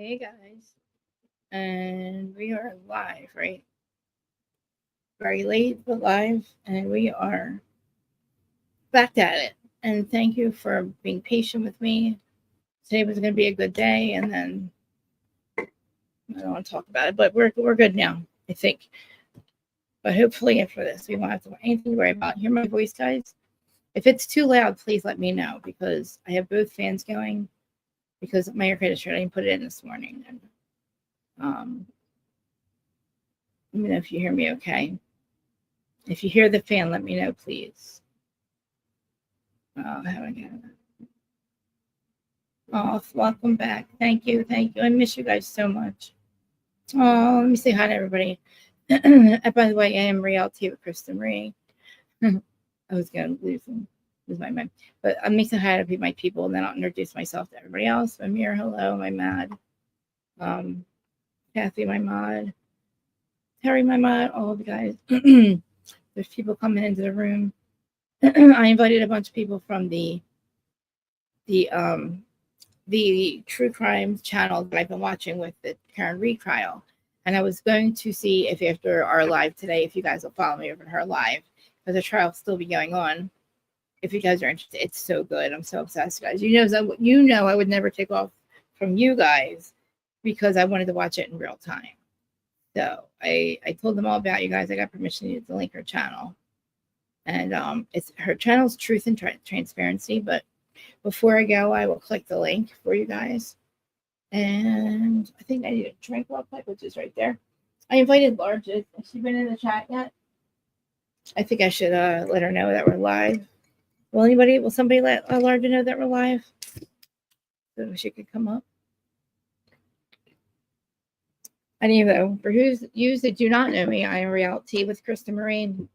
Hey guys, and we are live, right? Very late, but live, and we are back at it. And thank you for being patient with me. Today was going to be a good day, and then I don't want to talk about it, but we're good now, I think. But hopefully, after this, we won't have to anything to worry about. Hear my voice, guys. If it's too loud, please let me know because I have both fans going. Because my air conditioner, I didn't put it in this morning, and let me know if you hear me okay. If you hear the fan, let me know, please. Oh, I haven't got it. Oh, welcome back. Thank you. Thank you. I miss you guys so much. Oh, let me say hi to everybody. By the way, I am Reality with Krista Marie. I was going to lose my mind. But I'm making hi to my people, and then I'll introduce myself to everybody else. Amir, hello, my mod. Kathy, my mod. Terry, my mod. All of you guys. There's people coming into the room. I invited a bunch of people from the true crime channel that I've been watching with the Karen Reed trial. And I was going to see if after our live today, if you guys will follow me over to her live, because the trial will still be going on. If you guys are interested, it's so good. I'm so obsessed, guys. You know, I would never take off from you guys because I wanted to watch it in real time. So I told them all about you guys. I got permission to link her channel. And it's her channel's Truth and Transparency. But before I go, I will click the link for you guys. And I think I need a drink real quick, which is right there. I invited Large. Has she been in the chat yet? I think I should let her know that we're live. Will somebody let Large know that we're live? So she could come up. Anyway, for you that do not know me, I am Reality with Krista Marine.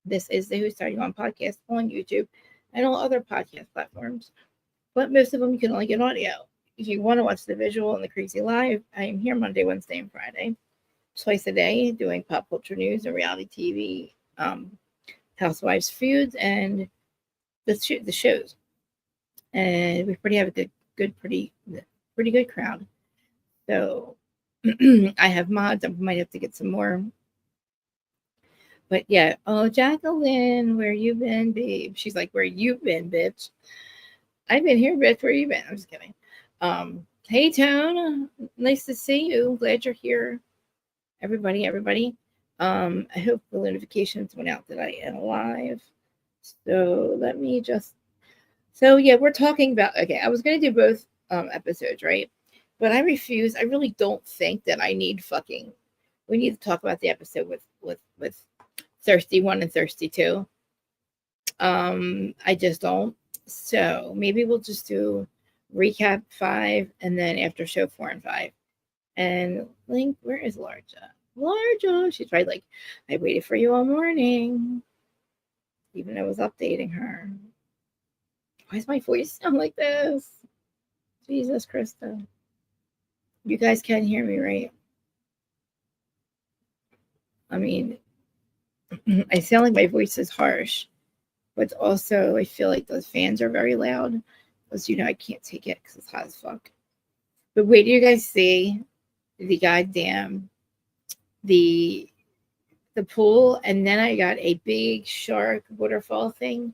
This is the Who's Starting On podcast on YouTube and all other podcast platforms. But most of them you can only get audio. If you want to watch the visual and the crazy live, I am here Monday, Wednesday, and Friday, twice a day, doing pop culture news and reality TV, housewives foods, and the shows. And we have a pretty good crowd. So I have mods. I might have to get some more. But yeah, oh, Jacqueline, where you been, babe? She's like, where you been, bitch? I've been here, bitch. Where you been? I'm just kidding. Hey, Tone. Nice to see you. Glad you're here. Everybody. I hope the notifications went out that I am live. So let me just. So yeah, we're talking about. Okay, I was gonna do both episodes, right? But I refuse. I really don't think that I need fucking. We need to talk about the episode with Thirsty 1 and Thirsty 2. I just don't. So maybe we'll just do recap 5 and then after show 4 and 5. And Link, where is Larja? Larja, she's right. Like, I waited for you all morning. Even though I was updating her. Why does my voice sound like this? Jesus, Krista. You guys can hear me, right? I mean, I sound like my voice is harsh, but also I feel like those fans are very loud. Because, I can't take it because it's hot as fuck. But wait do you guys see the goddamn, the pool, and then I got a big shark waterfall thing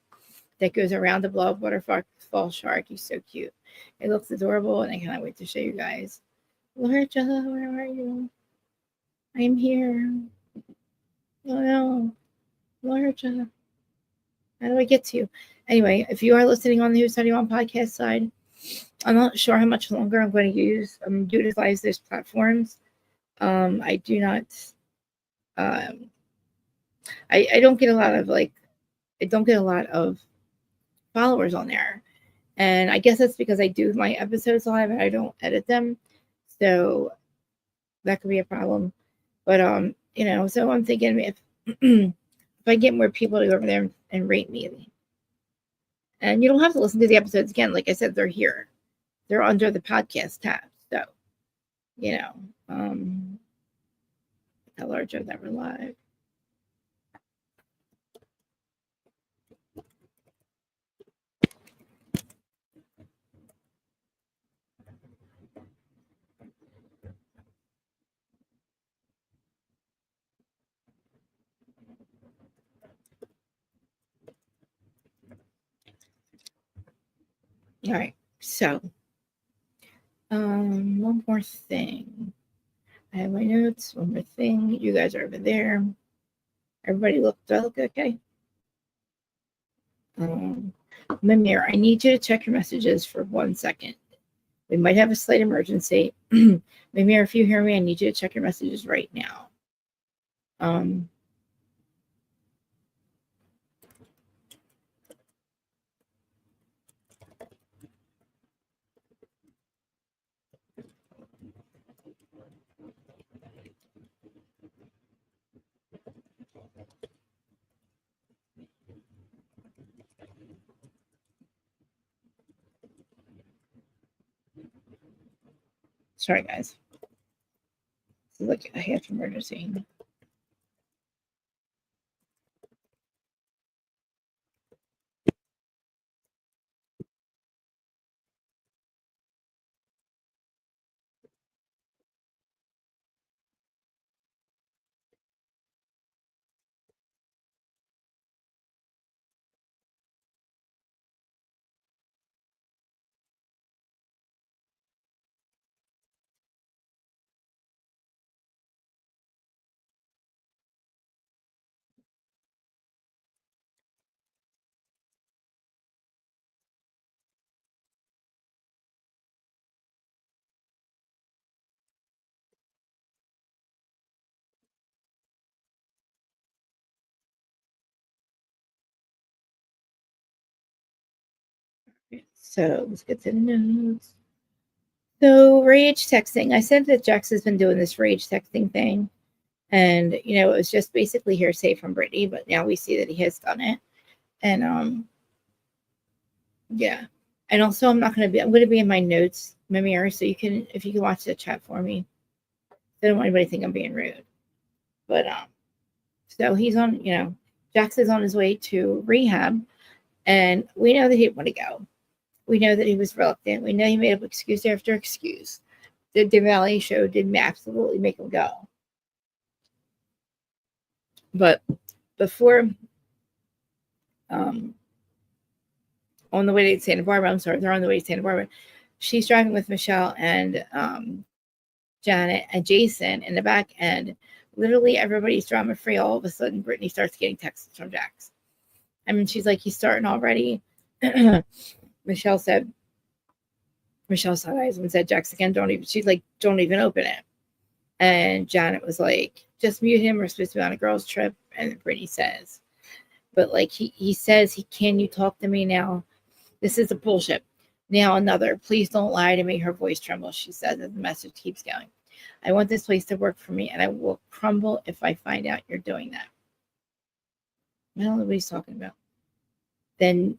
that goes around the blow up waterfall shark. He's so cute. It looks adorable, and I cannot wait to show you guys. Larja, where are you? I'm here. Oh no, Larja. How do I get to you? Anyway, if you are listening on the Who's Studying On podcast side, I'm not sure how much longer I'm going to utilize those platforms. I do not. I don't get a lot of followers on there, and I guess that's because I do my episodes live and I don't edit them, so that could be a problem. But so I'm thinking if if I get more people to go over there and rate me, and you don't have to listen to the episodes again. Like I said, they're here. They're under the podcast tab. So, how large are that we're live? All right. So, one more thing. I have my notes. One more thing. You guys are over there. Everybody look. Do I look okay? Mimir, I need you to check your messages for 1 second. We might have a slight emergency. Mimir, if you hear me, I need you to check your messages right now. Sorry, guys. This is like a half emergency. So let's get to the notes. So rage texting. I said that Jax has been doing this rage texting thing. And, it was just basically hearsay from Brittany, but now we see that he has done it. And, yeah. And also I'm going to be in my notes, Mimir, so if you can watch the chat for me. I don't want anybody to think I'm being rude. But, so he's on, Jax is on his way to rehab, and we know that he didn't want to go. We know that he was reluctant. We know he made up excuse after excuse. The Denali show didn't absolutely make him go. But before, on the way to Santa Barbara, they're on the way to Santa Barbara. She's driving with Michelle and Janet and Jason in the back, and literally everybody's drama free. All of a sudden, Brittany starts getting texts from Jax. I mean, she's like, he's starting already. Michelle said, eyes and said, Jax again, don't even open it. And Janet was like, just mute him. We're supposed to be on a girls' trip. And Brittany says, but like he says, can you talk to me now? This is a bullshit. Now another, please don't lie to me. Her voice trembles. She says as the message keeps going. I want this place to work for me, and I will crumble if I find out you're doing that. I don't know what he's talking about. Then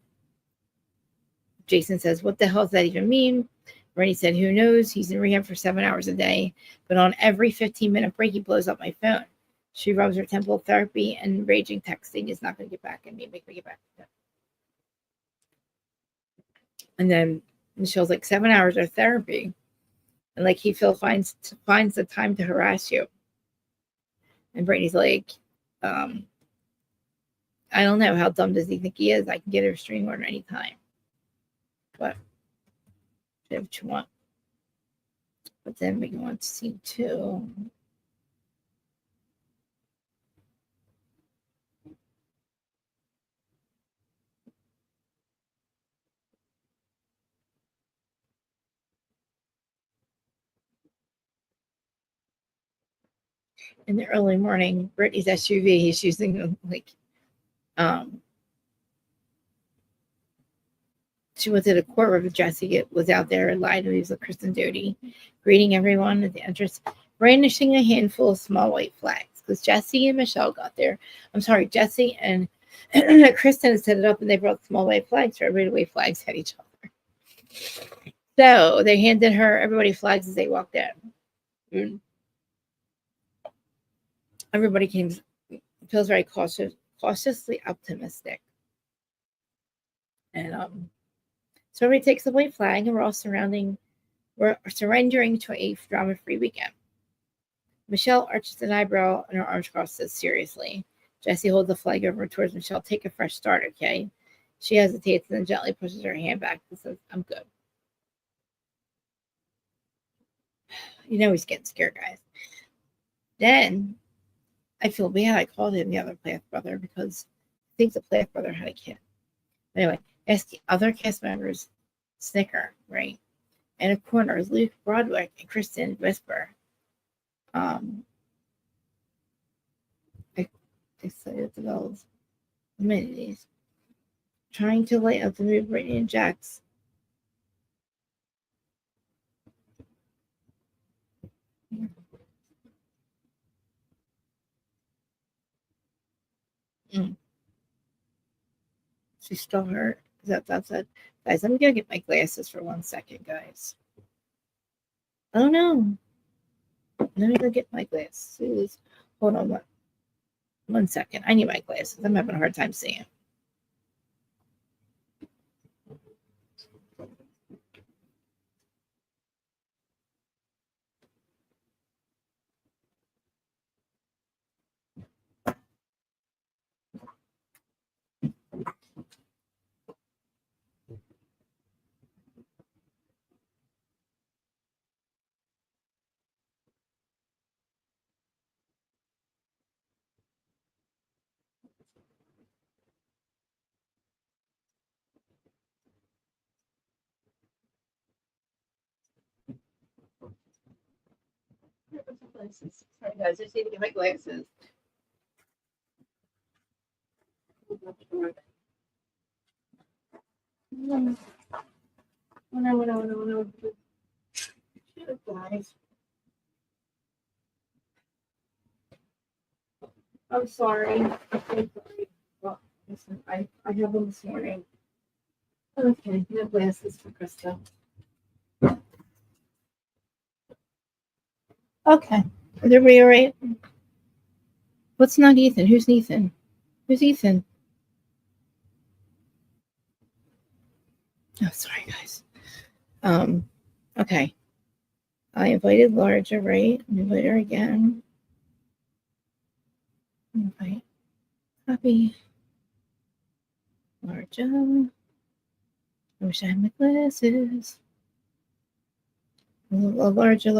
Jason says, what the hell does that even mean? Rennie said, who knows? He's in rehab for 7 hours a day, but on every 15-minute break, he blows up my phone. She rubs her temple. Therapy and raging texting is not going to get back at me, make me get back at him. And then Michelle's like, 7 hours of therapy. And like, he finds the time to harass you. And Brittany's like, I don't know. How dumb does he think he is? I can get a restraining order anytime. But do what you want. But then we want to see too. In the early morning, Brittany's SUV, he's using like, she went to the courtroom with Jesse, was out there and lied to me with Kristen Doty, greeting everyone at the entrance, brandishing a handful of small white flags. Because Jesse and Michelle got there. I'm sorry, Jesse and Kristen set it up, and they brought small white flags for everybody to wave flags at each other. So they handed everybody flags as they walked in. Everybody feels very cautiously optimistic. And so everybody takes the white flag, and we're surrendering to a drama-free weekend. Michelle arches an eyebrow and her arms crossed, says seriously. Jesse holds the flag over towards Michelle. Take a fresh start, okay? She hesitates and then gently pushes her hand back and says, I'm good. You know he's getting scared, guys. Then I feel bad. I called him the other Plath brother because I think the Plath brother had a kid. Anyway, as the other cast members snicker, right? And in a corner is Luke Broadwick and Kristen whisper. I decided to go amenities. Trying to light up the mood, Brittany and Jax. She's still hurt. That's it. Guys, I'm gonna get my glasses for 1 second, guys. Oh no. Let me go get my glasses. Hold on 1 second. I need my glasses. I'm having a hard time seeing. Sorry, guys. I just need to get my glasses. No. Oh, no. Guys. I'm sorry. Well, listen, I have them this morning. Okay, no glasses for Krista. Okay. Is everybody all right? What's not Ethan? Who's Ethan? Who's Ethan? Oh, sorry, guys. Okay. I invited Larja, right? Invite her again. Invite. Copy. Larja. I wish I had my glasses. Larja.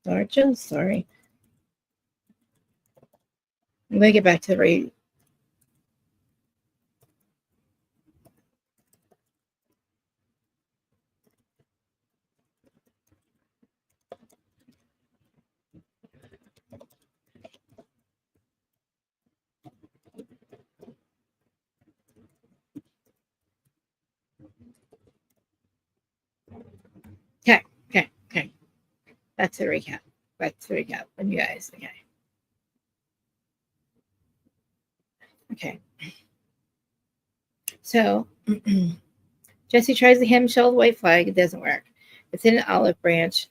Larja. Sorry. I'm going to get back to the right. Okay. Back to the recap. With you guys. Okay. So, Jesse tries to hand Michelle the white flag. It doesn't work. It's in an olive branch.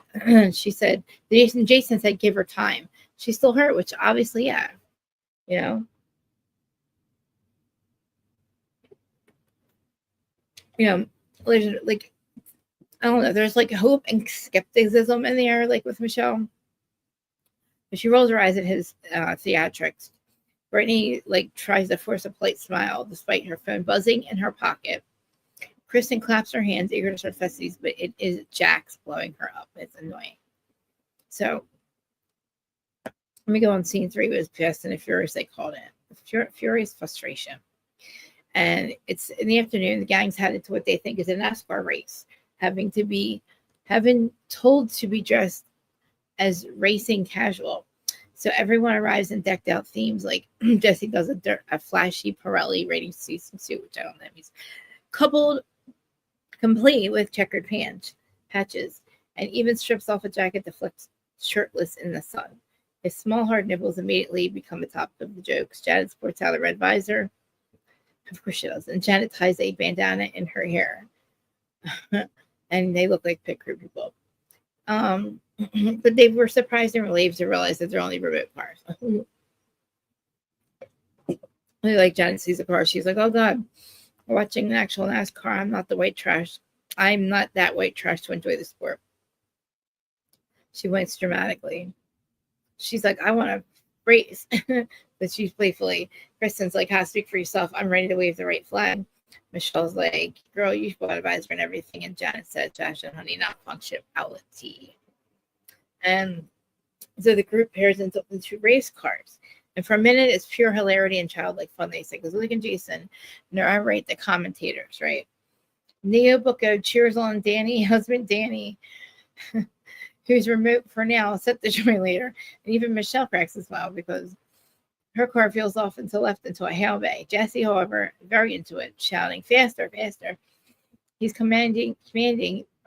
She said, Jason said, give her time. She's still hurt, which obviously, yeah. You know? There's like, I don't know, there's like hope and skepticism in the air, like with Michelle. But she rolls her eyes at his theatrics. Brittany like tries to force a polite smile despite her phone buzzing in her pocket. Kristen claps her hands, eager to start festivities, but it is Jax blowing her up. It's annoying. So let me go on scene 3 with Fast and the Furious, they called it. Furious frustration. And it's in the afternoon, the gang's headed to what they think is a NASCAR race, having told to be dressed as racing casual. So everyone arrives in decked out themes, like Jesse does a flashy Pirelli racing suit, which I don't know means, complete with checkered patches, and even strips off a jacket to flip shirtless in the sun. His small hard nipples immediately become the topic of the jokes. Janet sports out a red visor. Of course she does. And Janet ties a bandana in her hair. And they look like pit crew people. But they were surprised and relieved to realize that they're only remote cars. Like Janet sees a car, she's like, oh God. We're watching an actual NASCAR. I'm not that white trash to enjoy the sport. She winks dramatically. She's like, I want to race. But she's playfully. Kristen's like, how to speak for yourself. I'm ready to wave the right flag. Michelle's like, girl, you bought a visor and everything. And Janet said, Josh and honey, not punctuality. And so the group pairs into race cars. And for a minute, it's pure hilarity and childlike fun. They say, because Luke and Jason, and they're outright the commentators, right? Neo Bucco cheers on Danny, husband Danny, who's remote for now, set the join later. And even Michelle cracks a smile because her car feels off and to left into a hail bay. Jesse, however, very into it, shouting, faster, faster. He's commanding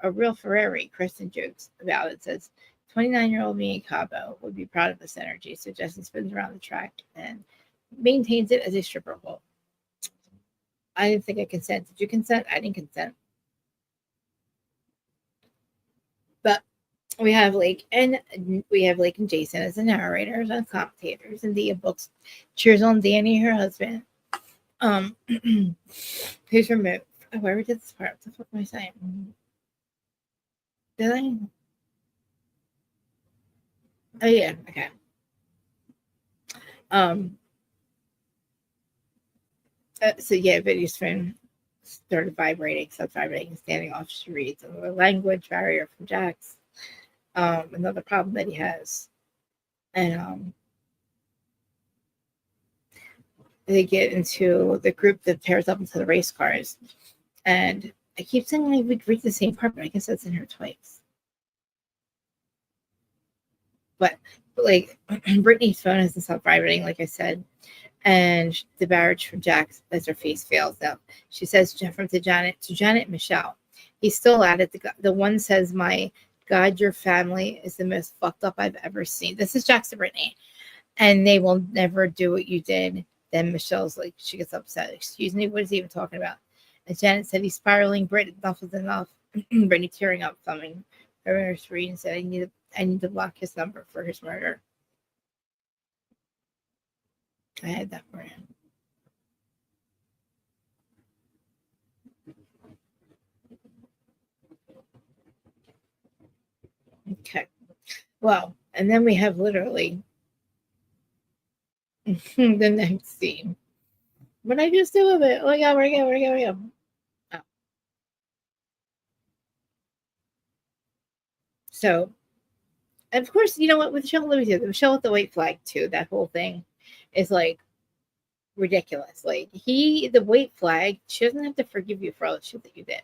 a real Ferrari. Kristen jokes about it, says, 29-year-old me in Cabo would be proud of this energy. So Jesse spins around the track and maintains it as a stripper pole. I didn't think I consent. Did you consent? I didn't consent. But we have Lake and Jason as the narrators and commentators, and the books cheers on Danny, her husband, who's remote. Oh, where we did this part? What the fuck am I saying? Did I? Oh yeah, okay. So yeah, Betty's phone started vibrating, stopped vibrating, standing off. She reads a language barrier from Jax. Another problem that he has. And they get into the group that pairs up into the race cars. And I keep saying like we'd read the same part, but I guess that's in here twice. But like Brittany's phone hasn't stopped vibrating, like I said. And the barrage from Jax as her face fails now. She says from to Janet and Michelle. He's still at it. The one says, my God, your family is the most fucked up I've ever seen. This is Jax to Brittany. And they will never do what you did. Then Michelle's like, she gets upset. Excuse me, what is he even talking about? And Janet said, he's spiraling. Britt, enough is enough. Brittany tearing up, thumbing her screen, and said, I need to block his number for his murder. I had that for him. Okay. Well, and then we have literally the next scene. What did I just do with it? Oh my God, where'd it go? Oh. So, and of course, you know what, with Michelle, let me do Michelle with the white flag too, that whole thing is like ridiculous. Like the white flag, she doesn't have to forgive you for all the shit that you did.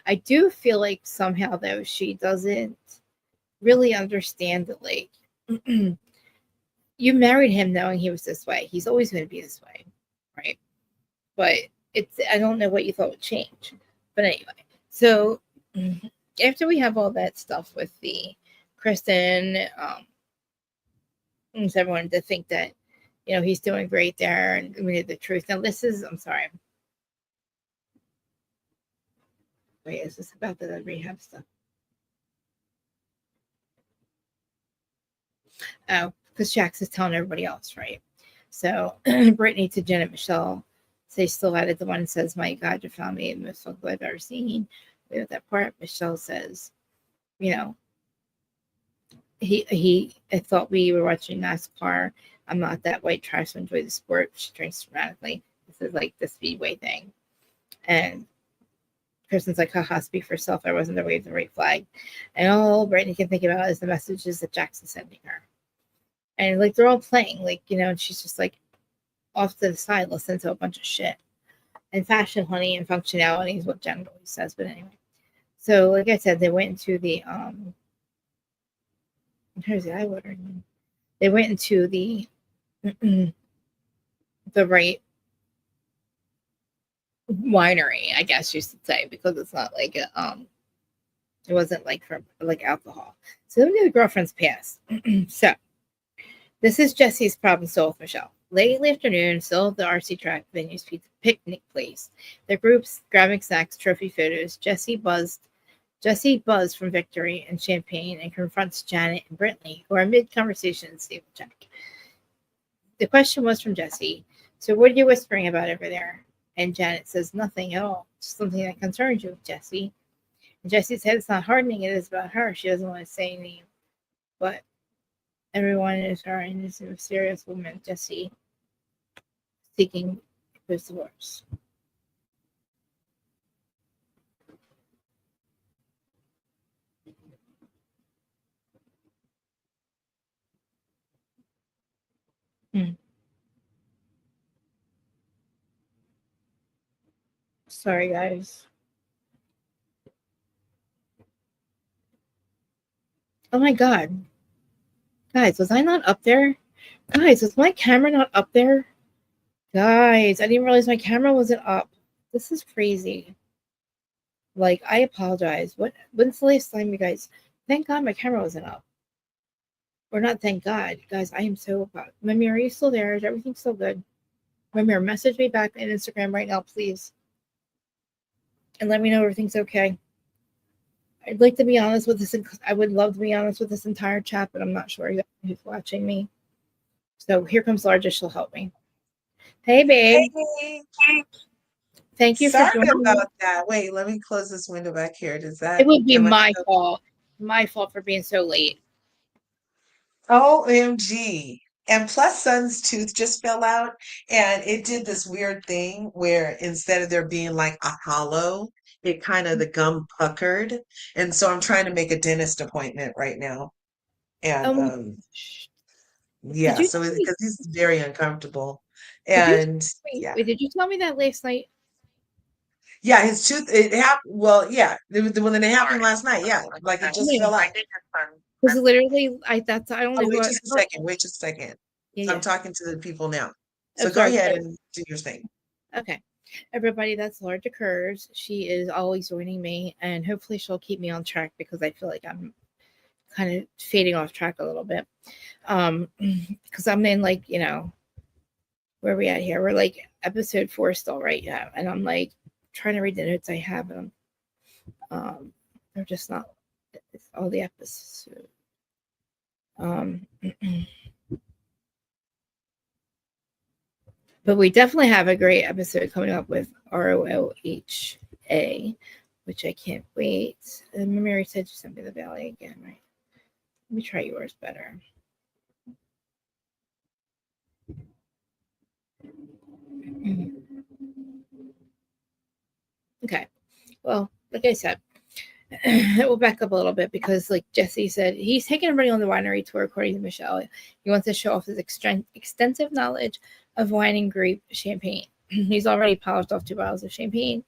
I do feel like somehow though she doesn't really understand that like you married him knowing he was this way. He's always going to be this way, right? But I don't know what you thought would change. But anyway, so after we have all that stuff with the Kristen, everyone to think that he's doing great there, and we need the truth. Now this is, I'm sorry. Wait, is this about the rehab stuff? Oh, because Jax is telling everybody else, right? So Brittany to Janet Michelle, they still added the one that says, my God, your family, the most fuckable I've ever seen. With that part, Michelle says, I thought we were watching NASCAR. I'm not that white trash to enjoy the sport. She drinks dramatically. This is like the speedway thing. And Kristen's like, haha, speak for yourself. I wasn't to wave the right flag. And all Brittany can think about is the messages that Jax is sending her. And like they're all playing, like, and she's just like off to the side, listening to a bunch of shit. And fashion, honey, and functionality is what Jen always says. But anyway. So like I said, they went into the here's the eye watering. They went into the right winery, I guess you should say, because it's not like it wasn't like for like alcohol. So let me get the girlfriend's pass. So this is Jesse's problem solved with Michelle. Late in the afternoon, still at the RC track venue's picnic place. Their groups grabbing snacks, trophy photos. Jesse buzzed from victory and champagne and confronts Janet and Brittany, who are mid-conversation and stable check. The question was from Jesse. So what are you whispering about over there? And Janet says, nothing at all. Just something that concerns you, Jesse. And Jesse said it's not hardening, it is about her. She doesn't want to say anything. But everyone is her and this mysterious woman, Jesse, seeking his divorce. Sorry, guys. Oh my god. Guys, was I not up there? Guys, was my camera not up there? Guys, I didn't realize my camera wasn't up. This is crazy. Like, I apologize. When's the last time, you guys? Thank God my camera wasn't up. Or not thank God. Guys, I am so about. Mimi, are you still there? Is everything still good? Mimi, message me back on Instagram right now, please. And let me know everything's okay. I'd like to be honest with this. I would love to be honest with this entire chat, but I'm not sure exactly who's watching me. So here comes Largest. She'll help me. Hey, babe. Hey. Thank you Sorry for joining about me. that. Wait, let me close this window back here. Does that It would be am I my fault. My fault for being so late. OMG. And plus son's tooth just fell out and it did this weird thing where instead of there being like a hollow, it kind of the gum puckered. And so I'm trying to make a dentist appointment right now. And Um, did yeah, you so tell it's me? because he's very uncomfortable. Did you? And yeah. Wait, did you tell me that last night? Yeah, his tooth, it happened. Well, yeah, when it happened last night, yeah, like it just fell out. Because literally, I don't Oh, know who wait I. just a second. Wait just a second. Yeah, I'm yeah. talking to the people now. Oh, So go sorry. ahead and do your thing. Okay. Everybody, that's Large Occurs. She is always joining me, and hopefully she'll keep me on track because I feel like I'm kind of fading off track a little bit. Because I'm in like, where are we at here? We're like episode 4 still right now. And I'm like trying to read the notes I have, and they're just not it's all the episodes. But we definitely have a great episode coming up with ROOHA, which I can't wait. And Mary said you sent me the valley again, right? Let me try yours better. Okay. Well, like I said, we'll back up a little bit because, like Jesse said, he's taking everybody on the winery tour, according to Michelle. He wants to show off his extensive knowledge of wine and grape champagne. He's already polished off 2 bottles of champagne.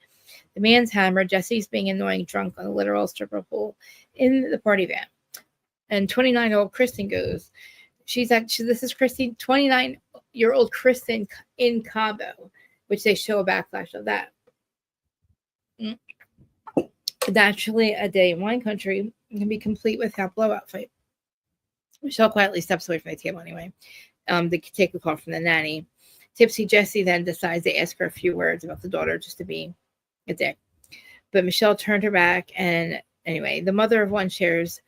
The man's hammered. Jesse's being annoying drunk on a literal stripper pole in the party van. And 29-year-old Kristen goes. This is Kristen, 29-year-old Kristen in Cabo, which they show a backlash of that. Naturally, a day in wine country can be complete without blowout fight. Michelle quietly steps away from the table anyway. To take a call from the nanny. Tipsy Jesse then decides to ask her a few words about the daughter just to be a dick. But Michelle turned her back, and anyway, the mother of one shares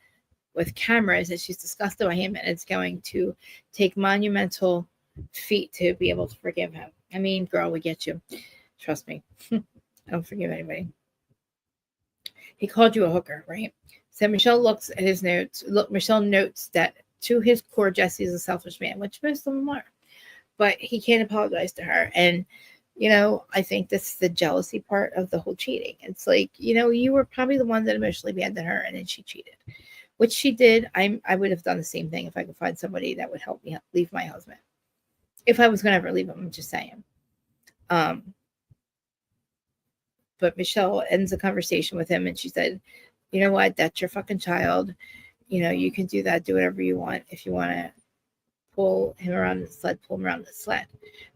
with cameras that she's disgusted by him and it's going to take monumental feat to be able to forgive him. I mean, girl, we get you. Trust me. I don't forgive anybody. He called you a hooker, right? So Michelle looks at his notes. Michelle notes that to his core, Jesse is a selfish man, which most of them are. But he can't apologize to her. And, I think this is the jealousy part of the whole cheating. It's like, you were probably the one that emotionally abandoned her and then she cheated, which she did. I would have done the same thing if I could find somebody that would help me leave my husband. If I was going to ever leave him, I'm just saying. But Michelle ends the conversation with him and she said, you know what? That's your fucking child. You can do that. Do whatever you want. If you want to pull him around the sled, pull him around the sled.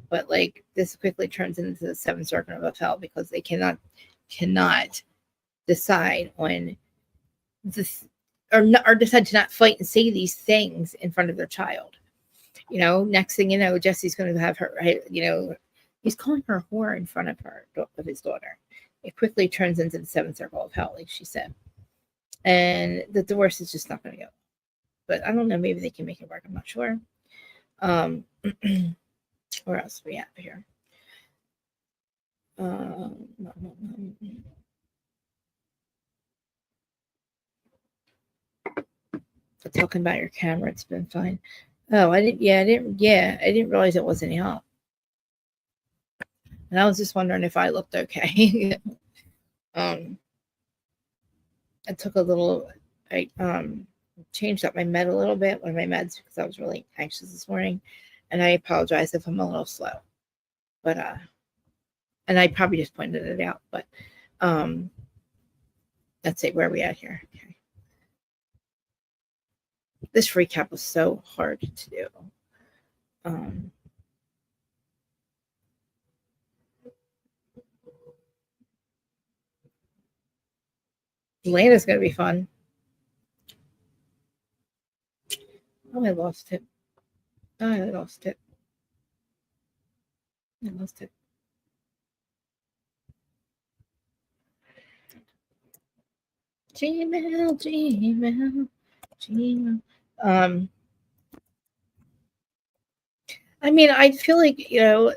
But like this quickly turns into the 7th circle of hell because they cannot decide on this or decide to not fight and say these things in front of their child. Next thing you know, Jesse's going to have her, he's calling her a whore in front of his daughter. It quickly turns into the 7th circle of hell, like she said. And the divorce is just not going to go. But I don't know, maybe they can make it work. I'm not sure. Where else are we at here? Um, talking about your camera, it's been fine. Oh, I didn't realize it wasn't up. And I was just wondering if I looked okay. um, I took a little, I changed up my med a little bit, one of my meds, because I was really anxious this morning, and I apologize if I'm a little slow. But and I probably just pointed it out, but let's see, where are we at here? Okay. This recap was so hard to do. Atlanta's gonna be fun. Oh, I lost it. Oh, I lost it. I lost it. Gmail. I mean, I feel like, I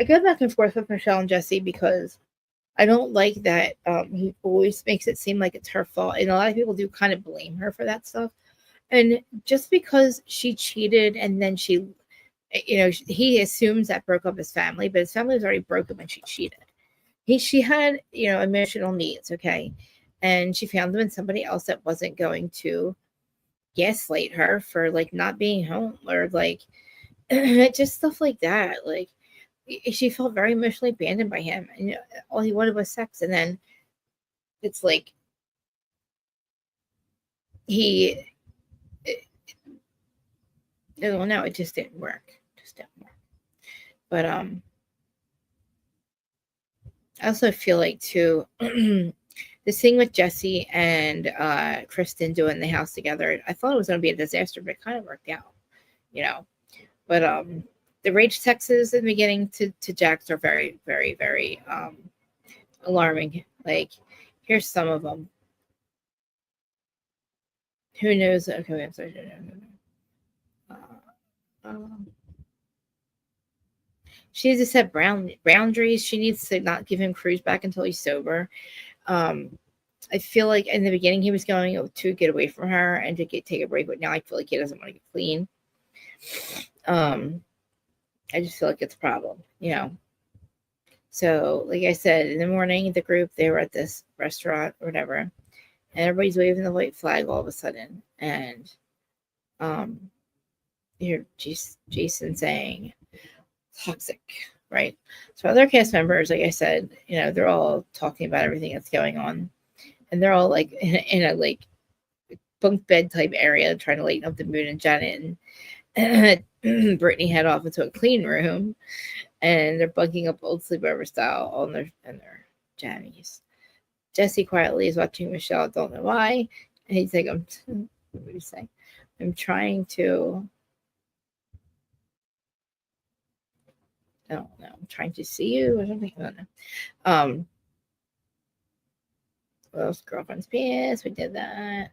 go back and forth with Michelle and Jesse because I don't like that he always makes it seem like it's her fault. And a lot of people do kind of blame her for that stuff. And just because she cheated and then he assumes that broke up his family, but his family was already broken when she cheated. She had, emotional needs, okay? And she found them in somebody else that wasn't going to gaslight her for like not being home or like just stuff like that. Like she felt very emotionally abandoned by him, and all he wanted was sex. And then it's like he, well, no, it just didn't work. But I also feel like too. This thing with Jesse and Kristen doing the house together, I thought it was going to be a disaster, but it kind of worked out, But the rage texts in the beginning to Jax are very, very, very alarming. Like, here's some of them. Who knows? Okay, I'm sorry. She needs to set boundaries. She needs to not give him cruise back until he's sober. I feel like in the beginning he was going to get away from her and to take a break, but now I feel like he doesn't want to get clean. I just feel like it's a problem, So, like I said, in the morning, the group, they were at this restaurant or whatever, and everybody's waving the white flag all of a sudden. And you hear Jason saying, toxic, right? So other cast members, like I said, they're all talking about everything that's going on. And they're all like in a like bunk bed type area trying to lighten up the mood. And Janet and Brittany head off into a clean room, and they're bunking up old sleepover style on their jammies. Jesse quietly is watching Michelle. Don't know why. And he's like, what do you say? I'm trying to. I don't know. I'm trying to see you or something. I don't know. What else? Girlfriend's PS. We did that.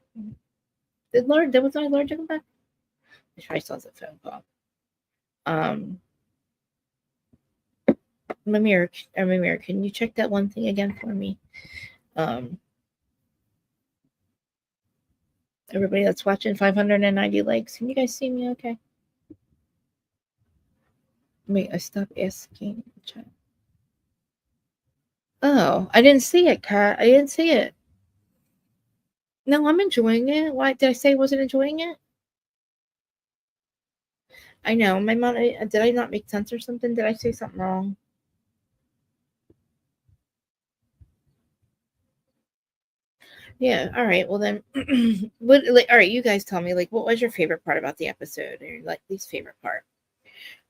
Was my Lord to come back? I probably still has a phone call. Mimir, can you check that one thing again for me? Everybody that's watching, 590 likes. Can you guys see me okay? Wait, I stopped asking. Oh, I didn't see it, Kat. I didn't see it. No, I'm enjoying it. Why did I say I wasn't enjoying it? I know. My mom, did I not make sense or something? Did I say something wrong? Yeah. All right. Well then, all right. You guys tell me, like, what was your favorite part about the episode, or your least favorite part?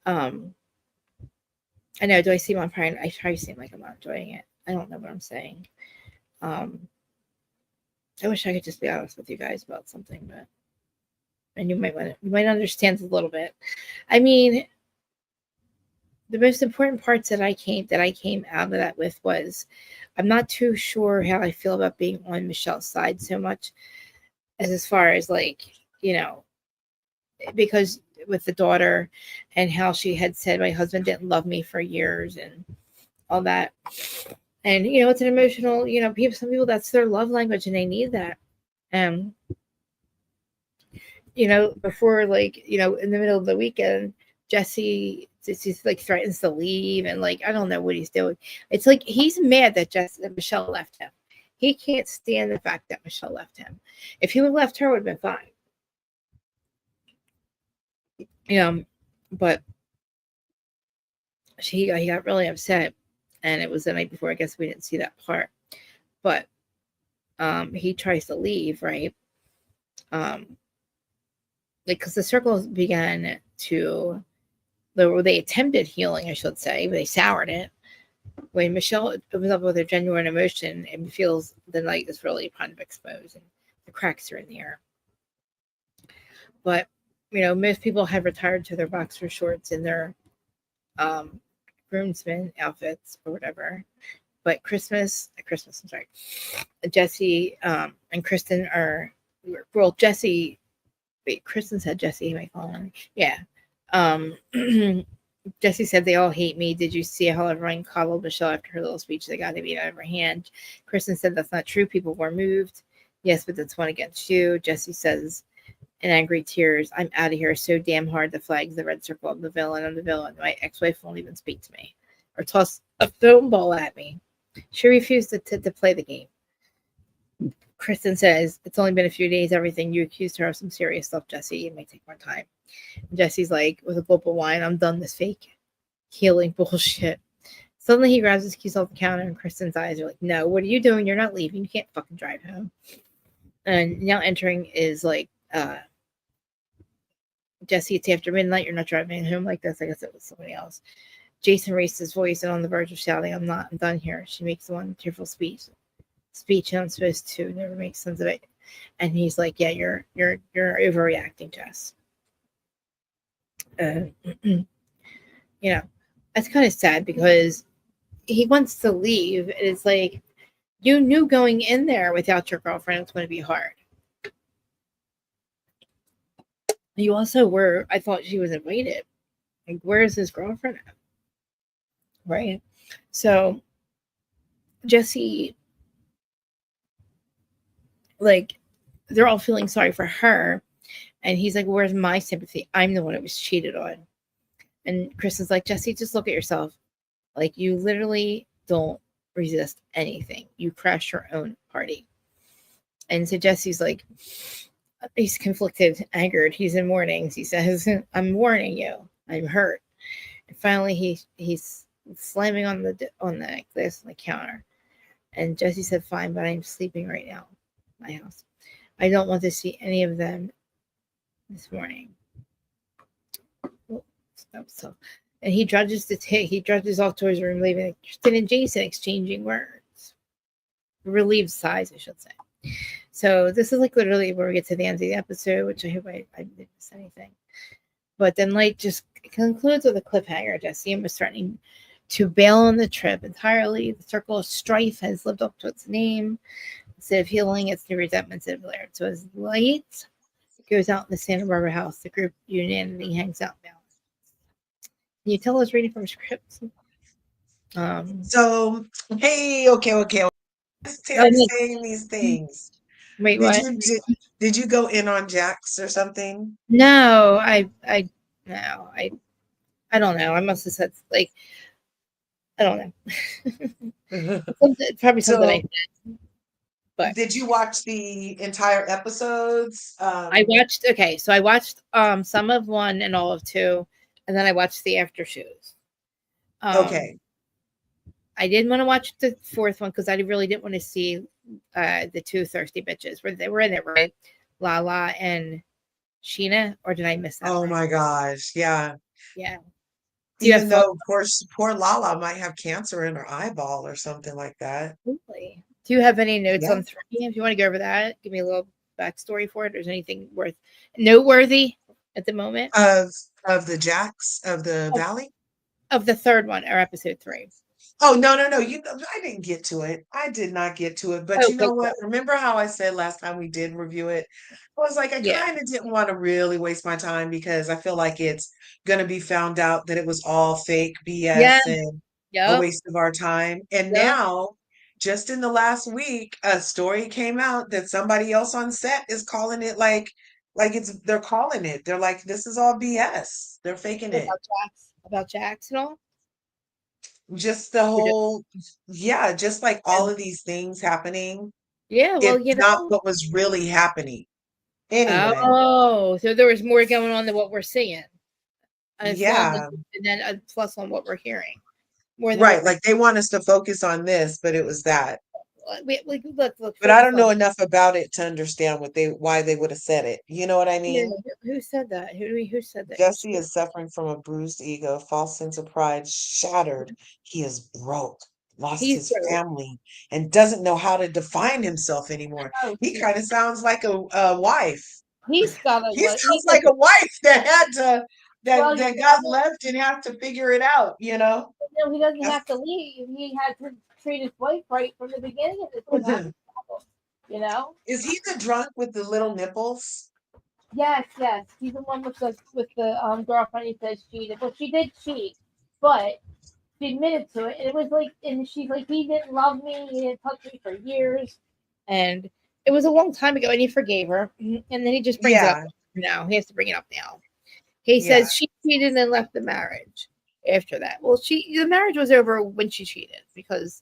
I know. Do I seem on fire? I try to seem like I'm not enjoying it. I don't know what I'm saying. I wish I could just be honest with you guys about something, but and you might understand a little bit. I mean, the most important parts that I came out of that with was I'm not too sure how I feel about being on Michelle's side so much as far as like, because with the daughter and how she had said my husband didn't love me for years, and all that. And it's an emotional, some people, that's their love language and they need that. And before, like, in the middle of the weekend, Jesse just like threatens to leave, and like I don't know what he's doing. It's like he's mad that Michelle left him. He can't stand the fact that Michelle left him. If he would have left her, it would have been fine. But he got really upset, and it was the night before. I guess we didn't see that part, but he tries to leave, right? Because the circles began to, they attempted healing, I should say, but they soured it. When Michelle opens up with her genuine emotion and feels the light is really kind of exposed and the cracks are in the air. But most people have retired to their boxer shorts and their groomsmen outfits or whatever. But I'm sorry, Jesse and Kristen are, well, Jesse. Wait, Kristen said Jesse. Am I calling? Yeah. Jesse said they all hate me. Did you see how everyone coddled Michelle after her little speech? They got to beat out of her hand. Kristen said that's not true. People were moved. Yes, but that's one against you. Jesse says in angry tears, I'm out of here so damn hard. The flag's the red circle. I'm the villain. I'm the villain. My ex-wife won't even speak to me or toss a foam ball at me. She refused to play the game. Kristen says, it's only been a few days. Everything you accused her of some serious stuff, Jesse. It may take more time. And Jesse's like, with a gulp of wine, I'm done this fake healing bullshit. Suddenly he grabs his keys off the counter and Kristen's eyes are like, no, what are you doing? You're not leaving. You can't fucking drive home. And now entering is like, Jesse, it's after midnight. You're not driving home like this. I guess it was somebody else. Jason raised his voice and on the verge of shouting, I'm done here. She makes one tearful speech and I'm supposed to never make sense of it. And he's like, yeah, you're overreacting, Jess. That's kind of sad because he wants to leave. It's like, you knew going in there without your girlfriend, it's going to be hard. You also I thought she was invited. Like, where's his girlfriend at? Right? So, Jesse, like, they're all feeling sorry for her. And he's like, where's my sympathy? I'm the one that was cheated on. And Chris is like, Jesse, just look at yourself. Like, you literally don't resist anything. You crash your own party. And so Jesse's like, he's conflicted, angered. He's in mourning. He says, I'm warning you. I'm hurt. And finally, he's slamming on the glass on the counter. And Jesse said, fine, but I'm sleeping right now in my house. I don't want to see any of them this morning. So, and he drudges off to his room, leaving Kristen and Jason exchanging words. Relieved sighs, I should say. So this is like literally where we get to the end of the episode, which I hope I didn't miss anything. But then like just concludes with a cliffhanger. Jesse was threatening to bail on the trip entirely. The circle of strife has lived up to its name. Instead of healing, its new resentments have flared. So as light goes out in the Santa Barbara house, the group unanimity hangs out now. Can you tell us reading from scripts? So, hey, okay. Saying these things. Wait, Did what? did you go in on JAXS or something? No, I don't know. I must have said like I don't know. Probably something I said. But did you watch the entire episodes? I watched. Okay, so I watched some of 1 and all of 2, and then I watched the after shows. Okay. I didn't want to watch the 4th one because I really didn't want to see the 2 thirsty bitches. They were in it, right? Lala and Sheena, or did I miss that? Oh my gosh, yeah. Yeah. Even though, of course, poor Lala might have cancer in her eyeball or something like that. Absolutely. Do you have any notes on 3? If you want to go over that, give me a little backstory for it. Or is anything noteworthy at the moment of the JAXS of the Valley? Of the 3rd one, or episode 3? Oh, no. I didn't get to it. I did not get to it. But you know what? Remember how I said last time we did review it? I was like, I kind of didn't want to really waste my time because I feel like it's going to be found out that it was all fake BS. Yeah. And a Yep. waste of our time. And Yep. now, just in the last week, a story came out that somebody else on set is calling it like it's they're calling it. They're like, this is all BS. They're faking it. About Jax and all. Just the whole, yeah, just like all of these things happening. Yeah, well, It's you not know. what was really happening. Anyway, Oh, so there was more going on than what we're seeing. It's long yeah, and then a plus on what we're hearing. More than what right. we're Like they want us to focus on this, but it was that. look, But I focus don't on know enough about it to understand why they would have said it. You know what I yeah, mean? who said that? Who said that? Jesse is suffering from a bruised ego, false sense of pride, shattered. He is broke, lost He's his broke. family, and doesn't know how to define himself anymore. Oh, He kind of sounds like a wife. he's got a He what? sounds like a wife that had to Well, that got left and have to figure it out, you know? he doesn't That's have to leave. He had to treat his wife right from the beginning of this problem. You know? Is he the drunk with the little nipples? Yes. He's the one with the girlfriend he says cheated. Well, she did cheat, but she admitted to it. And it was like, and she's like, he didn't love me. He didn't touch me for years, and it was a long time ago. And he forgave her, and then he just brings it up Yeah, now. He has to bring it up now. He yeah, says she cheated and left the marriage after that. Well, the marriage was over when she cheated because,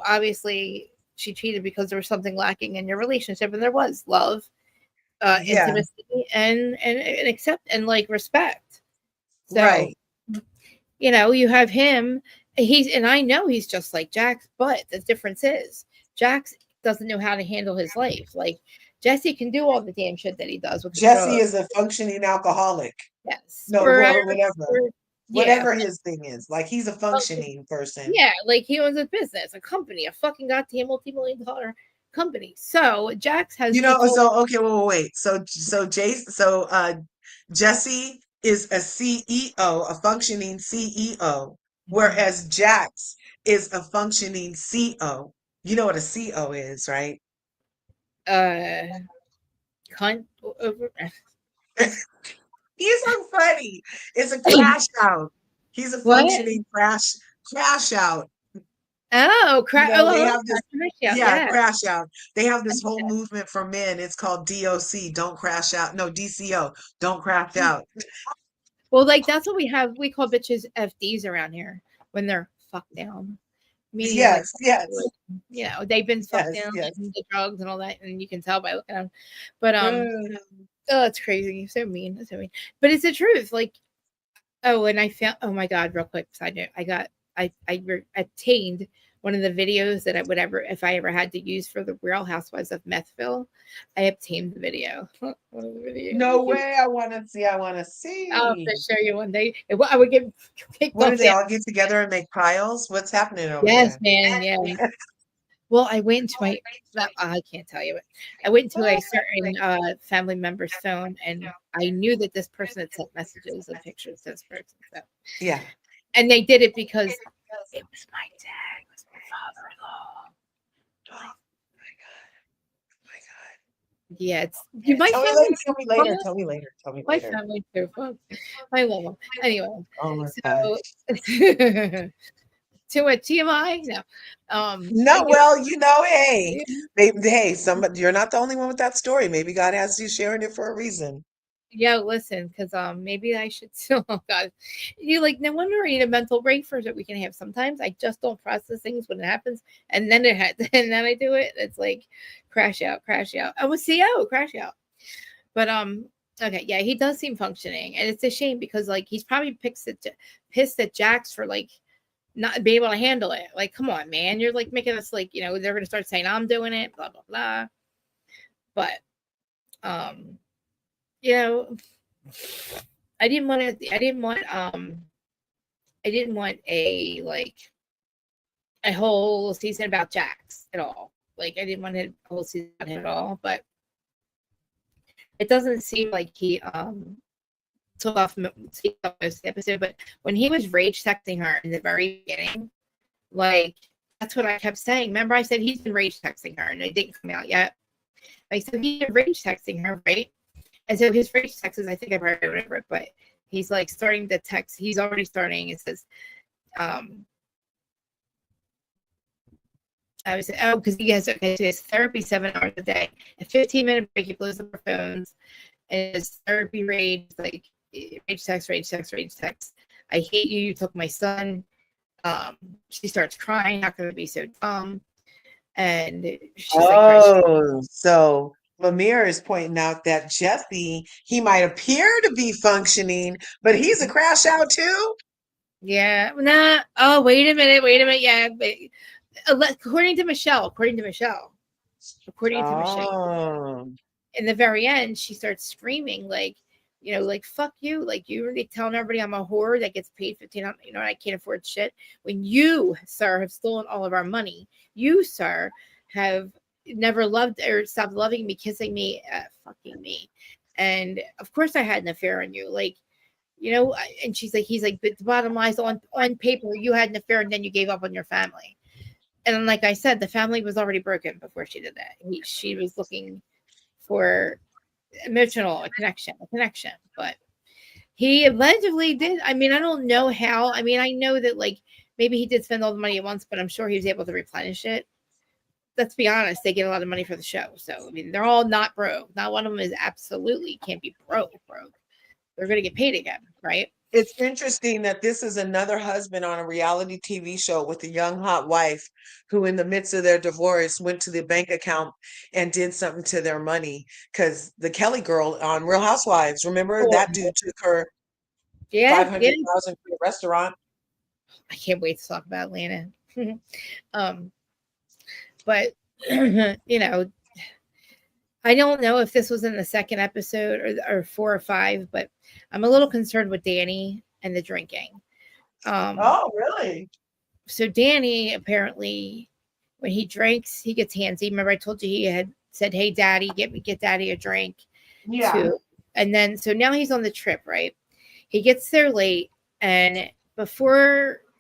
obviously she cheated because there was something lacking in your relationship, and there was love, yeah, intimacy, and accept and like respect. So right. you have him. And I know he's just like Jax, but the difference is Jax doesn't know how to handle his life. Like Jesse can do all the damn shit that he does with the Jesse drugs. is a functioning alcoholic. Yes, No, or whatever. yeah, Whatever his thing is. Like he's a functioning person. yeah, like he owns a business, a company, a fucking goddamn multi-million-dollar company. So Jax has You know, people. so okay, wait. Jesse is a CEO, a functioning CEO, whereas Jax is a functioning CO. You know what a CO is, right? Uh, cunt over. He's so funny. It's a crash out. He's a What? functioning crash out. Oh, You crap! know, they Oh, have this, yeah, yeah. crash out. They have this whole movement for men. It's called DOC, don't crash out. No, DCO, don't crash out. Well, like that's what we have. We call bitches FDs around here when they're fucked down. Meaning, like, Yes, yes, they've been fucked yes, down yes. in the drugs and all that, and you can tell by looking at them. But oh, it's crazy. So mean. That's so mean. But it's the truth. Like, oh, and I found. Oh my god! Real quick side note. I obtained one of the videos that I would ever, if I ever had to use for the Real Housewives of Methville. I obtained the video. One of the No videos. way. I want to I'll have see. to show you one day. I would get kicked What off did they the. all get together and make piles? What's happening over Yes, there? man. Yeah. Well, I went into my. I can't tell you it. I went into a certain family member's phone, and I knew that this person had sent messages and pictures to this person. So, Yeah. and they did it because it was my dad, it was my father-in-law. Oh my God. Oh my God. Yeah, my Tell me family. later. Tell me later. Tell me later. Tell me My later. family too. I love them. Anyway, Oh my God. so to a TMI, no. No, But, well, hey, hey, somebody, you're not the only one with that story. Maybe God has you sharing it for a reason. yeah, listen, because maybe I should still. Oh God, you like no wonder I need a mental break for that we can have. Sometimes I just don't process things when it happens, and then and then I do it. It's like crash out, crash out. I was CO, crash out. But okay, yeah, he does seem functioning, and it's a shame because like he's probably pissed at Jax for like not be able to handle it. Like, come on, man, you're like making us like they're gonna start saying I'm doing it, blah blah blah. But um, you know, I didn't want to. I didn't want a like a whole season about Jax at all. Like, I didn't want a whole season about him at all. But it doesn't seem like he took off most of the episode. But when he was rage texting her in the very beginning, like that's what I kept saying. Remember, I said he's been rage texting her, and it didn't come out yet. Like, so he's been rage texting her, right? And so his rage text is, I think I've heard it, whatever, but he's like starting the text. He's already starting. It says, I was, oh, because he has, okay, so he has therapy 7 hours a day. A 15-minute break, he blows up our phones, and his therapy rage, like, rage text, rage text, rage text. I hate you. You took my son. She starts crying. How could it be so dumb? And she's like, Oh, so Lemire is pointing out that Jesse, he might appear to be functioning, but he's a crash out too. yeah, nah. Oh, wait a minute. Yeah, but according to Michelle, Oh, in the very end, she starts screaming like, like fuck you, like you really telling everybody I'm a whore that gets paid 15. I can't afford shit. When you, sir, have stolen all of our money, you, sir, have never loved or stopped loving me, kissing me, fucking me, and of course I had an affair on you, like. And he's like, but the bottom line is on paper, you had an affair and then you gave up on your family. And like I said, the family was already broken before she did that. She was looking for a connection, but he allegedly did. I mean, I don't know how. I mean, I know that like maybe he did spend all the money at once, but I'm sure he was able to replenish it. Let's be honest, they get a lot of money for the show. So, I mean, they're all not broke. Not one of them is absolutely can't be broke. They're going to get paid again, right? it's interesting that this is another husband on a reality TV show with a young hot wife who, in the midst of their divorce, went to the bank account and did something to their money. Because the Kelly girl on Real Housewives, remember that dude took her Yeah, 500,000 for the restaurant. I can't wait to talk about Atlanta. But I don't know if this was in the second episode or 4 or 5, but I'm a little concerned with Danny and the drinking. Oh, really? So Danny apparently, when he drinks, he gets handsy. Remember, I told you he had said, "Hey, Daddy, get Daddy a drink." Yeah. Too. And then, so now he's on the trip, right? He gets there late, and not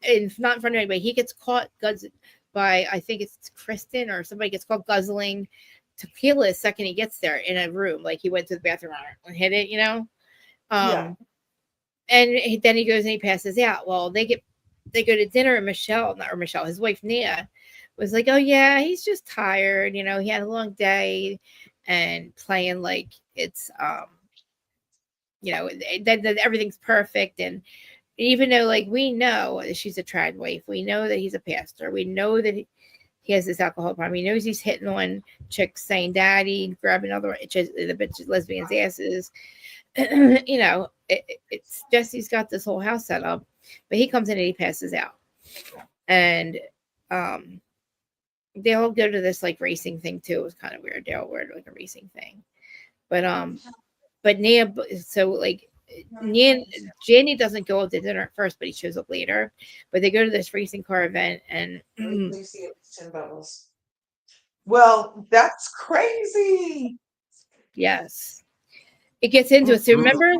in front of anybody, he gets caught by, I think it's Kristen or somebody gets caught guzzling tequila the second he gets there in a room. Like he went to the bathroom and hit it, Yeah. And then he goes and he passes out. Well, they go to dinner, and his wife Nia was like, "Oh yeah, he's just tired. He had a long day," and playing like it's that everything's perfect. And even though like we know that she's a trad wife, we know that he's a pastor, we know that he has this alcohol problem. He knows he's hitting on chicks saying "daddy," grabbing other the bitch lesbians' asses. It's Jesse's got this whole house set up, but he comes in and he passes out, and they all go to this like racing thing too. It was kind of weird. They all were like a racing thing, but Nia, so like Jenny doesn't go out to dinner at first, but he shows up later. But they go to this racing car event, and well, that's crazy. yes, it gets into it. So remember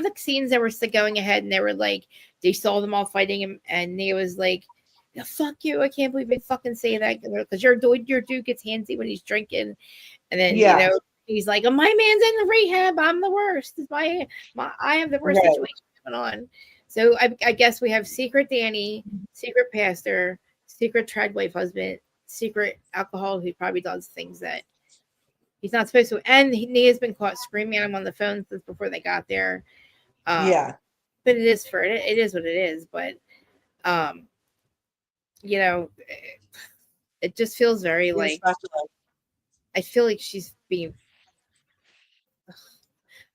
the scenes that were still going ahead, and they were like, they saw them all fighting, and Nia was like, "Fuck you! I can't believe they fucking say that because your dude gets handsy when he's drinking." And then he's like, "Oh, my man's in the rehab. I'm the worst. I have the worst situation going on." So I guess we have secret Danny, secret pastor, secret trad wife husband, secret alcohol who probably does things that he's not supposed to. And Nia's been caught screaming at him on the phone since before they got there. But it is what it is. But it just feels very like I feel like she's being.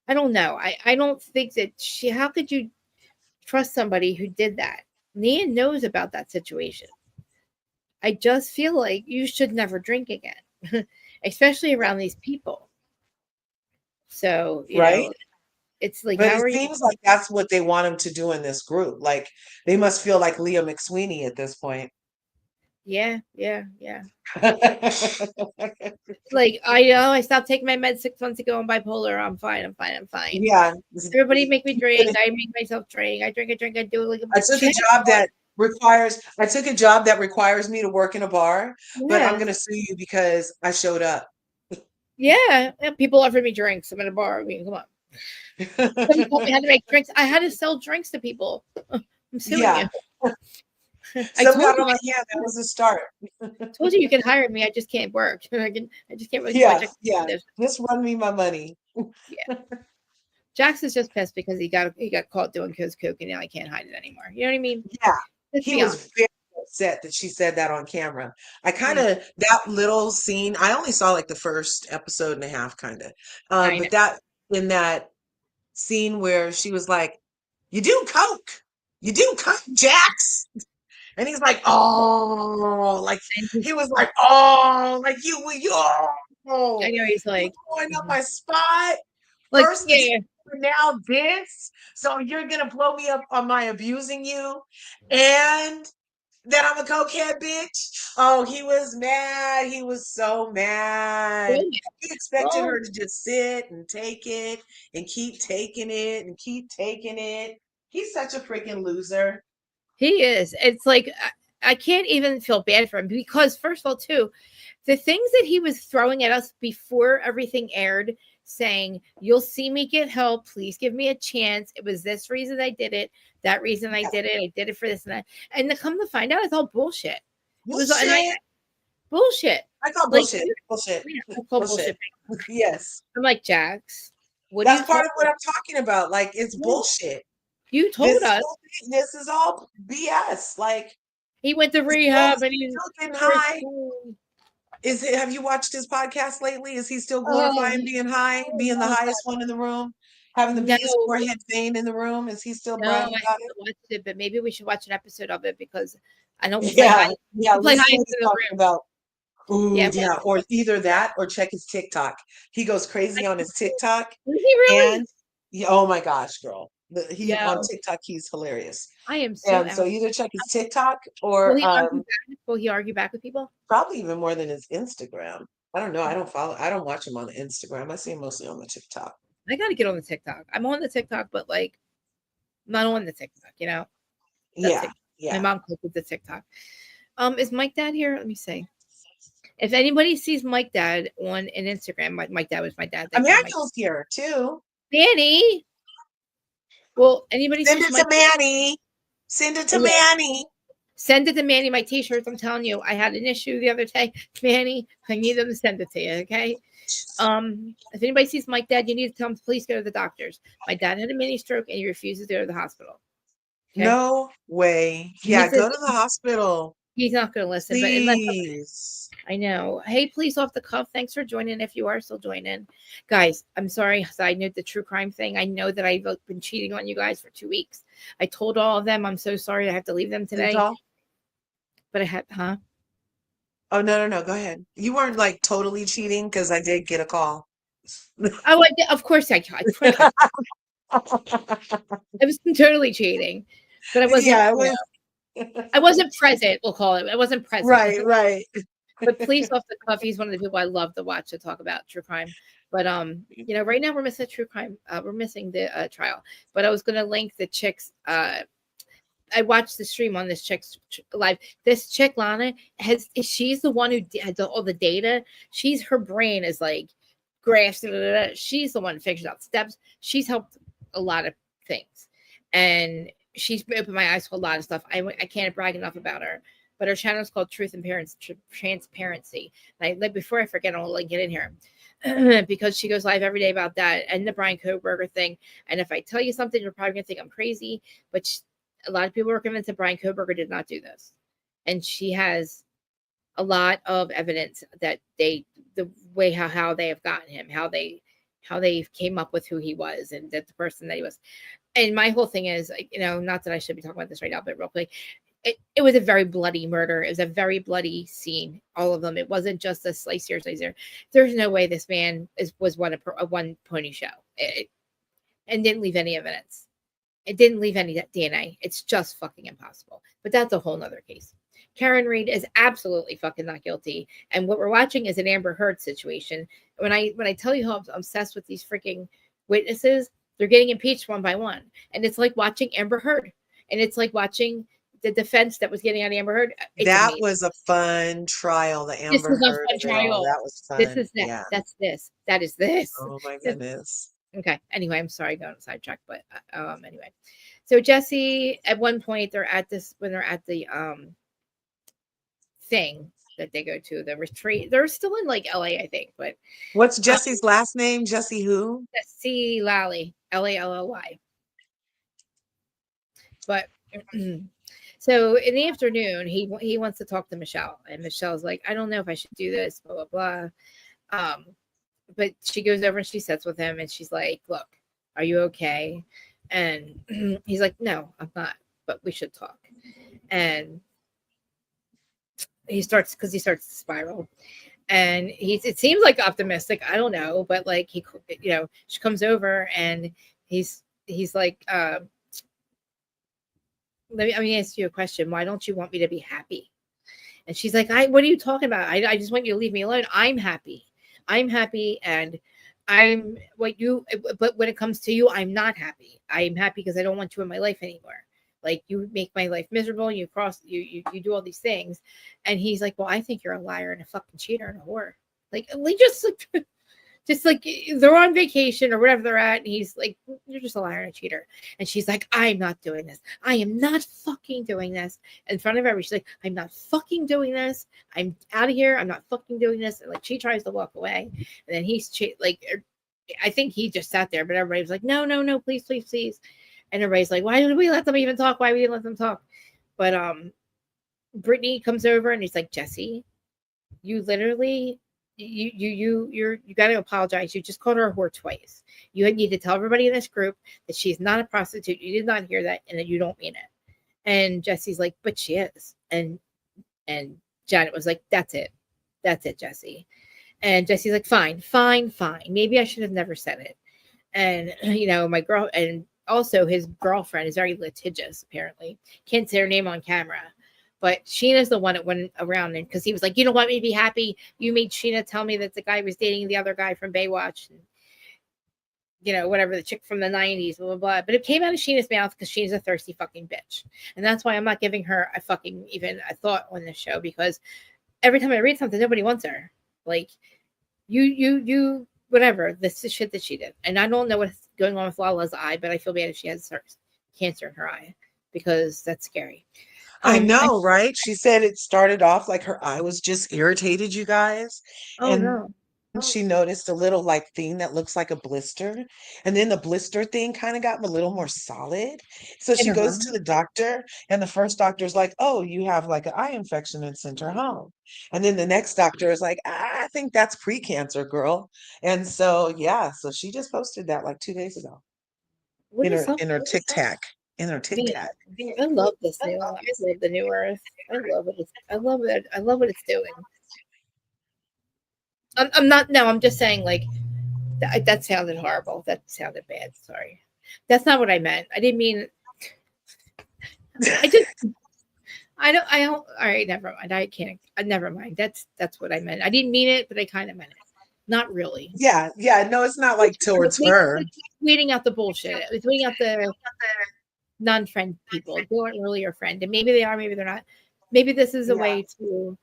I don't know. I don't think that how could you trust somebody who did that? Nia knows about that situation. I just feel like you should never drink again, especially around these people. So, it's like, but it seems like that's what they want him to do in this group. Like they must feel like Leah McSweeney at this point. Yeah. Like, I stopped taking my meds 6 months ago. I'm bipolar. I'm fine. Yeah. Everybody make me drink. I make myself drink. I drink. I do it like I took a job that requires me to work in a bar, but I'm gonna sue you because I showed up. Yeah. People offered me drinks. I'm in a bar. I mean, come on. Somebody told me how to make drinks. I had to sell drinks to people. I'm suing you. I Some told got you, on my hand. That was a start. you can hire me. I just can't work. I just can't really do much. Yeah, yeah. Just run me my money. Yeah. Jax is just pissed because he got caught doing coke and now he can't hide it anymore. You know what I mean? Yeah, Let's he be honest. was very upset that she said that on camera. I I kind know. of that little scene. I only saw like the first episode and a half, kind of. I know. But that in that scene where she was like, "You do coke, you do coke, Jax," and he's like, "Oh," like And he was like, "Oh, like you, I oh, know he's you like, blowing up my spot." First the yeah. now this, so you're gonna blow me up on my abusing you, and that I'm a cokehead bitch. Oh, he was mad. He was so mad. He expected Well, her to just sit and take it and keep taking it and keep taking it. He's such a freaking loser. he is. It's like I can't even feel bad for him because first of all, too, the things that he was throwing at us before everything aired, saying, "You'll see me get help. Please give me a chance. It was this reason I did it. That reason I did it. I did it for this and that." And to come to find out, it's all bullshit. It was and Bullshit. bullshit. I call Like bullshit. Bullshit. I call Bullshit. bullshit. Yes. I'm like, Jax, what are you That's part talking of what I'm talking about. Like, it's about? bullshit. You told This us whole thing, this is all BS. Like, he went to he's still, rehab and he's he's still getting high. Is it, have you watched his podcast lately? Is he still oh, glorifying being high, being the oh highest one in the room, having the no, biggest forehead vein in the room? Is he still no, I bragging about it? haven't watched it, but maybe we should watch an episode of it because I know we'll play high. Yeah, yeah. We'll play Listen high to into what he's the talking room. about. Ooh, Yeah, yeah. Or either that or check his TikTok. He goes crazy on his TikTok. is he really? And yeah, oh my gosh, girl. He on Yo, TikTok, he's hilarious. I am so And so out. either check his TikTok Will or he argue back? Will he argue back with people? probably even more than his Instagram. I don't know. I don't watch him on the Instagram. I see him mostly on the TikTok. I got to get on the TikTok. I'm on the TikTok, but like not on the TikTok. You know, that's Yeah, it. My yeah. mom cooks the TikTok. Is Mike Dad here? Let me see. If anybody sees Mike Dad on an Instagram, Mike Dad was my dad. Thank God, Mike. Emmanuel's here too. Manny. Well, anybody Send sees it to Mike? Manny. Send it to Oh, yeah. Manny. Send it to Manny, my t-shirts. I'm telling you, I had an issue the other day. Manny, I need them to send it to you, okay? If anybody sees Mike Dad, you need to tell him to please go to the doctors. My dad had a mini stroke and he refuses to go to the hospital. Okay. No way. He Yeah, says go to the hospital. he's not gonna listen, but unless Please. I know. Hey, police off the cuff. Thanks for joining. If you are still joining, guys, I'm sorry. Side note: the true crime thing. I know that I've been cheating on you guys for 2 weeks. I told all of them I'm so sorry. I have to leave them today, but I had, huh? Oh, no, no, no. Go ahead. You weren't like totally cheating because I did get a call. Oh, I did. Of course I was totally cheating, but I wasn't. Yeah, it You was. know, I wasn't present. We'll call it. I wasn't present. Right, right. But police off the cuff. He's one of the people I love to watch to talk about true crime. But right now we're missing true crime. We're missing the trial. But I was going to link the chicks. I watched the stream on this chick's live. This chick Lana she's the one who has all the data. Her brain is like graphs. She's the one who figures out steps. She's helped a lot of things, and she's opened my eyes to a lot of stuff. I can't brag enough about her. But her channel is called Truth and Transparency. And before I forget, I'll link it in here because she goes live every day about that and the Brian Koberger thing. And if I tell you something, you're probably gonna think I'm crazy, but a lot of people are convinced that Brian Koberger did not do this. And she has a lot of evidence that the way how they have gotten him, how they came up with who he was and that the person that he was. And my whole thing is, not that I should be talking about this right now, but real quick, it was a very bloody murder. It was a very bloody scene. All of them. It wasn't just a slice here, slice there. There's no way this man was a one pony show and didn't leave any evidence. It didn't leave any DNA. It's just fucking impossible. But that's a whole nother case. Karen Reed is absolutely fucking not guilty. And what we're watching is an Amber Heard situation. When I tell you how I'm obsessed with these freaking witnesses, they're getting impeached one by one. And it's like watching Amber Heard. And it's like watching the defense that was getting on Amber Heard. That was a fun trial, the This Amber was a Heard fun of it all. trial. That was This fun. is that. Yeah. That's this. That is this. Oh my goodness. Okay. Anyway, I'm sorry going sidetrack, but anyway. So Jesse, at one point, they're at this when they're at the thing that they go to, the retreat. They're still in like LA, I think, but What's um, Jesse's last name? Jesse who? C Lally, Lally. But so in the afternoon, he wants to talk to Michelle, and Michelle's like, I don't know if I should do this, blah blah blah. But she goes over and she sits with him, and she's like, "Look, are you okay?" And he's like, "No, I'm not, but we should talk." And he starts to spiral, and it seems like optimistic. I don't know, but like she comes over and he's like, let me ask you a question. Why don't you want me to be happy? And she's like, what are you talking about? I just want you to leave me alone. I'm happy. I'm happy. And but when it comes to you, I'm not happy. I'm happy because I don't want you in my life anymore. Like, you make my life miserable. You do all these things. And he's like, well, I think you're a liar and a fucking cheater and a whore. Like, just like they're on vacation or whatever they're at, and he's like, you're just a liar and a cheater. And she's like, I'm not doing this. I am not fucking doing this. In front of everybody, she's like, I'm not fucking doing this. I'm out of here. I'm not fucking doing this. And like, she tries to walk away, and then I think he just sat there, but everybody was like, no, no, no, please, please, please. And everybody's like, why did we let them even talk? Why we didn't let them talk? But Brittany comes over and he's like, Jesse, you literally you got to apologize. You just called her a whore twice. You need to tell everybody in this group that she's not a prostitute. You did not hear that, and that you don't mean it. And Jesse's like, but she is. And Janet was like, that's it, Jesse. And Jesse's like, fine, fine, fine. Maybe I should have never said it. And my girl, and also his girlfriend is very litigious. Apparently, can't say her name on camera. But Sheena's the one that went around, and because he was like, you don't want me to be happy. You made Sheena tell me that the guy was dating the other guy from Baywatch, and whatever, the chick from the 90s, blah, blah, blah. But it came out of Sheena's mouth because Sheena's a thirsty fucking bitch. And that's why I'm not giving her a fucking even a thought on this show, because every time I read something, nobody wants her. Like, you, whatever, this is shit that she did. And I don't know what's going on with Lala's eye, but I feel bad if she has cancer in her eye, because that's scary. I know, right? She said it started off like her eye was just irritated, you guys. Oh And no. she noticed a little like thing that looks like a blister. And then the blister thing kind of got a little more solid. So In she her goes home. to the doctor, and the first doctor is like, oh, you have like an eye infection, and sent her home. And then the next doctor is like, I think that's precancer, girl. And so, yeah, so she just posted that like 2 days ago What is up? in her tic tac. In her tic Man, tac. I love this new. I love the new Earth. I love it. I love it. I love what it's doing. I'm not. No, I'm just saying. Like, that sounded horrible. That sounded bad. Sorry. That's not what I meant. I didn't mean. I just. I don't. I don't. All right. Never mind. I can't. Never mind. That's what I meant. I didn't mean it, but I kind of meant it. Not really. Yeah, yeah. No, it's not like towards her. Weeding out the bullshit. It's weeding out the non-friend people. They weren't really your friend, and maybe they are. Maybe they're not. Maybe this is a Yeah. way to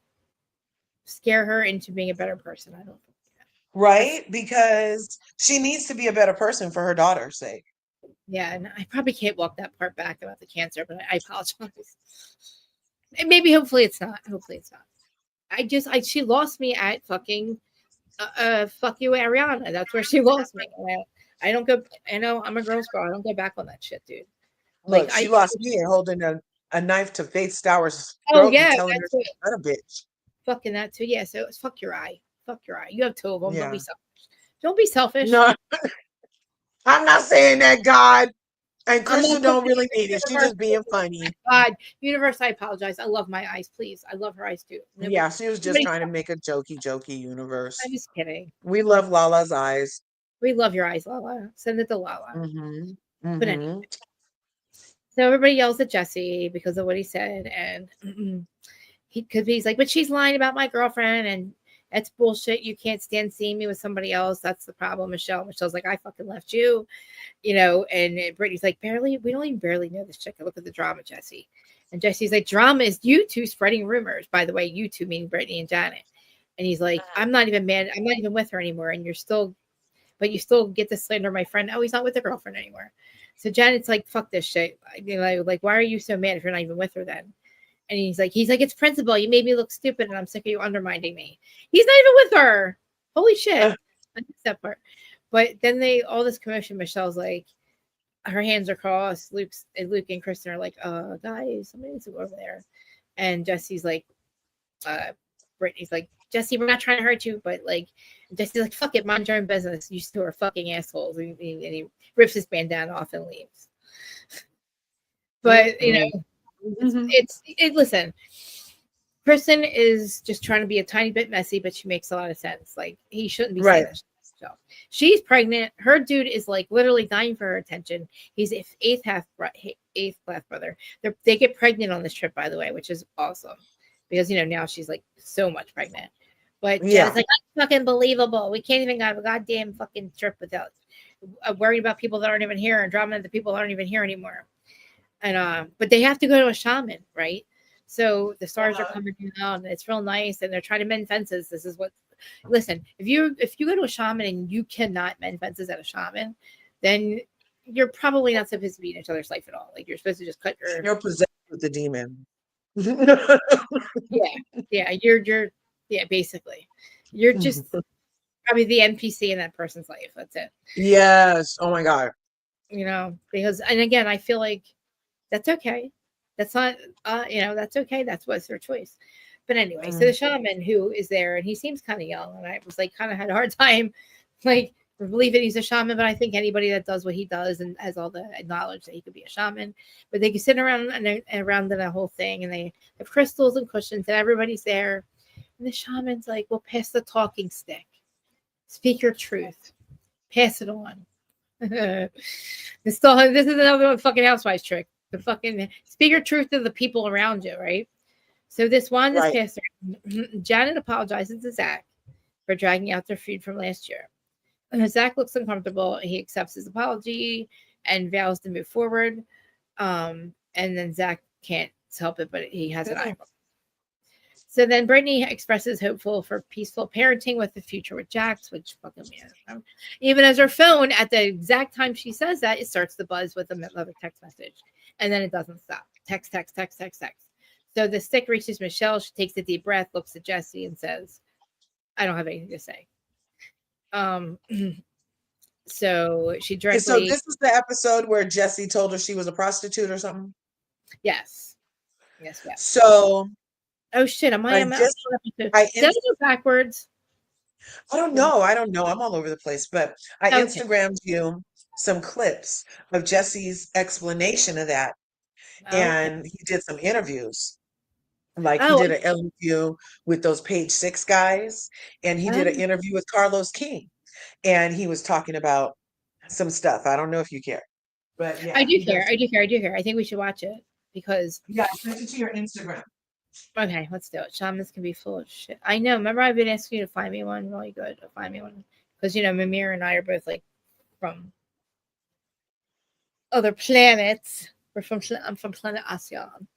scare her into being a better person. I don't think. Right? Because she needs to be a better person for her daughter's sake. Yeah, and I probably can't walk that part back about the cancer, but I apologize. And maybe, hopefully it's not. Hopefully it's not. She lost me at fucking fuck you, Ariana. That's where she lost me. I don't go. I know I'm a girl's girl. I don't go back on that shit, dude. Look, Like, she lost me at holding a knife to Faith Stowers' oh throat and yeah, telling her that's she's it. not a bitch. Fucking that too. Yeah. So it's fuck your eye. Fuck your eye. You have two of them. Don't be Yeah. selfish. Don't be selfish. No, I'm not saying that, God. And I'm Crystal not don't really saying need it. She's just being funny. God, universe, I apologize. I love my eyes, please. I love her eyes too. Yeah, she was just Nobody, trying to make a jokey universe. I'm just kidding. We love Lala's eyes. We love your eyes, Lala. Send it to Lala. Mm-hmm. But anyway, Mm-hmm. so everybody yells at Jesse because of what he said, and he's like, but she's lying about my girlfriend, and that's bullshit. You can't stand seeing me with somebody else. That's the problem, Michelle. Michelle's like, I fucking left you, and Brittany's like, we don't even barely know this chick. Look at the drama, Jesse. And Jesse's like, drama is you two spreading rumors. By the way, you two meaning Brittany and Janet. And he's like, I'm not even mad. I'm not even with her anymore. And you're still but you still get to slander my friend. Oh, he's not with the girlfriend anymore. So Janet's like, fuck this shit. You know, like, why are you so mad if you're not even with her then? And he's like, it's principle. You made me look stupid, and I'm sick of you undermining me. He's not even with her. Holy shit. I missed that part. But then all this commotion, Michelle's like, her hands are crossed. Luke and Kristen are like, guys, somebody needs to go over there. And Jesse's like, Brittany's like, Jesse, we're not trying to hurt you, but like, Jesse's like, fuck it, mind your own business. You two are fucking assholes. And he rips his bandana off and leaves. But, you know, listen, Kristen is just trying to be a tiny bit messy, but she makes a lot of sense. Like, he shouldn't be saying this. So she's pregnant. Her dude is like literally dying for her attention. He's eighth class brother. They get pregnant on this trip, by the way, which is awesome because, you know, now she's like so much pregnant. But yeah, it's like, that's fucking believable. We can't even have a goddamn fucking trip without worrying about people that aren't even here and drama that people aren't even here anymore. And but they have to go to a shaman, right? So the stars are coming down, and it's real nice, and they're trying to mend fences. This is what. Listen, if you go to a shaman and you cannot mend fences at a shaman, then you're probably not supposed to be in each other's life at all. Like, you're supposed to just cut your. You're possessed with the demon. Yeah, basically, you're just probably the NPC in that person's life. That's it. Yes. Oh my God. You know, because, and again, I feel like that's okay. That's not, you know, that's okay. That's what's their choice. But anyway, so the shaman who is there, and he seems kind of young, and I was like, kind of had a hard time, like, believing he's a shaman. But I think anybody that does what he does and has all the knowledge that he could be a shaman, but they can sit around and around in the whole thing, and they have crystals and cushions, and everybody's there. And the shaman's like, well, pass the talking stick, speak your truth, pass it on. This is another fucking housewives trick. The fucking speak your truth to the people around you, right? So this one is passed around. Janet apologizes to Zach for dragging out their feud from last year. And Zach looks uncomfortable. He accepts his apology and vows to move forward. And then Zach can't help it, but he has an eyebrow. So then Brittany expresses hopeful for peaceful parenting with the future with Jax, which fucking man. Even as her phone, at the exact time she says that, it starts to buzz with another text message. And then it doesn't stop. Text. So the stick reaches Michelle. She takes a deep breath, looks at Jesse, and says, I don't have anything to say. So she directly. So this is the episode where Jesse told her she was a prostitute or something? Yes. So. Oh shit! Did I go backwards? I don't know. I'm all over the place, but I Instagrammed you some clips of Jesse's explanation of that, and he did some interviews. Like, he did an interview with those Page Six guys, and he did an interview with Carlos King, and he was talking about some stuff. I don't know if you care, but yeah, I do care. I think we should watch it because I sent it to your Instagram. Okay, let's do it. Shamans can be full of shit. I know. Remember, I've been asking you to find me one. Really good. Find me one. Because, you know, Mimir and I are both, like, from other planets. I'm from planet ASEAN.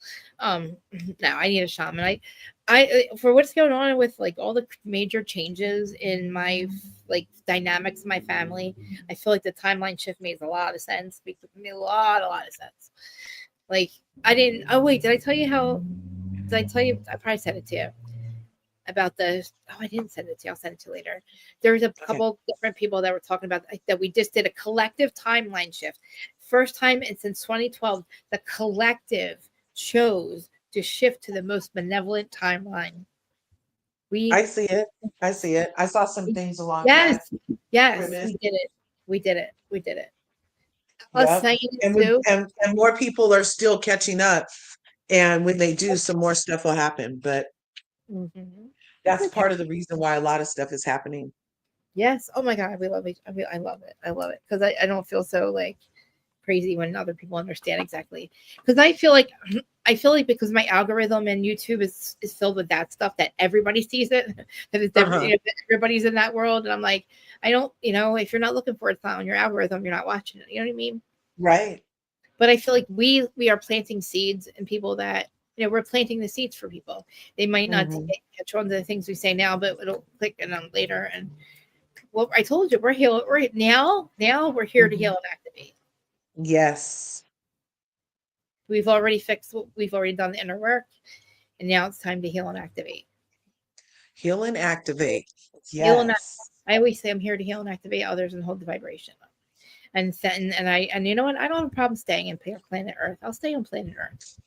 Now, I need a shaman. I for what's going on with, like, all the major changes in my, like, dynamics of my family, I feel like the timeline shift makes a lot of sense. Makes a lot of sense. Like, did I tell you how... Did I tell you? I probably sent it to you about I didn't send it to you. I'll send it to you later. There was a couple different people that were talking about that we just did a collective timeline shift. First time since 2012, the collective chose to shift to the most benevolent timeline. I see it. I saw some things along that. Yes, premise. we did it. Yep. And more people are still catching up. And when they do, some more stuff will happen. But that's part of the reason why a lot of stuff is happening. Yes. Oh my God, we love it. I love it. I love it because I don't feel so like crazy when other people understand exactly. Because I feel like because my algorithm and YouTube is filled with that stuff that everybody sees it. That everybody's in that world, and I'm like, I don't. You know, if you're not looking for it, it's not on your algorithm. You're not watching it. You know what I mean? Right. But I feel like we are planting seeds in people that, you know, we're planting the seeds for people. They might not catch on to the things we say now, but it'll click in them later. And Well, I told you we're healing. We're now we're here to Mhm. heal and activate. Yes. We've already fixed. We've already done the inner work, and now it's time to heal and activate. Heal and activate. Heal and Yes. I always say I'm here to heal and activate others and hold the vibration up. And you know what? I don't have a problem staying in planet Earth. I'll stay on planet Earth.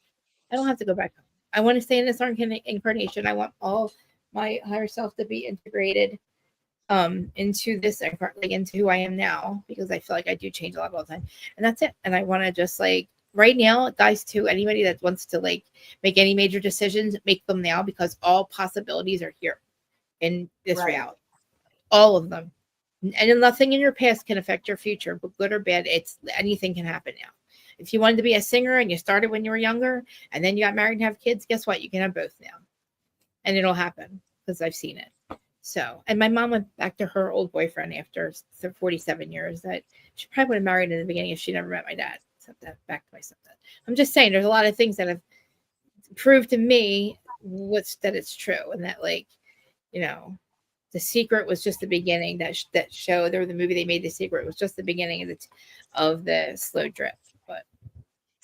I don't have to go back home. I want to stay in this incarnation. I want all my higher self to be integrated into this like into who I am now, because I feel like I do change a lot all the time. And that's it. And I want to just like right now, guys, to anybody that wants to like make any major decisions, make them now, because all possibilities are here in this Right. reality. All of them. And nothing in your past can affect your future, but good or bad, it's anything can happen now. If you wanted to be a singer and you started when you were younger and then you got married and have kids, guess what? You can have both now. And it'll happen because I've seen it. So, and my mom went back to her old boyfriend after 47 years that she probably would have married in the beginning if she never met my dad. Back to my stepdad. I'm just saying there's a lot of things that have proved to me that it's true, and that like, you know, The Secret was just the beginning. That show, there was the movie they made, The Secret, was just the beginning of the slow drip. But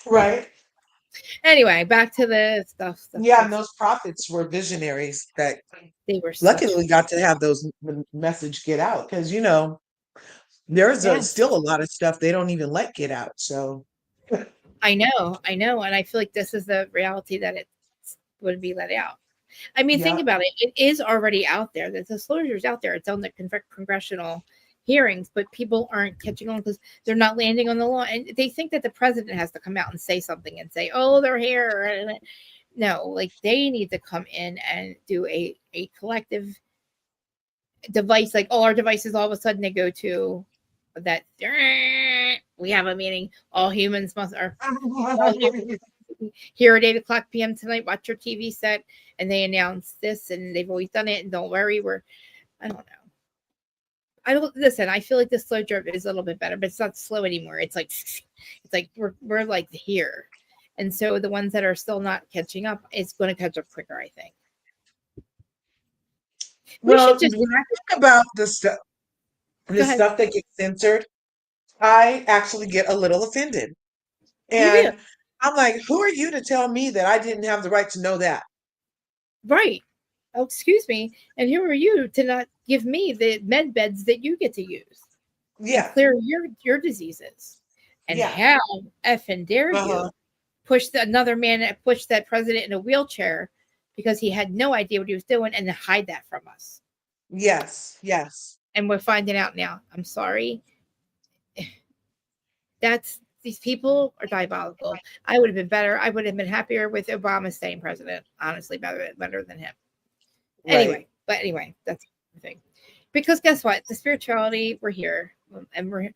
Right. anyway, back to the stuff. Yeah, and those prophets were visionaries that They were such luckily got to have those message get out because there's yes. still a lot of stuff they don't even let get out. So I know, and I feel like this is the reality that it would be let out. I mean, think yeah, about it. It is already out there. The disclosure is out there. It's on the congressional hearings, but people aren't catching on because they're not landing on the law. And they think that the president has to come out and say something and say, oh, they're here. No, like they need to come in and do a collective device. Like all our devices, all of a sudden they go to that. We have a meeting. All humans must, or all humans here at 8 o'clock p.m. tonight, watch your TV set, and they announce this, and they've always done it, and don't worry, I don't know. I don't listen. I feel like the slow drip is a little bit better, but it's not slow anymore. It's like we're like here, and so the ones that are still not catching up, it's going to catch up quicker. I think we should well, just when I think about go the ahead. stuff that gets censored, I actually get a little offended. You do And I'm like, who are you to tell me that I didn't have the right to know that? right. Oh, excuse me. And who are you to not give me the med beds that you get to use and Yeah, clear your diseases? And yeah. how effing dare Uh-huh. you another man that pushed that president in a wheelchair because he had no idea what he was doing and to hide that from us. Yes, yes. And we're finding out now. I'm sorry. These people are diabolical. I would have been better. I would have been happier with Obama staying president. Honestly, better than him. Right. Anyway, that's the thing. Because guess what? The spirituality, we're here, and we're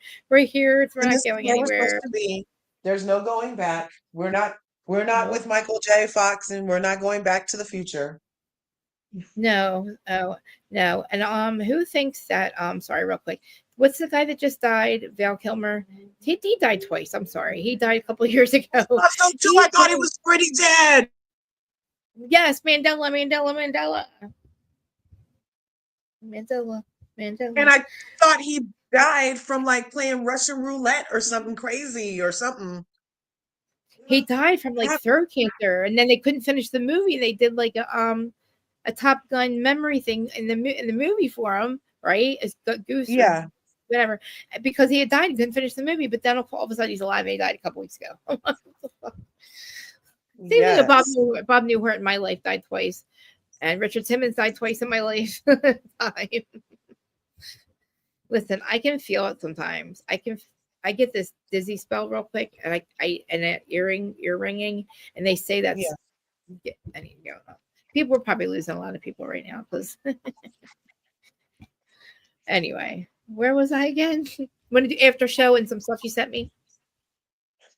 here. We're And not this is going where we're supposed anywhere. to be. There's no going back. We're not No, with Michael J. Fox and we're not going back to the future. no, oh no. And who thinks that? Sorry, real quick. What's the guy that just died? Val Kilmer. He died twice. I'm sorry. He died a couple of years ago. Thought so too. I He thought he was pretty dead. yes, Mandela, And Mandela. I thought he died from like playing Russian roulette or something crazy or something. He died from like throat cancer, and then they couldn't finish the movie. They did like a Top Gun memory thing in the movie for him, right? As Goose or Yeah. whatever, because he had died and couldn't finish the movie. But then all of a sudden he's alive and he died a couple weeks ago. Same thing with Yes. Bob Newhart in my life died twice, and Richard Simmons died twice in my life. Listen, I can feel it sometimes. I get this dizzy spell real quick, and and an ear ringing, and they say Yeah. that's I need to go. People are probably losing a lot of people right now because anyway, where was I again? When did you after show and some stuff you sent me?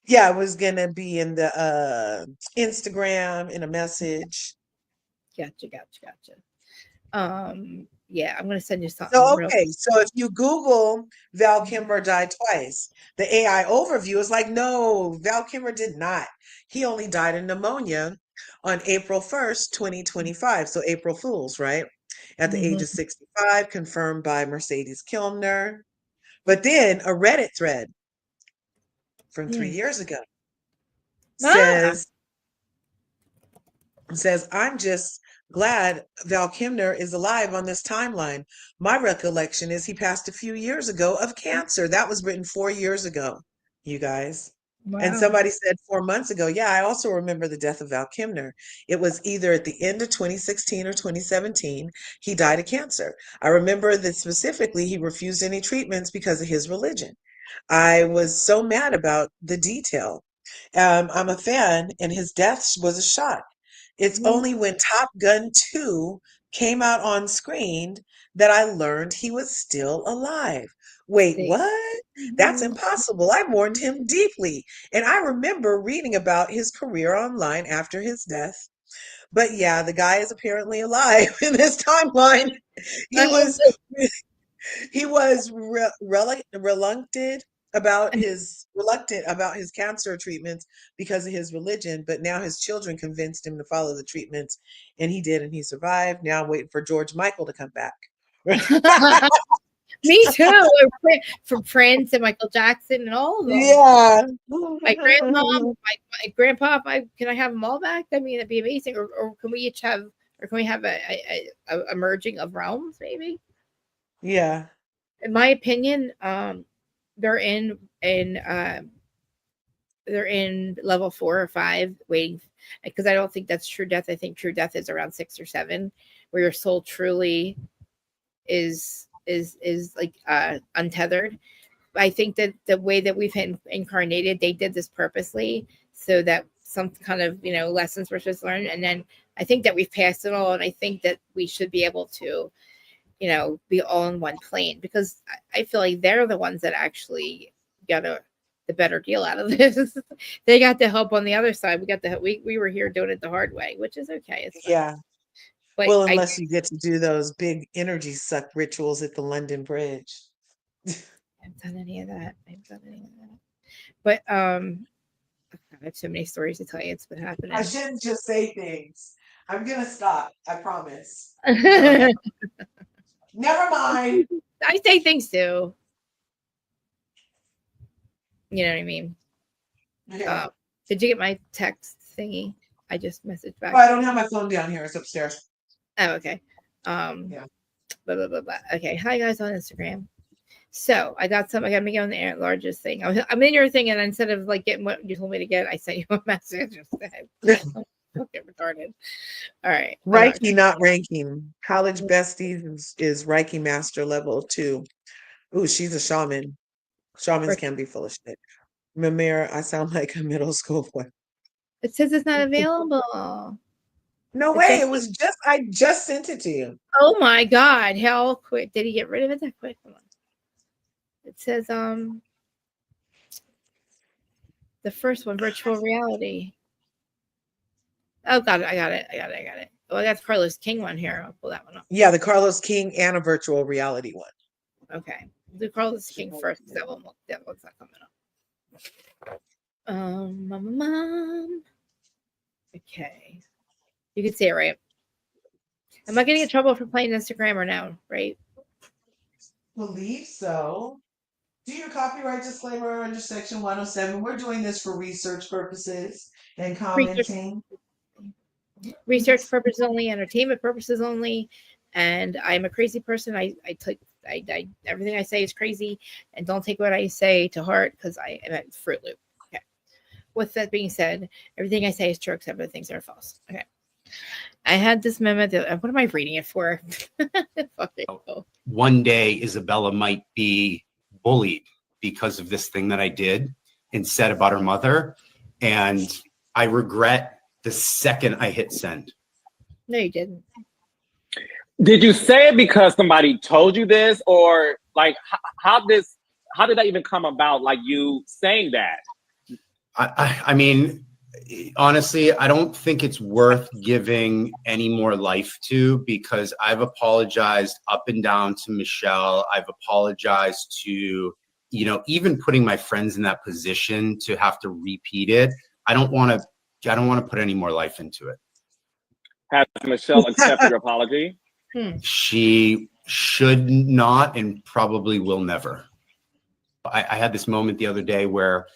Yeah, it was gonna be in the Instagram in a message. Gotcha. Yeah, I'm gonna send you something So real. okay, so if you Google Val Mhm. Kilmer died twice, the AI overview is like, no, Val Kilmer did not. He only died of pneumonia on April 1st, 2025. So April Fools, right? at the age of 65, confirmed by Mercedes Kilmer. But then a Reddit thread from 3 years ago Ah, says, I'm just glad Val Kilmer is alive on this timeline. My recollection is he passed a few years ago of cancer. That was written 4 years ago, you guys. And wow. somebody said 4 months ago, yeah, I also remember the death of Val Kilmer. It was either at the end of 2016 or 2017. He died of cancer. I remember that specifically he refused any treatments because of his religion. I was so mad about the detail. I'm a fan, and his death was a shock. It's only when Top Gun 2 came out on screen that I learned he was still alive. Wait, See. what? That's impossible. I mourned him deeply. And I remember reading about his career online after his death. But yeah, the guy is apparently alive in this timeline. He was he was reluctant about his cancer treatments because of his religion, but now his children convinced him to follow the treatments, and he did, and he survived. Now I'm waiting for George Michael to come back. Me too. From Prince and Michael Jackson and all of them. Yeah. My grandma, my grandpa. Can I have them all back? I mean, that'd be amazing. Or can we each have? Or can we have a merging of realms? Maybe. Yeah. In my opinion, they're they're in level 4 or 5 waiting, because I don't think that's true death. I think true death is around 6 or 7, where your soul truly is like untethered. I think that the way that we've incarnated, they did this purposely so that some kind of lessons we're supposed to learn, and then I think that we've passed it all, and I think that we should be able to be all in one plane, because I feel like they're the ones that actually got the better deal out of this. They got the help on the other side. We got we were here doing it the hard way, which is okay. It's fine. Yeah. But Well, unless you get to do those big energy suck rituals at the London Bridge. I haven't done any of that. But I have so many stories to tell you. It's been happening. I shouldn't just say things. I'm gonna stop. I promise. Never mind. I say things too. You know what I mean? Yeah. Did you get my text thingy? I just messaged back. Oh, I don't have my phone down here. It's upstairs. Oh, okay. Yeah. Blah, blah, blah, blah. Okay. Hi, guys, on Instagram. So I got I got me on the largest thing. I'm in your thing, and instead of like getting what you told me to get, I sent you a message instead. Okay, retarded. All right. Reiki, not ranking. College besties is Reiki master level 2. Ooh, she's a shaman. Shamans can be full of shit. Mimir, I sound like a middle school boy. It says it's not available. No way. I just sent it to you. Oh my God. How quick. Did he get rid of it that quick? Hold on. It says, the first one, virtual reality. Oh, got it. I got it. Oh, I got the Carlos King one here. I'll pull that one up. Yeah, the Carlos King and a virtual reality one. Okay. Do Carlos King first, because that one's not coming up. Mom. Okay. You can see it, right? Am I getting in trouble for playing Instagram or no? Right? Believe so. Do your copyright disclaimer under section 107. We're doing this for research purposes and commenting. Research purposes only, entertainment purposes only, and I'm a crazy person. I everything I say is crazy, and don't take what I say to heart, because I am at Fruit Loop. Okay. With that being said, everything I say is true except for the things that are false. Okay. I had this memo. What am I reading it for? One day Isabella might be bullied because of this thing that I did and said about her mother, and I regret the second I hit send. No, you didn't. Did you say it because somebody told you this, or like how did that even come about? Like you saying that? I mean, honestly, I don't think it's worth giving any more life to, because I've apologized up and down to Michelle. I've apologized to, even putting my friends in that position to have to repeat it. I don't want to put any more life into it. Has Michelle accepted your apology? She should not and probably will never. I had this moment the other day where,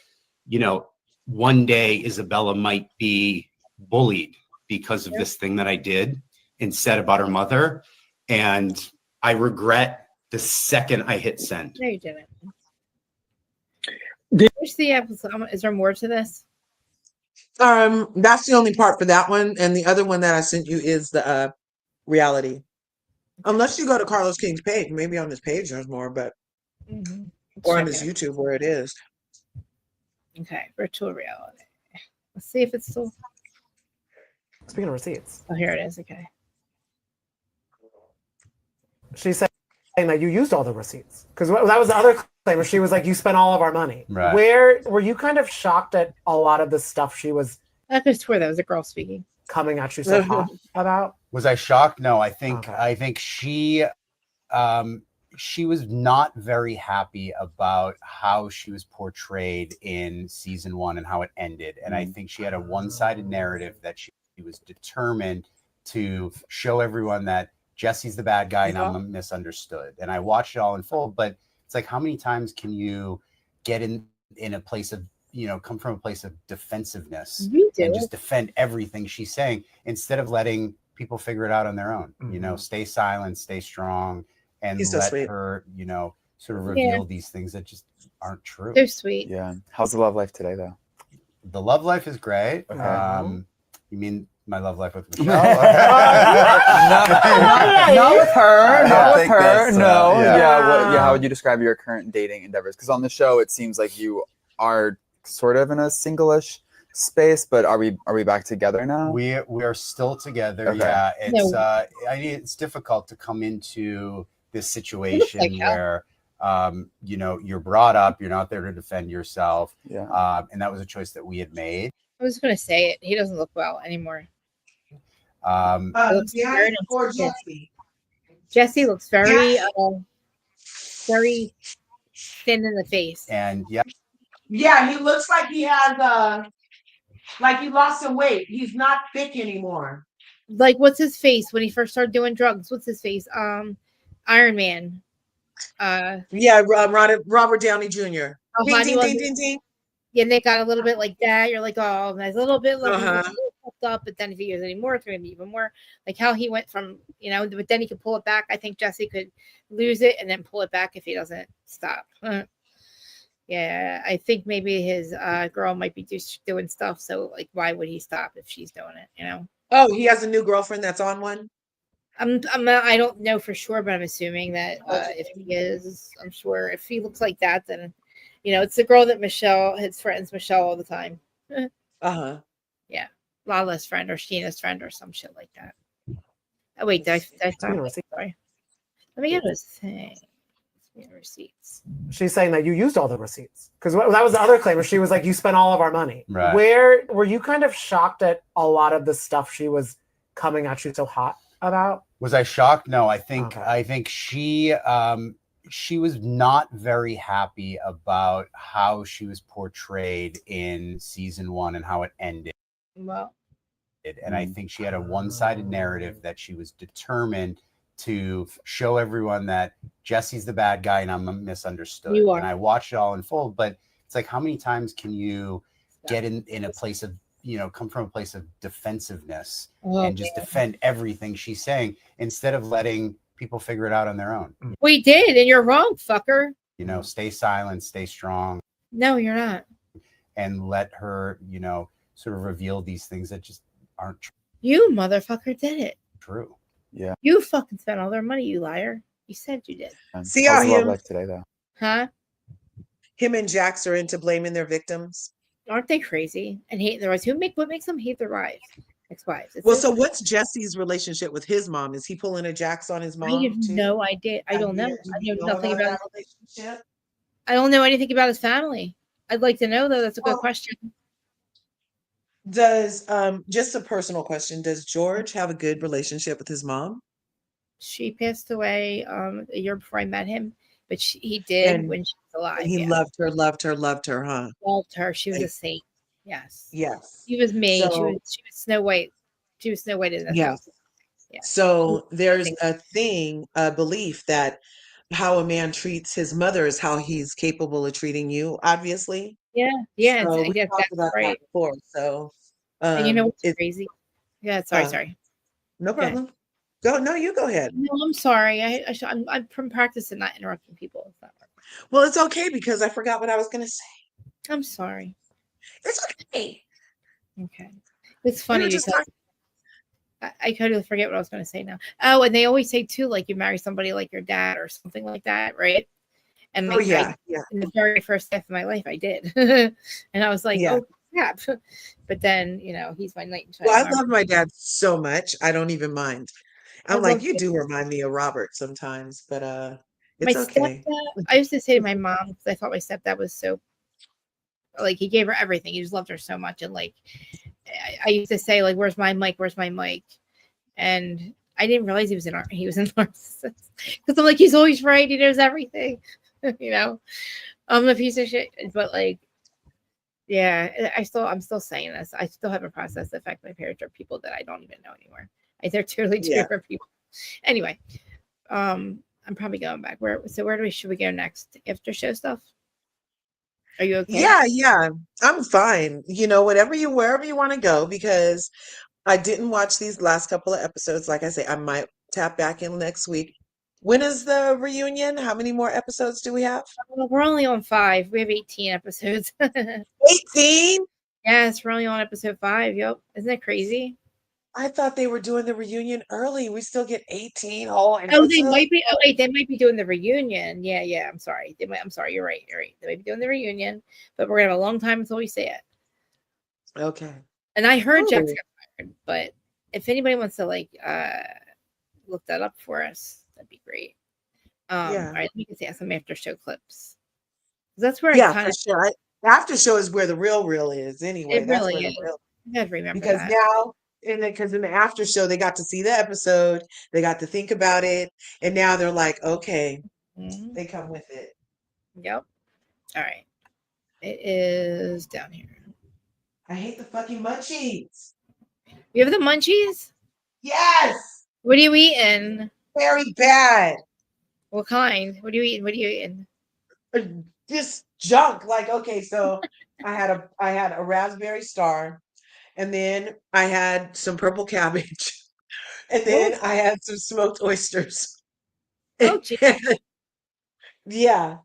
you know, one day Isabella might be bullied because of this thing that I did and said about her mother. And I regret the second I hit send. No, you didn't. Did- Where's the episode? Is there more to this? That's the only part for that one, and the other one that I sent you is the reality. Unless you go to Carlos King's page, maybe on his page there's more, but or on his YouTube where it is. Okay, virtual reality. Let's see if it's still. Speaking of receipts, Oh, here it is. Okay. she's saying that you used all the receipts because that was the other claim where she was like, "You spent all of our money." Right. Where were you kind of shocked at a lot of the stuff she was I could swear that was a girl speaking. coming at you so hot about? Was I shocked? No, I think Okay. I think she was not very happy about how she was portrayed in season 1 and how it ended. And I think she had a one-sided narrative that she was determined to show everyone that Jesse's the bad guy and I'm misunderstood. And I watched it all unfold, but it's like, how many times can you get in a place of, you know, come from a place of defensiveness You do. and just defend everything she's saying instead of letting people figure it out on their own? You know, stay silent, stay strong, and He's so let sweet. her, you know, sort of reveal these things that just aren't true. They're sweet. Yeah. How's the love life today, though? The love life is great. Okay. You mean my love life with Michelle? Not with her. I Not with think her. that's, No. yeah. Yeah. How would you describe your current dating endeavors? Because on the show, it seems like you are sort of in a single-ish space, but are we back together now? We are still together. Okay. Yeah, it's No. it's difficult to come into this situation like hell. where you know, you're brought up, you're not there to defend yourself, Yeah. and that was a choice that we had made. I was going to say it. He doesn't look well anymore. looks Behind very or nice. Jesse. Jesse looks very, very thin in the face. And yeah, Yeah, he looks like he has like he lost some weight. He's not thick anymore. Like, what's his face when he first started doing drugs? What's his face? Iron Man. Yeah, Robert Downey Jr. How Ding, hot he ding, was. ding, ding, ding. Yeah, and they got a little bit like that. You're like, oh, nice, a little bit, like he's a Uh-huh. little fucked up. But then if he uses any more, it's going to be even more. Like how he went from, you know, but then he could pull it back. I think Jesse could lose it and then pull it back if he doesn't stop. Yeah, I think maybe his girl might be doing stuff. So like, why would he stop if she's doing it? You know. Oh, he has a new girlfriend that's on one. I don't know for sure, but I'm assuming that if he is, I'm sure if he looks like that, then you know it's the girl that his friends Michelle all the time. Uh-huh. Yeah, Lala's friend or Sheena's friend or some shit like that. Oh wait, did I Speaking stop? of receipts, Sorry, let me get his thing. Receipts. she's saying that you used all the receipts because that was the other claim where she was like, "You spent all of our money." Right. Where were you kind of shocked at a lot of the stuff she was coming at you so hot about? was I shocked? No, I think Okay. I think she was not very happy about how she was portrayed in season 1 and how it ended. Well, And I think she had a one-sided narrative that she was determined to show everyone that Jesse's the bad guy and I'm misunderstood. You are. And I watched it all unfold, but it's like, how many times can you get in a place of, you know, come from a place of defensiveness and just defend everything she's saying instead of letting people figure it out on their own? we did, and you're wrong, fucker. You know, stay silent, stay strong, No, you're not. and let her, you know, sort of reveal these things that just aren't You motherfucker did it. true. You fucking spent all their money, you liar. You said you did. See How's how the love him- life today, though? Huh? Him and Jax are into blaming their victims. Aren't they crazy? And hate their wives. What makes them hate their wives? Ex-wives. It's Well, just- so what's Jesse's relationship with his mom? Is he pulling a Jax on his mom? I have too? no idea. I don't know. Do I you know know nothing about about. that relationship. I don't know anything about his family. I'd like to know though. That's a good Well, question. Does just a personal question, does George have a good relationship with his mom? She passed away a year before I met him, but he did And- when she was alive. And he yeah. loved her, huh? Loved her. She was a Like- saint. Yes. Yes. She was me. So- she was Snow White. She was Snow White in this Yeah. house. Yeah. So there's a belief that how a man treats his mother is how he's capable of treating you, obviously. Yeah. So we Yeah, talked that's about that right. before. So And you know what's it's crazy? Yeah, uh, sorry. no Go ahead. problem. No, you go ahead. No, I'm sorry. I'm from practice and not interrupting people. It's not working. Well, it's okay because I forgot what I was gonna say. I'm sorry. It's okay. Okay. It's We were funny just because talking. I totally forget what I was going to say now. Oh, and they always say too, like you marry somebody like your dad or something like that, right? And Oh yeah, yeah, in the very first half of my life, I did, and I was like, yeah. oh crap. But then he's my knight in Well, shining I armor. love my dad so much. I don't even mind. I I'm like, love you do remind me of Robert sometimes, but my it's okay. stepdad. I used to say to my mom because I thought my stepdad was so like he gave her everything. He just loved her so much, and like I used to say like, "Where's my mic? Where's my mic?" And I didn't realize he was a narcissist because I'm like, he's always right. He knows everything, I'm a piece of shit, but like, yeah, I'm still saying this. I still haven't processed the fact my parents are people that I don't even know anymore. They're totally Yeah. different people. Anyway, I'm probably going back. Where should we go next? After show stuff? Are you okay? Yeah. I'm fine. Wherever you want to go, because I didn't watch these last couple of episodes. Like I say, I might tap back in next week. When is the reunion? How many more episodes do we have? Well, we're only on 5. We have 18 episodes. 18? Yes, we're only on episode 5. Yep. Isn't that crazy? I thought they were doing the reunion early. We still get 18 whole Oh, they episodes. might be. Oh, wait, they might be doing the reunion. Yeah. I'm sorry. I'm sorry. You're right. They might be doing the reunion, but we're gonna have a long time until we see it. Okay. And I heard Jax Ooh. got fired, but if anybody wants to look that up for us, that'd be great. Yeah. All right, we can see some after show clips. That's where Yeah, I kind for of. sure. After show is where the real is anyway. It That's really where the is. real, You gotta remember because that. now because in the after show they got to see the episode, they got to think about it, and now they're like, okay, Mhm. they come with it. Yep. All right. It is down here. I hate the fucking munchies. You have the munchies? Yes, What are you eating? very bad. What kind? What are you eating? What are you eating? Just junk. Like, okay, so I had a raspberry star, and then I had some purple cabbage, and Oh, then I had some smoked oysters. oh, gee, Yeah.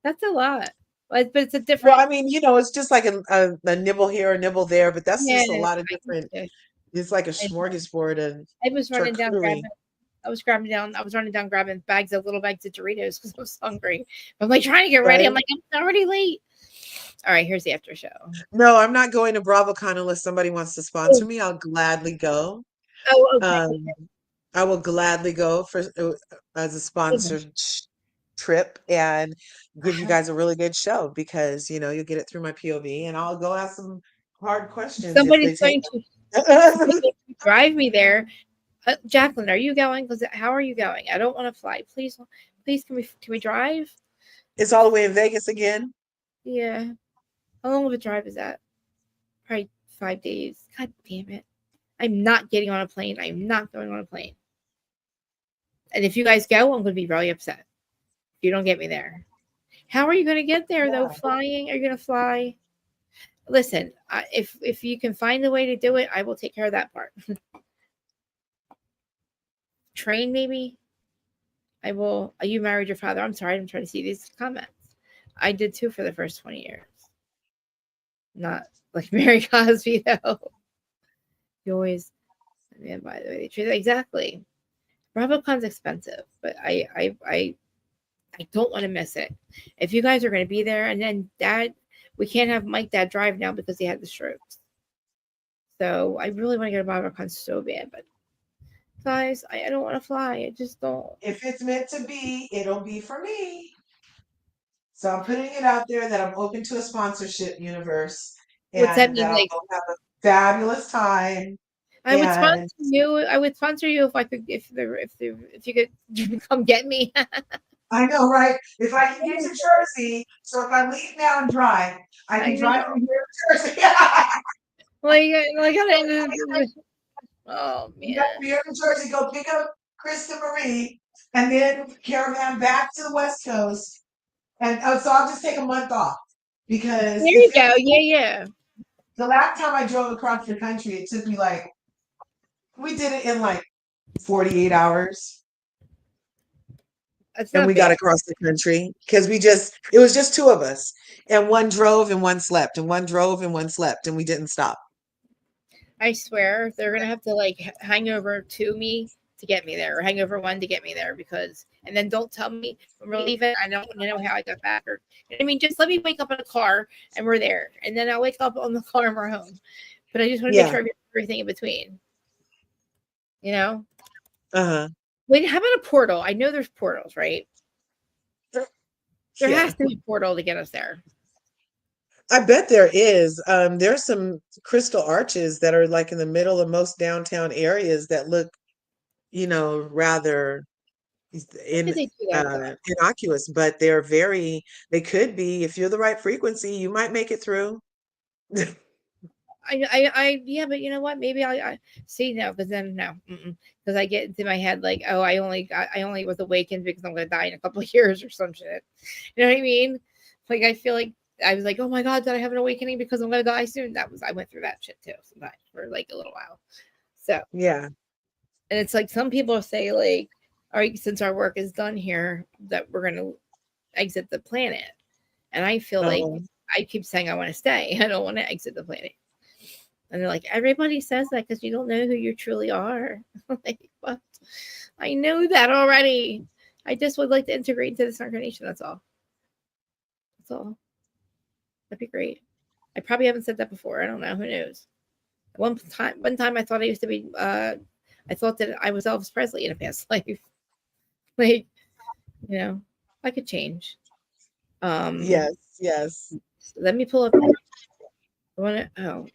that's a lot. But it's a Well, different. I mean, it's just like a nibble here, a nibble there, but that's Yeah, just a lot of I different. get you. It's like a I know. smorgasbord of I was running down charcuterie. grabbing. I was running down grabbing little bags of Doritos because I was hungry. I'm like trying to get ready. I'm Right? like, I'm already late. All right, here's the after show. No, I'm not going to BravoCon unless somebody wants to Oh, sponsor me. I'll gladly go. okay. Um, I will gladly go for as a sponsored trip and give you guys a really good show because you'll get it through my POV, and I'll go ask some hard questions if they Somebody's take going to drive me there. Jacqueline, are you going? Because how are you going? I don't want to fly. Please, can we drive? It's all the way in Vegas again. Yeah. How long of a drive is that? Probably 5 days. God damn it. I'm not getting on a plane. I'm not going on a plane. And if you guys go, I'm going to be really upset if you don't get me there. How are you going to get there, though? Flying? Are you going to fly? Listen, if you can find a way to do it, I will take care of that part. Train, maybe? I will. You married your father. I'm sorry. I'm trying to see these comments. I did too for the first 20 years. Not like Mary Cosby, though. You always, and by the way, they treat exactly. BravoCon's expensive, but I don't want to miss it. If you guys are going to be there, and then Dad, we can't have Mike Dad drive now because he had the strokes. So I really want to go to BravoCon so bad, but guys, I don't want to fly. I just don't. If it's meant to be, it'll be for me. So I'm putting it out there that I'm open to a sponsorship universe What's that and mean? that I'll Like, go have a fabulous time. I would sponsor And you. I would sponsor you if I could. If you could come get me. I know, right? If I can get to Jersey, so if I leave now and drive, I I can drive know. from here to Jersey. Like I gotta. Oh You man. got to be here in Jersey, go pick up Krista Marie, and then caravan back to the West Coast. And so I'll just take a month off because There you go. Yeah. the last time I drove across the country, it took me like, we did it in like 48 hours. That's And not we got bad. across the country because it was just two of us. And one drove and one slept, and one drove and one slept, and we didn't stop. I swear they're gonna have to like hang over to me to get me there, or hang over one to get me there, because and then don't tell me when we're leaving. I don't know how I got back, or I mean, just let me wake up in a car and we're there, and then I'll wake up on the car and we're home. But I just want to make Yeah. sure I get everything in between. You know? Uh-huh. Wait, how about a portal? I know there's portals, right? There Yeah. has to be a portal to get us there. I bet there is. There's some crystal arches that are like in the middle of most downtown areas that look, rather Did they do that, though? innocuous, but they could be, if you're the right frequency, you might make it through. Yeah, but you know what? Maybe I see now, because then no, because I get into my head like, oh, I only was awakened because I'm gonna die in a couple of years or some shit. You know what I mean? Like I feel like I was like, oh my god, did I have an awakening because I'm gonna die soon? I went through that shit too sometimes for like a little while. So Yeah. and it's like some people say like, all right, since our work is done here, that we're gonna exit the planet, and I feel like I keep saying I want to stay. I don't want to exit the planet. And they're like, everybody says that because you don't know who you truly are. Like, what? I know that already. I just would like to integrate into this incarnation. That's all. That's all. That'd be great. I probably haven't said that before. I don't know. Who knows? One time I thought I used to be, I thought that I was Elvis Presley in a past life. Like, I could change. Yes. Let me pull up.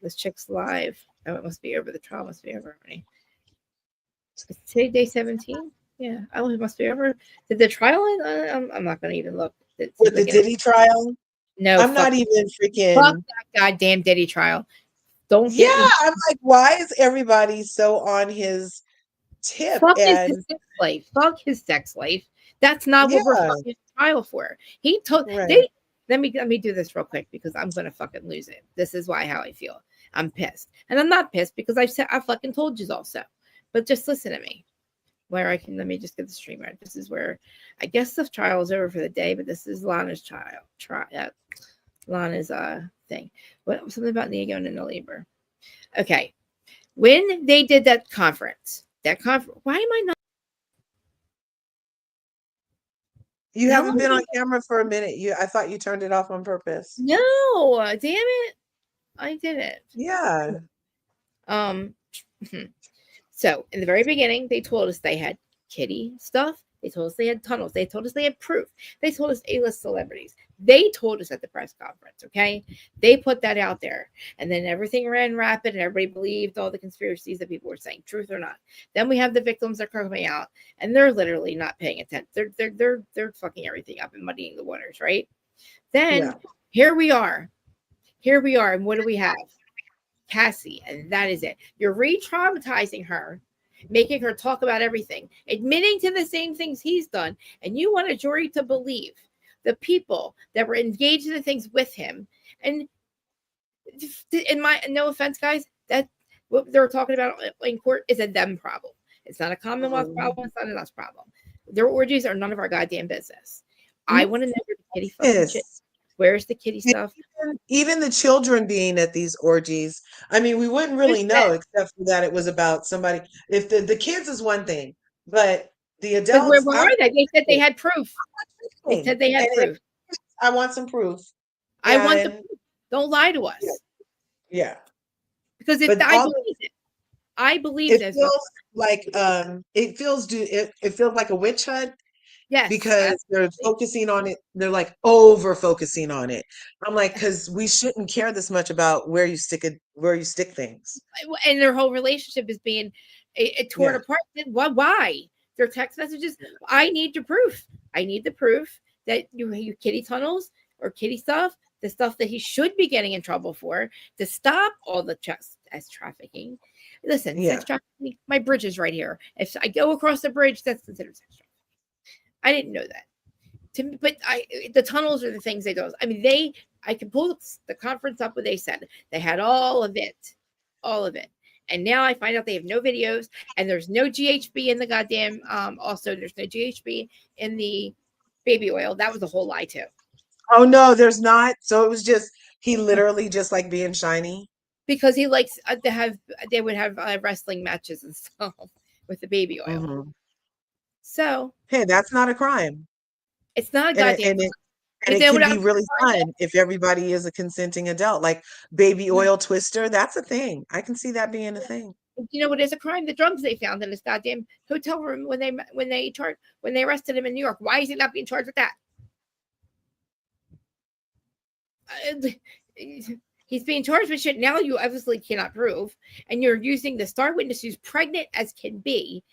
This chick's live. Oh, it must be over. The trial must be over already. Is today day 17? Yeah. Oh, it must be over. Did the trial end? I'm not going to even look. With the Diddy trial? No. I'm not even freaking. Fuck that goddamn Diddy trial. Don't get me. I'm like, why is everybody so on his tip? Fuck his sex life. Fuck his sex life. That's not what we're fucking trial for. He told Let me do this real quick because I'm gonna fucking lose it. This is how I feel. I'm pissed, and I'm not pissed because I fucking told you also. But just listen to me. Let me just get the stream right. This is where I guess the trial is over for the day, but this is Lana's Lana's thing. Something about Nia going into labor. Okay, when they did that conference, why am I not? You haven't been on camera for a minute. I thought you turned it off on purpose. No, damn it. I didn't. Yeah. So in the very beginning, they told us they had kitty stuff. They told us they had tunnels. They told us they had proof. They told us A-list celebrities. They told us at the press conference, okay? They put that out there. And then everything ran rapid and everybody believed all the conspiracies that people were saying, truth or not. Then we have the victims that are coming out and they're literally not paying attention. They're fucking everything up and muddying the waters, right? Then here we are. And what do we have? Cassie, and that is it. You're re-traumatizing her, making her talk about everything, admitting to the same things he's done, and you want a jury to believe the people that were engaged in the things with him. And in my no offense, guys, that what they're talking about in court is a them problem. It's not a Commonwealth problem. It's not an us problem. Their orgies are none of our goddamn business. I want to know where the kitty fucking shit. Where's the kitty stuff? Even the children being at these orgies. I mean, we wouldn't really know except for that it was about somebody. If the kids is one thing, but the adults. Where are they? They said they had proof. They said they had proof. I want some proof. I want the proof. Don't lie to us. Yeah. Because I believe this. It feels like a witch hunt. Yes. Because they're focusing on it. They're like over focusing on it. I'm like, because we shouldn't care this much about where you stick things. And their whole relationship is being torn apart. Why? Their text messages. I need the proof. I need the proof that you kitty tunnels or kitty stuff, the stuff that he should be getting in trouble for, to stop all the checks as trafficking. Listen, Yeah. sex trafficking. My bridge is right here. If I go across the bridge, that's considered sex trafficking. I didn't know that. But the tunnels are the things they do. I mean, I can pull the conference up where they said they had all of it. And now I find out they have no videos, and there's no GHB in the goddamn. Also, there's no GHB in the baby oil. That was a whole lie too. Oh no, there's not. So it was just he literally just like being shiny. Because he likes to have. They would have wrestling matches and stuff with the baby oil. Mhm. So Hey, that's not a crime. it's not a And goddamn. it can be really fun if everybody is a consenting adult. Like baby oil twister, that's a thing. I can see that being a thing. You know what is a crime? The drugs they found in his goddamn hotel room when they arrested him in New York. Why is he not being charged with that? He's being charged with shit now you obviously cannot prove, and you're using the star witness who's pregnant as can be,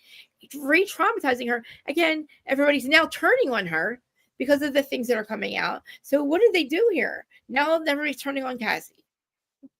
re-traumatizing her again. Everybody's now turning on her because of the things that are coming out. So what did they do here? Now everybody's turning on Cassie.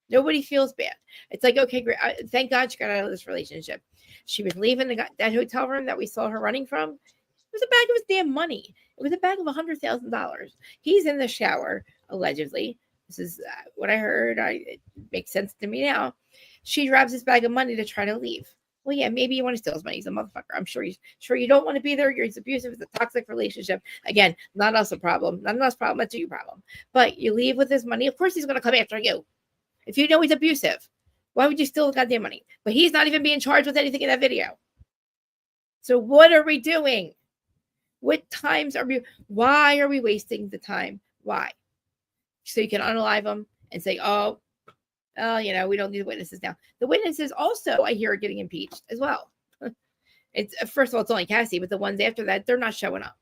Nobody feels bad. It's like, okay, great. Thank God she got out of this relationship. She was leaving that hotel room that we saw her running from. It was a bag of his damn money. It was a bag of $100,000. He's in the shower, allegedly. This is what I heard. It makes sense to me now. She grabs this bag of money to try to leave. Well, yeah, maybe you want to steal his money. He's a motherfucker. I'm sure you don't want to be there. It's abusive. It's a toxic relationship. Again, not us a problem. Not us problem. That's you problem. But you leave with his money. Of course, he's going to come after you. If you know he's abusive, why would you steal the goddamn money? But he's not even being charged with anything in that video. So what are we doing? What times are we? Why are we wasting the time? Why? So you can unalive them and say, oh, we don't need the witnesses now. The witnesses also, I hear, are getting impeached as well. It's first of all, it's only Cassie, but the ones after that, they're not showing up.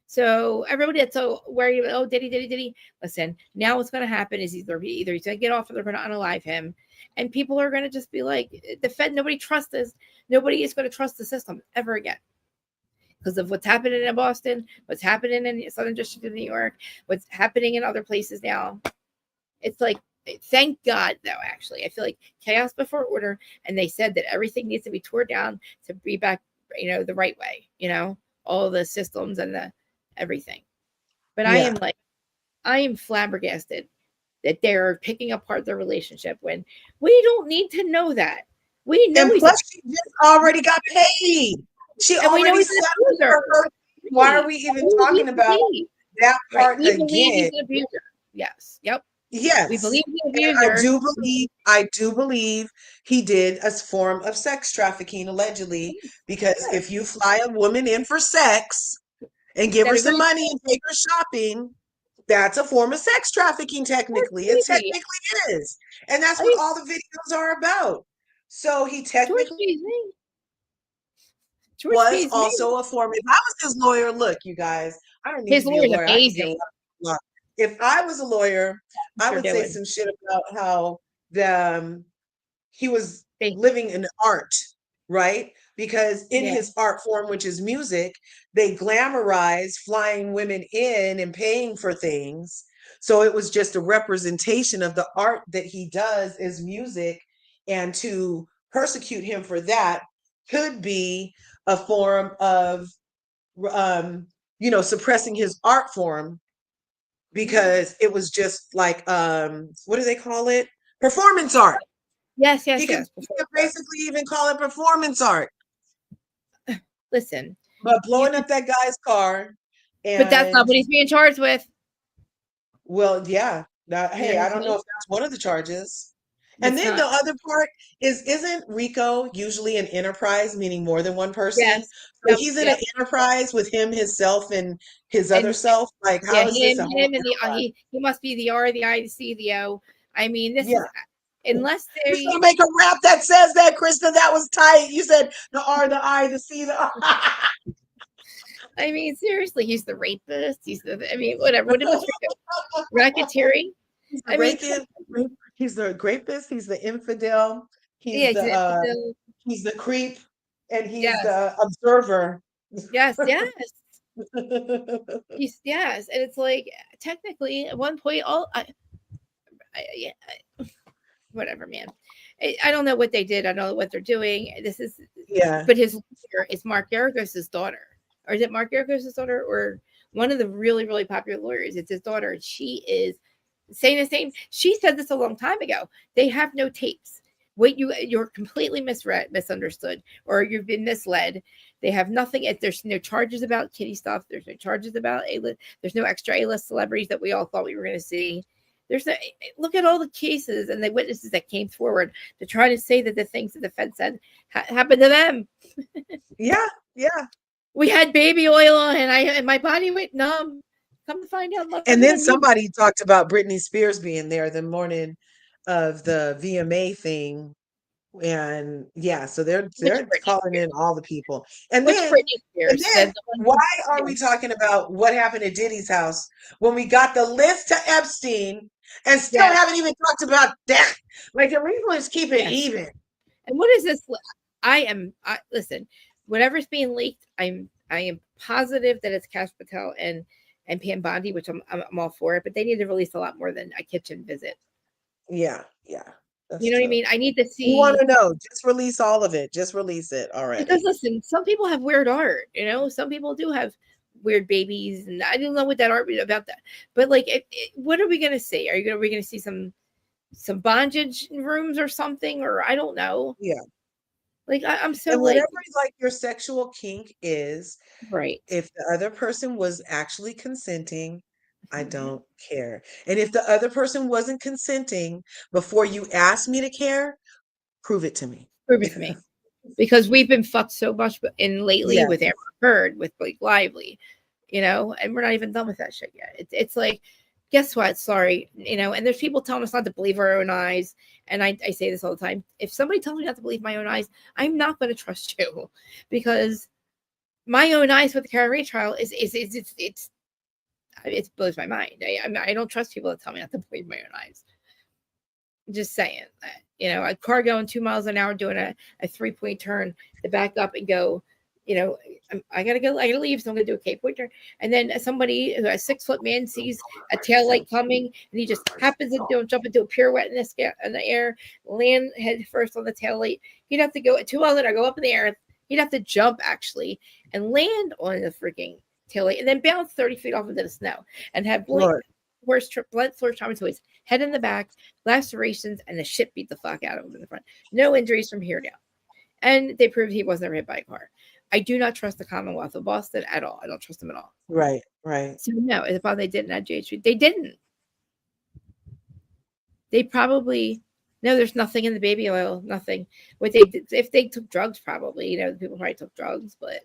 So everybody that's so worried, oh, did he? Listen, now what's going to happen is either he's going to get off or they're going to unalive him. And people are going to just be like, the Fed, nobody trusts this. Nobody is going to trust the system ever again. Because of what's happening in Boston, what's happening in Southern District of New York, what's happening in other places now. It's like, thank God, though, actually. I feel like chaos before order. And they said that everything needs to be torn down to be back, the right way, all the systems and the everything. But Yeah. I am flabbergasted that they're picking apart their relationship when we don't need to know that. We know And plus, she just already got paid. She already settled her. Why are we even talking about that part we again? Believe he's an abuser. Yes. Yep. Yes. We believe he's an And abuser. I do believe he did a form of sex trafficking, allegedly, because if you fly a woman in for sex and give her some money and take her shopping, that's a form of sex trafficking, technically. It technically is. And that's what all the videos are about. So he technically was also a form. If I was his lawyer, look, you guys, I don't need to be a lawyer. Amazing. If I was a lawyer, I would say some shit about how he was living in art, right? Because in his art form, which is music, they glamorize flying women in and paying for things. So it was just a representation of the art that he does as music, and to persecute him for that could be a form of suppressing his art form, because it was just like what do they call it? Performance art. Yes. He could basically even call it performance art. Listen. But blowing up that guy's car. But that's not what he's being charged with. Well, yeah. Hey, I don't know if that's one of the charges. And then the other part isn't RICO usually an enterprise, meaning more than one person? Yes. So he's in an enterprise with himself, and his other self. Like, how is this a whole he must be the R, the I, the C, the O. I mean, this is unless they You're gonna make a rap that says that, Krista. That was tight. You said the R, the I, the C, the R. I mean, seriously, he's the rapist. Whatever. What is racketeering? He's the rapist. He's the infidel. He's the creep, and he's the observer. Yes. And it's like technically at one point, whatever, man. I don't know what they did. I don't know what they're doing. This is, Yeah. but his lawyer is Mark Garagos' daughter. Or is it Mark Garagos' daughter? Or one of the really, really popular lawyers? It's his daughter. And she is saying the same. She said this a long time ago. They have no tapes. What you're completely misunderstood, or you've been misled. They have nothing. There's no charges about kitty stuff. There's no charges about A-list. There's no extra A-list celebrities that we all thought we were going to see. There's no, look at all the cases and the witnesses that came forward to try to say that the things that the Fed said happened to them. Yeah. Yeah. We had baby oil on, and my body went numb. Come to find out, look. And then somebody talked about Britney Spears being there the morning of the VMA thing. And yeah, so they're calling in all the people. And then why are we talking about what happened at Diddy's house when we got the list to Epstein and still haven't even talked about that? Like, at least let's keep it even. And what is this? Listen, whatever's being leaked, I am positive that it's Cash Patel and Pam Bondi, which I'm all for it, but they need to release a lot more than a kitchen visit. Yeah. You know what I mean? I need to see. You want to know? Just release all of it. Just release it already. Because listen, some people have weird art. Some people do have weird babies, and I don't know what that art was about that. But like, what are we gonna see? Are we gonna see some bondage rooms or something? Or I don't know. Yeah. Like I'm so and whatever like your sexual kink is, right. If the other person was actually consenting, I don't care. And if the other person wasn't consenting before you asked me to care, prove it to me. Prove it to me. Because we've been fucked so much lately with Amber Heard, with Blake Lively, and we're not even done with that shit yet. It's like, guess what? Sorry, and there's people telling us not to believe our own eyes. And I say this all the time. If somebody tells me not to believe my own eyes, I'm not going to trust you, because my own eyes with the Karen Reid trial it blows my mind. I don't trust people that tell me not to believe my own eyes. Just saying that, a car going 2 miles an hour doing a 3-point turn to back up and go, I gotta leave, so I'm gonna do a K-point turn. And then somebody, a 6-foot man, sees a tail light coming, and he just happens to jump into a pirouette in the air, land head first on the tail light. He'd have to go at 2 miles an hour, go up in the air. He'd have to jump actually and land on the freaking tail light, and then bounce 30 feet off into the snow and have blood floor trauma to his head in the back, lacerations, and the shit beat the fuck out of him in the front. No injuries from here down. And they proved he was never hit by a car. I do not trust the Commonwealth of Boston at all. I don't trust them at all. Right. So no, it's about they didn't have GHB. They didn't. They probably no. There's nothing in the baby oil. Nothing. What they did, if they took drugs, probably people probably took drugs, but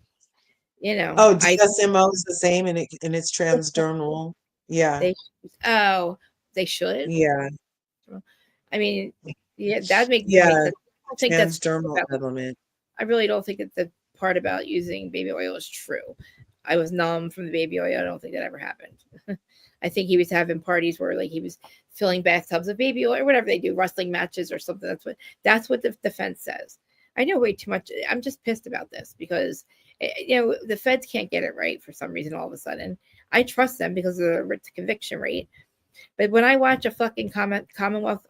Oh, DSMO is the same, and it's transdermal. Yeah. They should. Yeah. I mean, that makes sense. I don't think that's transdermal element. I really don't think that the part about using baby oil is true. I was numb from the baby oil. I don't think that ever happened. I think he was having parties where like he was filling bathtubs of baby oil or whatever they do, wrestling matches or something. That's what the defense says. I know way too much. I'm just pissed about this because the feds can't get it right for some reason all of a sudden. I trust them because of the conviction rate. But when I watch a fucking Commonwealth,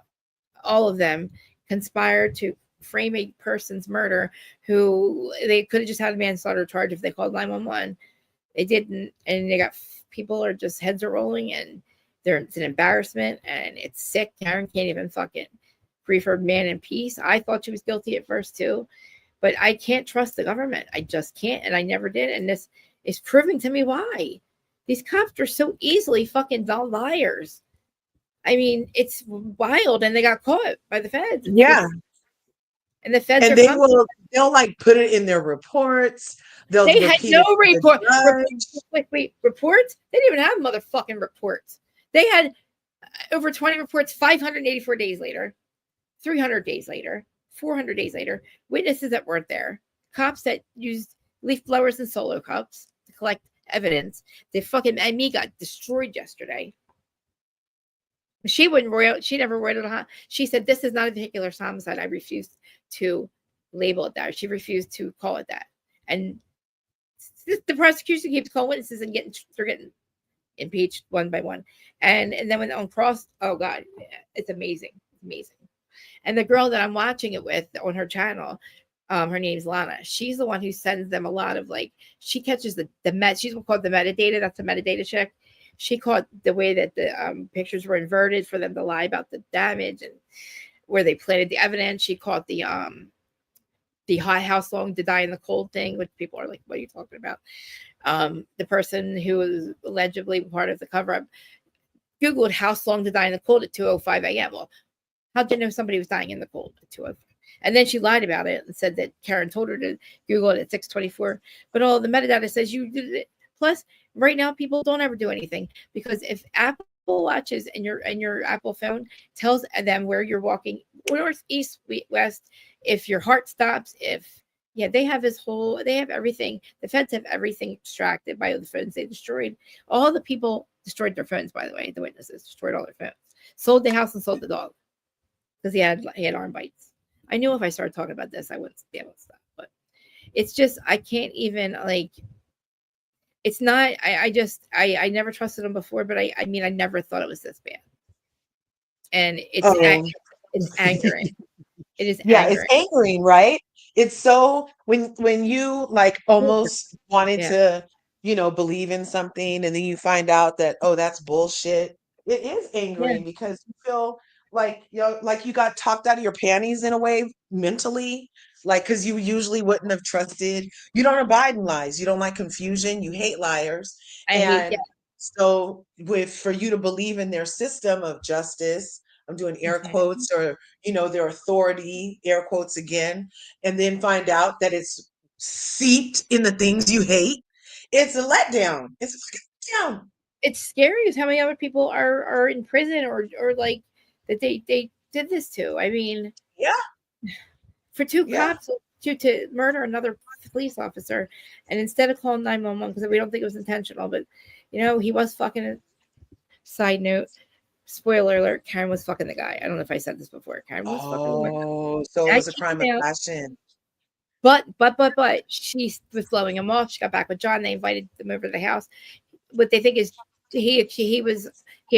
all of them conspire to frame a person's murder who they could have just had a manslaughter charge if they called 911. They didn't, and they got people are just heads are rolling, and it's an embarrassment, and it's sick. Karen can't even fucking grieve her man in peace. I thought she was guilty at first too, but I can't trust the government. I just can't, and I never did. And this is proving to me why these cops are so easily fucking liars. I mean, it's wild, and they got caught by the feds. Yeah. And the feds and they'll like put it in their reports. They had no report. Wait, reports? They didn't even have motherfucking reports. They had over 20 reports 584 days later, 300 days later, 400 days later, witnesses that weren't there, cops that used leaf blowers and solo cups to collect evidence. And me got destroyed yesterday. She never wrote it on. She said, this is not a vehicular homicide. I refused to label it that. She refused to call it that. And the prosecution keeps calling witnesses and they're getting impeached one by one. And then when on cross, oh God, it's amazing. Amazing. And the girl that I'm watching it with on her channel, her name's Lana. She's the one who sends them a lot of like, she catches the she's called the metadata. That's the metadata check. She caught the way that the pictures were inverted for them to lie about the damage and where they planted the evidence. She caught the how long to die in the cold thing, which people are like, what are you talking about? The person who was allegedly part of the cover-up Googled how long to die in the cold at 2:05 a.m. Well, how'd you know somebody was dying in the cold at 2:05? And then she lied about it and said that Karen told her to Google it at 6:24. But all the metadata says you did it. Plus, right now, people don't ever do anything because if Apple watches and your Apple phone tells them where you're walking, north, east, west, if your heart stops, they have they have everything. The feds have everything extracted by the phones they destroyed. All the people destroyed their phones, by the way. The witnesses destroyed all their phones, sold the house and sold the dog because he had arm bites. I knew if I started talking about this, I wouldn't be able to stop. But it's just I can't even like. It's not. I never trusted him before, but I mean I never thought it was this bad. And it's it's angering. It is angering. It's angering, right? It's so when you like almost wanted to, believe in something and then you find out that, oh, that's bullshit. It is angering because you feel like, like you got talked out of your panties in a way mentally, like, because you usually wouldn't have trusted. You don't abide in lies. You don't like confusion. You hate liars. So for you to believe in their system of justice, I'm doing air quotes, or, their authority, air quotes again, and then find out that it's seeped in the things you hate. It's a letdown. It's a letdown. It's scary as how many other people are in prison or like that they did this to. I mean, for two cops to murder another police officer, and instead of calling 911 because we don't think it was intentional, but he was fucking. Side note. Spoiler alert, Karen was fucking the guy. I don't know if I said this before. Karen was fucking the guy. So it was a crime of passion. But she was blowing him off. She got back with John. They invited them over to the house. What they think is he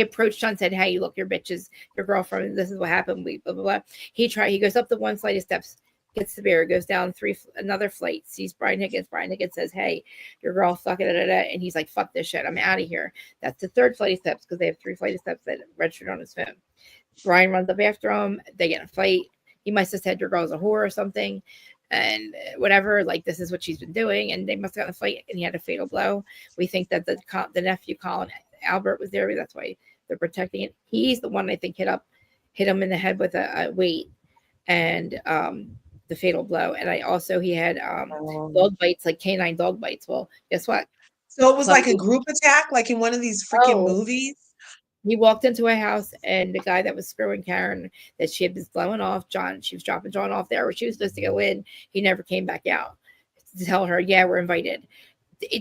approached John, said, "Hey, look, your bitch is your girlfriend. This is what happened." Blah blah blah. He goes up the one flight of steps, gets the beer, goes down another flight, sees Brian Higgins. Brian Higgins says, "Hey, your girl fucking da, da, da." And he's like, "Fuck this shit. I'm out of here." That's the third flight of steps because they have 3 flight of steps that registered on his phone. Brian runs up after him. They get in a fight. He must have said your girl's a whore or something. And whatever, like this is what she's been doing. And they must have gotten a fight and he had a fatal blow. We think that the nephew, Colin Albert, was there. That's why they're protecting it. He's the one I think hit him in the head with a weight and the fatal blow. And he had dog bites, like canine dog bites. Well, guess what? So it was like a group attack, like in one of these freaking movies. He walked into a house and the guy that was screwing Karen that she had been blowing off, John, she was dropping John off there where she was supposed to go in. He never came back out to tell her, yeah, we're invited.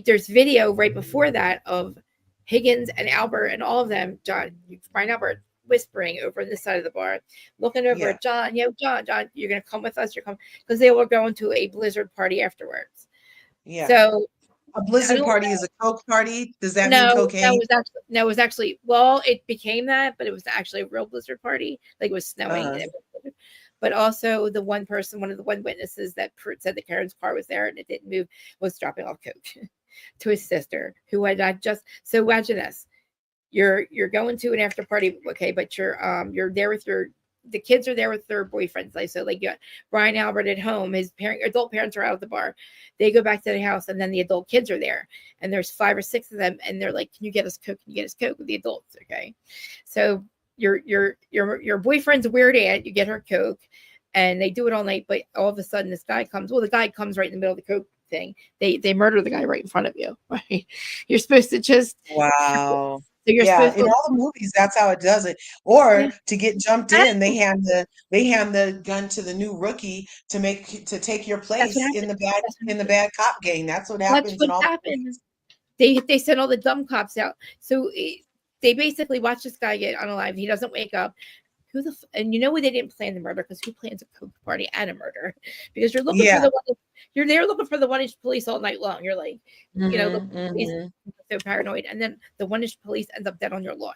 There's video right before that of Higgins and Albert and all of them, Brian Albert, whispering over on this side of the bar, looking over at John. John, you're going to come with us. You're coming because they were going to a Blizzard party afterwards. Yeah. So a Blizzard party is a Coke party. Does that mean cocaine? It was actually, well, it became that, but it was actually a real Blizzard party. Like it was snowing. But also the one of the witnesses that said that Karen's car was there and it didn't move was dropping off Coke to his sister who had not just. So imagine this. You're going to an after party, okay, but you're there with the kids are there with their boyfriends. So like you got Brian Albert at home, his adult parents are out at the bar. They go back to the house and then the adult kids are there and there's 5 or 6 of them and they're like, can you get us Coke? Can you get us Coke with the adults? Okay. So your boyfriend's weird aunt, you get her Coke and they do it all night, but all of a sudden this guy comes. Well, the guy comes right in the middle of the Coke thing. They murder the guy right in front of you. Right? You're supposed to just wow. So in all the movies, that's how it does it. Or to get jumped in, they hand the gun to the new rookie to take your place in the bad cop gang. That's what happens. They send all the dumb cops out. So they basically watch this guy get unalived. He doesn't wake up. And they didn't plan the murder because who plans a Coke party and a murder? Because you're looking for the one. You're there looking for the one-inch police all night long. You're like, so paranoid, and then the one-inch police ends up dead on your lawn.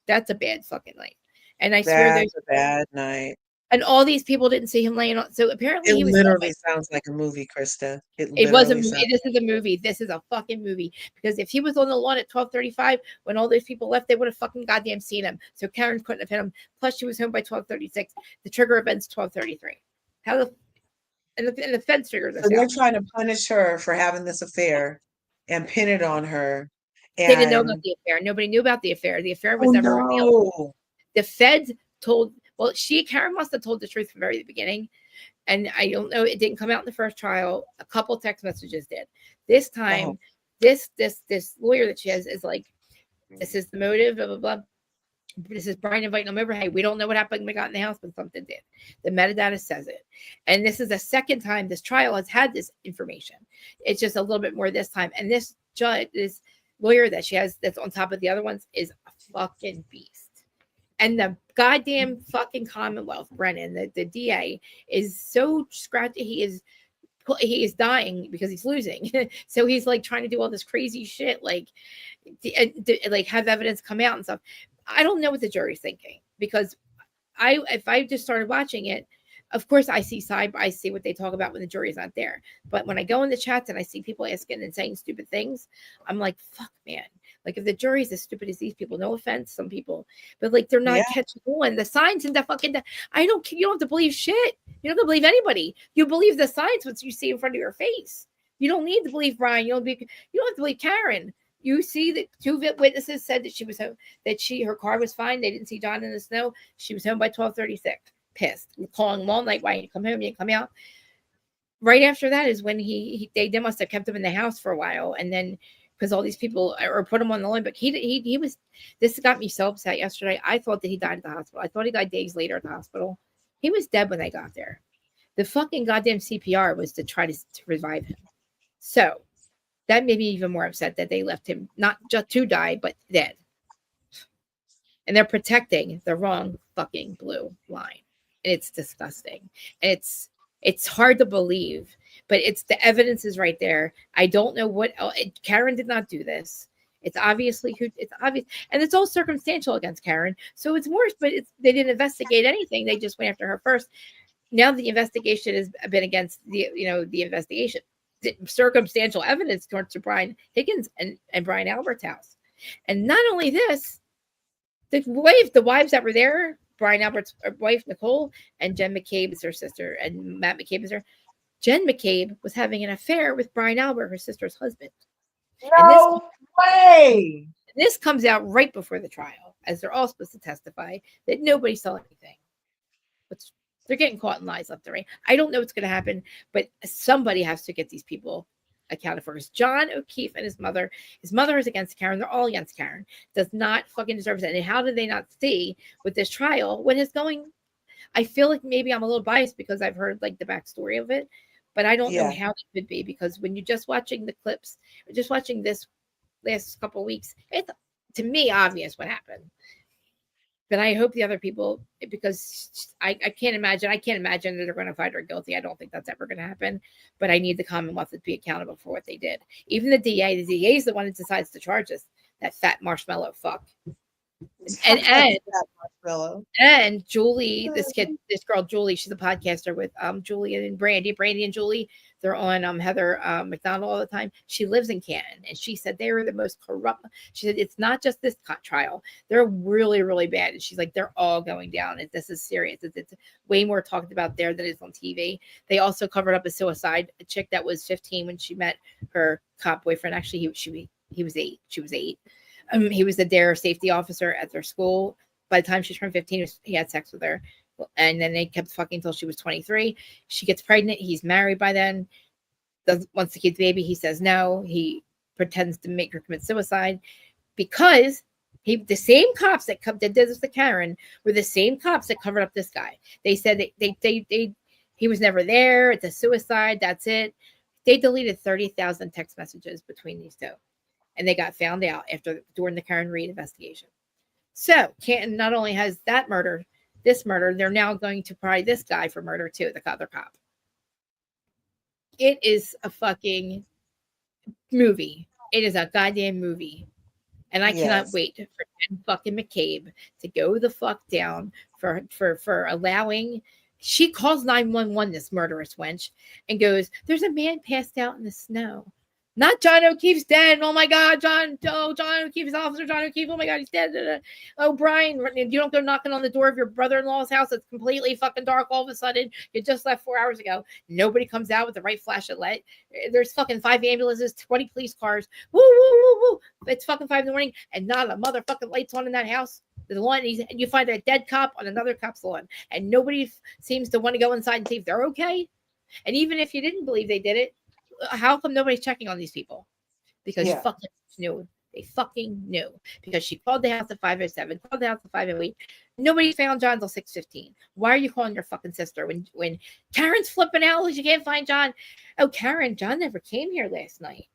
That's a bad fucking night. And I swear, that's a bad night. And all these people didn't see him laying on. So apparently It he was. literally sounds like a movie, Krista. It It was a literally movie. sounds. This is a movie. This is a fucking movie. Because if he was on the lawn at 12:35, when all those people left, they would have fucking goddamn seen him. So Karen couldn't have hit him. Plus, she was home by 12:36. The trigger event's 12:33. How the and the feds figured So this they're out. trying to punish her for having this affair and pin it on her. They didn't know about And the affair. Nobody knew about the affair. The affair was oh never revealed. no. The feds told. Well, Karen must have told the truth from the very beginning. And I don't know, it didn't come out in the first trial. A couple text messages did. This time, this lawyer that she has is like, this is the motive, blah, blah, blah. This is Brian inviting them over. Hey, we don't know what happened when we got in the house, but something did. The metadata says it. And this is the second time this trial has had this information. It's just a little bit more this time. And this judge, this lawyer that she has that's on top of the other ones is a fucking beast. And the goddamn fucking Commonwealth, Brennan, the DA, is so scratchy. He is dying because he's losing. So he's like trying to do all this crazy shit, like have evidence come out and stuff. I don't know what the jury's thinking, because if I just started watching it, of course I see what they talk about when the jury's not there. But when I go in the chats and I see people asking and saying stupid things, I'm like, fuck, man. Like, if the jury's as stupid as these people, no offense, some people, but like they're not catching on. The signs in the fucking. You don't have to believe shit. You don't have to believe anybody. You believe the signs what you see in front of your face. You don't need to believe Brian. You don't have to believe Karen. You see that two witnesses said that she was home, that her car was fine. They didn't see John in the snow. She was home by 12:36. Pissed, calling him all night. Why didn't you come home? You didn't come out. Right after that is when they must have kept him in the house for a while, and then. Because all these people or put him on the line, but he was. This got me so upset yesterday. I thought that he died at the hospital. I thought he died days later at the hospital. He was dead when they got there. The fucking goddamn CPR was to try to revive him. So that made me even more upset that they left him not just to die, but dead. And they're protecting the wrong fucking blue line, and it's disgusting. And it's hard to believe. But the evidence is right there. I don't know what Karen did not do this. It's obvious, and it's all circumstantial against Karen. So it's worse. But they didn't investigate anything. They just went after her first. Now the investigation has been against the investigation, the circumstantial evidence towards Brian Higgins and Brian Albert's house. And not only this, the wives that were there, Brian Albert's wife Nicole and Jen McCabe is her sister, and Matt McCabe is her. Jen McCabe was having an affair with Brian Albert, her sister's husband. No way. This comes out right before the trial, as they're all supposed to testify that nobody saw anything. But they're getting caught in lies left and right. I don't know what's going to happen, but somebody has to get these people accounted for. Because John O'Keefe and his mother is against Karen. They're all against Karen. Does not fucking deserve that. And how did they not see with this trial what is going? I feel like maybe I'm a little biased because I've heard like the backstory of it. But I don't know how it could be, because when you're just watching the clips, or just watching this last couple of weeks, it's to me obvious what happened. But I hope the other people, because I can't imagine that they're going to find her guilty. I don't think that's ever going to happen. But I need the Commonwealth to be accountable for what they did. Even the DA is the one that decides to charge us. That fat marshmallow fuck. And Julie, this girl Julie, she's a podcaster with Julie and Brandy and Julie. They're on Heather McDonald all the time. She lives in Canton, and she said they were the most corrupt. She said it's not just this trial; they're really, really bad. And she's like, they're all going down. And this is serious. It's way more talked about there than it is on TV. They also covered up a suicide. A chick that was 15 when she met her cop boyfriend. Actually, he was 8. She was 8. He was the dare safety officer at their school. By the time she turned 15, he had sex with her. And then they kept fucking until she was 23. She gets pregnant. He's married by then. Wants to keep the baby. He says no. He pretends to make her commit suicide because the same cops that did this to Karen were the same cops that covered up this guy. They said he was never there. It's a suicide. That's it. They deleted 30,000 text messages between these two. And they got found out during the Karen Reed investigation. So Canton not only has this murder, they're now going to try this guy for murder too, the other cop. It is a fucking movie. It is a goddamn movie. And I cannot Yes. wait for Jen fucking McCabe to go the fuck down for allowing. She calls 911, this murderous wench, and goes, "There's a man passed out in the snow." Not John O'Keefe's dead. Oh my God, John O'Keefe's officer, John O'Keefe. Oh my God, he's dead. Oh, Brian, you don't go knocking on the door of your brother-in-law's house. It's completely fucking dark all of a sudden. You just left 4 hours ago. Nobody comes out with the right flashlight. There's fucking 5 ambulances, 20 police cars. Woo, woo, woo, woo. It's fucking 5 in the morning, and not a motherfucking light's on in that house. The lawn, and you find a dead cop on another cop's lawn, and nobody seems to want to go inside and see if they're okay. And even if you didn't believe they did it, how come nobody's checking on these people? Because Yeah. fucking knew. They fucking knew. Because she called the house at 5:07, called the house at 5:08. Nobody found John until 6:15. Why are you calling your fucking sister when Karen's flipping out? You can't find John. Oh, Karen, John never came here last night.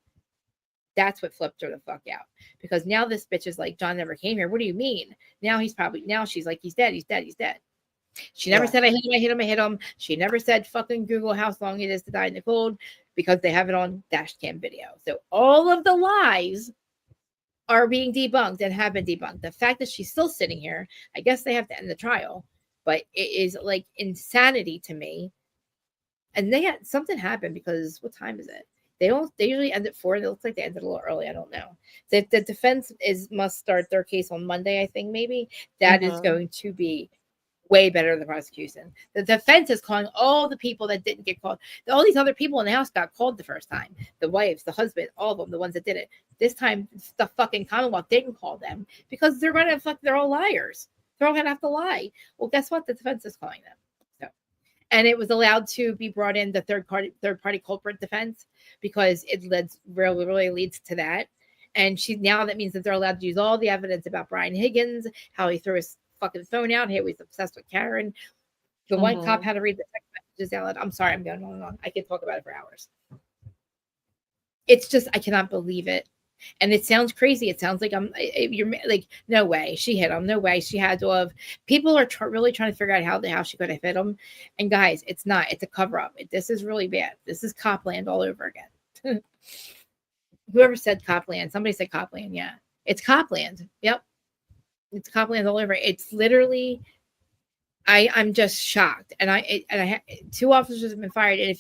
That's what flipped her the fuck out. Because now this bitch is like, John never came here. What do you mean? Now she's like, he's dead. She never said, I hit him. She never said fucking Google how long it is to die in the cold, because they have it on dash cam video. So all of the lies are being debunked and have been debunked. The fact that she's still sitting here, I guess they have to end the trial, but it is like insanity to me. And something happened, because what time is it? They usually end at 4. It looks like they ended a little early. I don't know. The defense must start their case on Monday, I think, maybe. That is going to be way better than the prosecution. The defense is calling all the people that didn't get called. All these other people in the house got called the first time. The wives, the husband, all of them, the ones that did it. This time, the fucking Commonwealth didn't call them, because they're all liars. They're all gonna have to lie. Well, guess what? The defense is calling them. So, and it was allowed to be brought in, the third party culprit defense, because it really leads to that. And that means that they're allowed to use all the evidence about Brian Higgins, how he threw his fucking phone out. He was obsessed with Karen. The one cop had to read the text messages out. I'm sorry, I'm going on and on. I could talk about it for hours. It's just, I cannot believe it. And it sounds crazy. It sounds like you're like, no way she hit him. No way she had to have. People are really trying to figure out how she could have hit him. And guys, it's not. It's a cover up. This is really bad. This is Copland all over again. Whoever said Copland? Somebody said Copland. Yeah, it's Copland. Yep. It's Copland all over. It's literally, I'm just shocked. And I 2 officers have been fired. And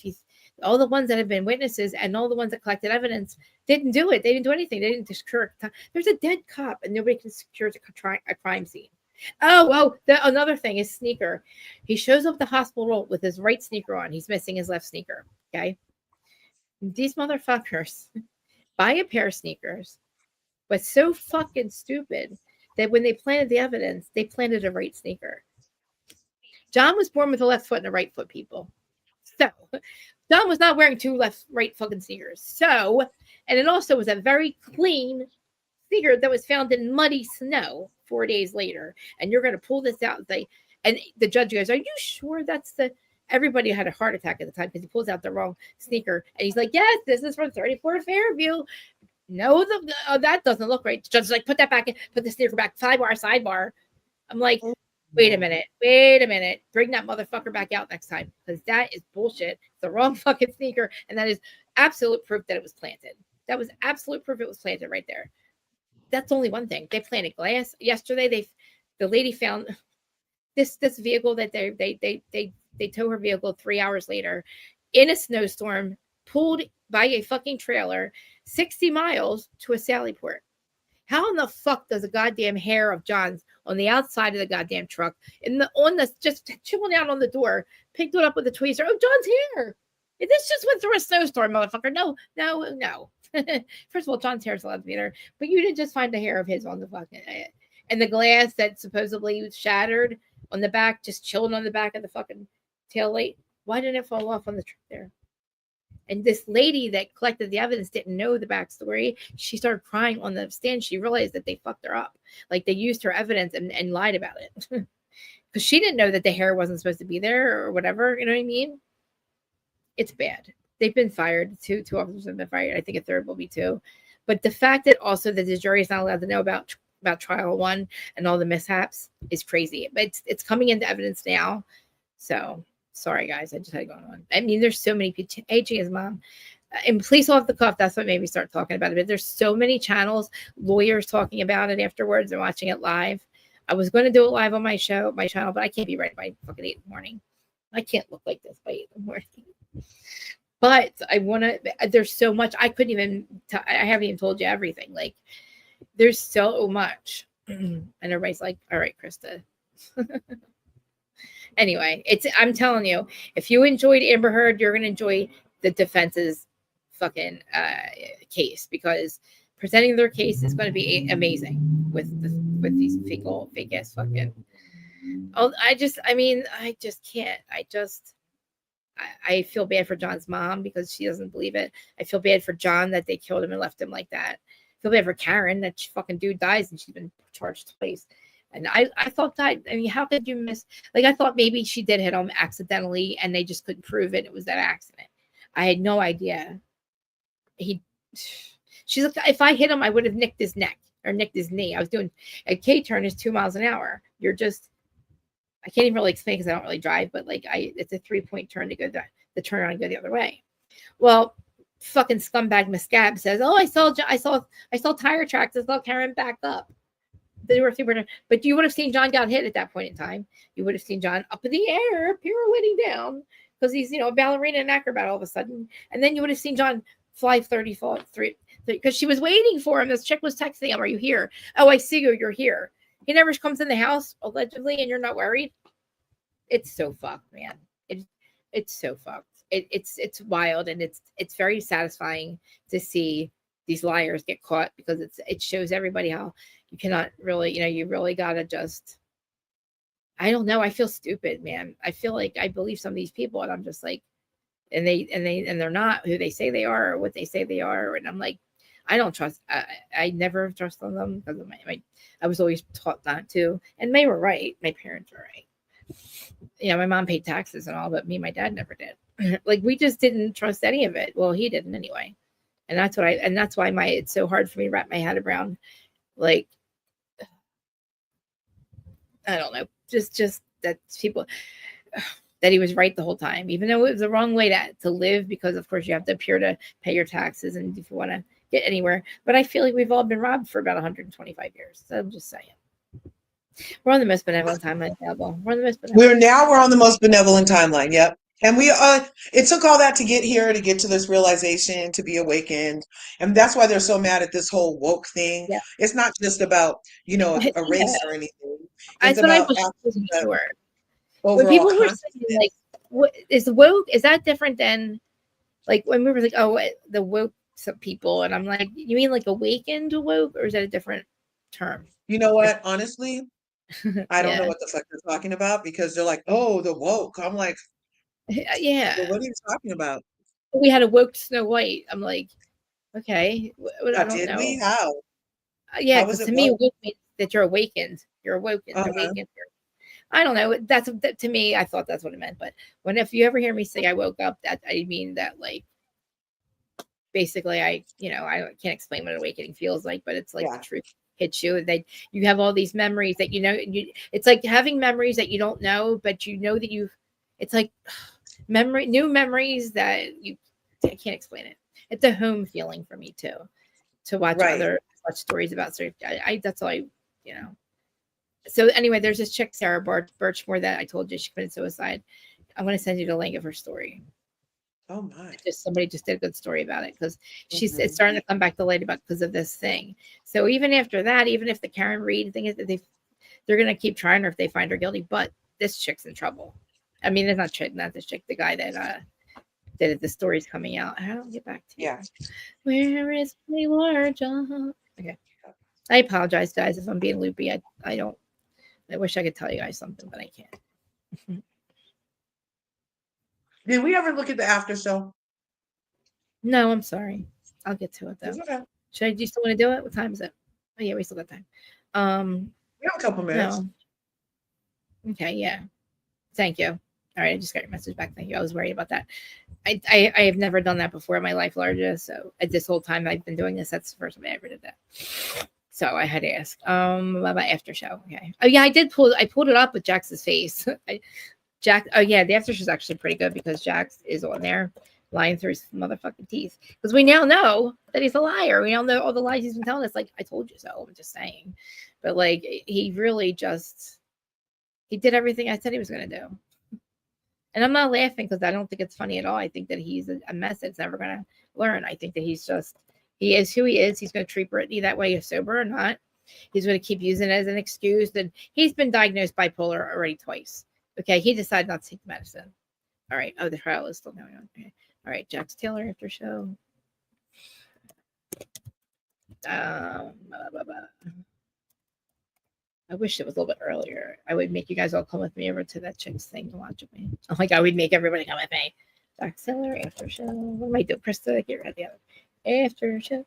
all the ones that have been witnesses and all the ones that collected evidence didn't do it. They didn't do anything. They didn't secure. There's a dead cop, and nobody can secure a crime scene. Another thing is sneaker. He shows up at the hospital with his right sneaker on. He's missing his left sneaker. Okay. These motherfuckers buy a pair of sneakers, but so fucking stupid that when they planted the evidence, they planted a right sneaker. John was born with a left foot and a right foot, people. So John was not wearing 2 right fucking sneakers. So, and it also was a very clean sneaker that was found in muddy snow 4 days later. And you're going to pull this out and say, and the judge goes, "Are you sure that's everybody had a heart attack at the time, because he pulls out the wrong sneaker." And he's like, "Yes, this is from 34 Fairview." No, that doesn't look right. The judge is like, "Put that back in, put the sneaker back, sidebar. I'm like, wait a minute. Bring that motherfucker back out next time, because that is bullshit. It's the wrong fucking sneaker. And that is absolute proof that it was planted. That was absolute proof it was planted right there. That's only one thing. They planted glass. Yesterday, the lady found this vehicle that they tow her vehicle 3 hours later in a snowstorm, pulled by a fucking trailer 60 miles to a Sally Port. How in the fuck does a goddamn hair of John's on the outside of the goddamn truck, just chilling out on the door, picked it up with a tweezer? Oh, John's hair. This just went through a snowstorm, motherfucker. No. First of all, John's hair is allowed to be there, but you didn't just find a hair of his on the fucking, and the glass that supposedly was shattered on the back, just chilling on the back of the fucking tail light. Why didn't it fall off on the truck there? And this lady that collected the evidence didn't know the backstory. She started crying on the stand. She realized that they fucked her up. Like, they used her evidence and lied about it. Because she didn't know that the hair wasn't supposed to be there or whatever. You know what I mean? It's bad. They've been fired. Two officers have been fired. I think a third will be too. But the fact that also that the jury is not allowed to know about trial 1 and all the mishaps is crazy. But it's coming into evidence now. So sorry, guys. I just had it going on. I mean, there's so many people. Hey, Gia's mom. And police off the cuff, that's what made me start talking about it. But there's so many channels, lawyers talking about it afterwards and watching it live. I was going to do it live on my channel, but I can't be ready by fucking 8 in the morning. I can't look like this by 8 in the morning. But I want to, there's so much. I couldn't even, I haven't even told you everything. Like, there's so much. And everybody's like, all right, Krista. Anyway, I'm telling you, if you enjoyed Amber Heard, you're going to enjoy the defense's fucking case, because presenting their case is going to be amazing with these fake ass fucking. Oh, I just can't. I feel bad for John's mom because she doesn't believe it. I feel bad for John that they killed him and left him like that. I feel bad for Karen that fucking dude dies and she's been charged twice. And I thought that, I mean, how could you miss? Like, I thought maybe she did hit him accidentally and they just couldn't prove it. It was that accident. I had no idea. She's like, if I hit him, I would have nicked his neck or nicked his knee. I was doing a K-turn is 2 miles an hour. You're just, I can't even really explain because I don't really drive, but like it's a 3-point turn to go the turn around and go the other way. Well, fucking scumbag Miscab says, "Oh, I saw tire tracks. I saw Karen back up." They were super, but you would have seen John got hit at that point in time. You would have seen John up in the air, pirouetting down because he's a ballerina and acrobat all of a sudden, and then you would have seen John fly 33 because she was waiting for him. This chick was texting him, "Are you here? Oh, I see you. You're here." He never comes in the house, allegedly, and you're not worried. It's so fucked, man. It's so fucked. It's wild, and it's very satisfying to see these liars get caught, because it shows everybody how you cannot really, you really gotta just. I don't know. I feel stupid, man. I feel like I believe some of these people, and I'm just like, and they're not who they say they are or what they say they are, and I'm like, I don't trust. I never trust on them because of I was always taught not to, and they were right. My parents were right. My mom paid taxes and all, but me and my dad never did. Like, we just didn't trust any of it. Well, he didn't anyway, and that's why it's so hard for me to wrap my head around. Like, I don't know, just that people. That he was right the whole time, even though it was the wrong way to live, because of course you have to appear to pay your taxes and if you want to get anywhere. But I feel like we've all been robbed for about 125 years. So I'm just saying. We're on the most benevolent timeline, Dabble. We're on the most benevolent timeline. Yep. And it took all that to get here, to get to this realization, to be awakened. And that's why they're so mad at this whole woke thing. Yeah. It's not just about, a race or anything. It's about sure. When people were saying, like, what is woke? Is that different than, like, when we were like, oh, the woke people? And I'm like, you mean like awakened woke, or is that a different term? You know what? Honestly, I don't know what the fuck they're talking about, because they're like, oh, the woke. I'm like, yeah. Well, what are you talking about? We had a woke Snow White. I'm like, okay, I don't know. We? How? Yeah, because to me, woke means that you're awakened. You're awoken. Awakened. I don't know. That to me, I thought that's what it meant. But if you ever hear me say I woke up, that I mean that, like, basically I can't explain what awakening feels like, but it's like the truth hits you, that you have all these memories that it's like having memories that you don't know, but you know that it's like new memories that I can't explain it. It's a home feeling for me too, to watch watch stories about. So that's all So anyway, there's this chick, Sarah Birchmore, that I told you she committed suicide. I'm going to send you the link of her story. Oh my! Somebody just did a good story about it, because it's starting to come back to light because of this thing. So even after that, even if the Karen Reed thing is that they're going to keep trying her if they find her guilty, but this chick's in trouble. I mean, it's not this chick, the guy that did it. The story's coming out. I'll get back to you. Yeah. Where is my large? Okay. I apologize, guys, if I'm being loopy. I wish I could tell you guys something, but I can't. Did we ever look at the after show? No, I'm sorry. I'll get to it though. Okay. Do you still want to do it? What time is it? Oh yeah, we still got time. We have a couple minutes. No. Okay, yeah. Thank you. All right, I just got your message back. Thank you. I was worried about that. I have never done that before in my life, Larja. So this whole time I've been doing this, that's the first time I ever did that. So I had to ask. About after show. Okay. Oh yeah, I pulled it up with Jax's face. Oh yeah, the after show is actually pretty good because Jax is on there. lying through his motherfucking teeth. Because we now know that he's a liar. We now know all the lies he's been telling us. Like, I told you so. I'm just saying. But like, he really he did everything I said he was going to do. And I'm not laughing because I don't think it's funny at all. I think that he's a mess that's never going to learn. I think that he is who he is. He's going to treat Brittany that way, sober or not. He's going to keep using it as an excuse. And he's been diagnosed bipolar already twice. Okay, he decided not to take the medicine. All right. Oh, the trial is still going on. Okay. All right, Jax Taylor after show. Blah, blah, blah. I wish it was a little bit earlier. I would make you guys all come with me over to that chick's thing to watch with me. Oh my God, we'd make everybody come with me. Jax Taylor after show. What am I doing? Krista, get ready. After show.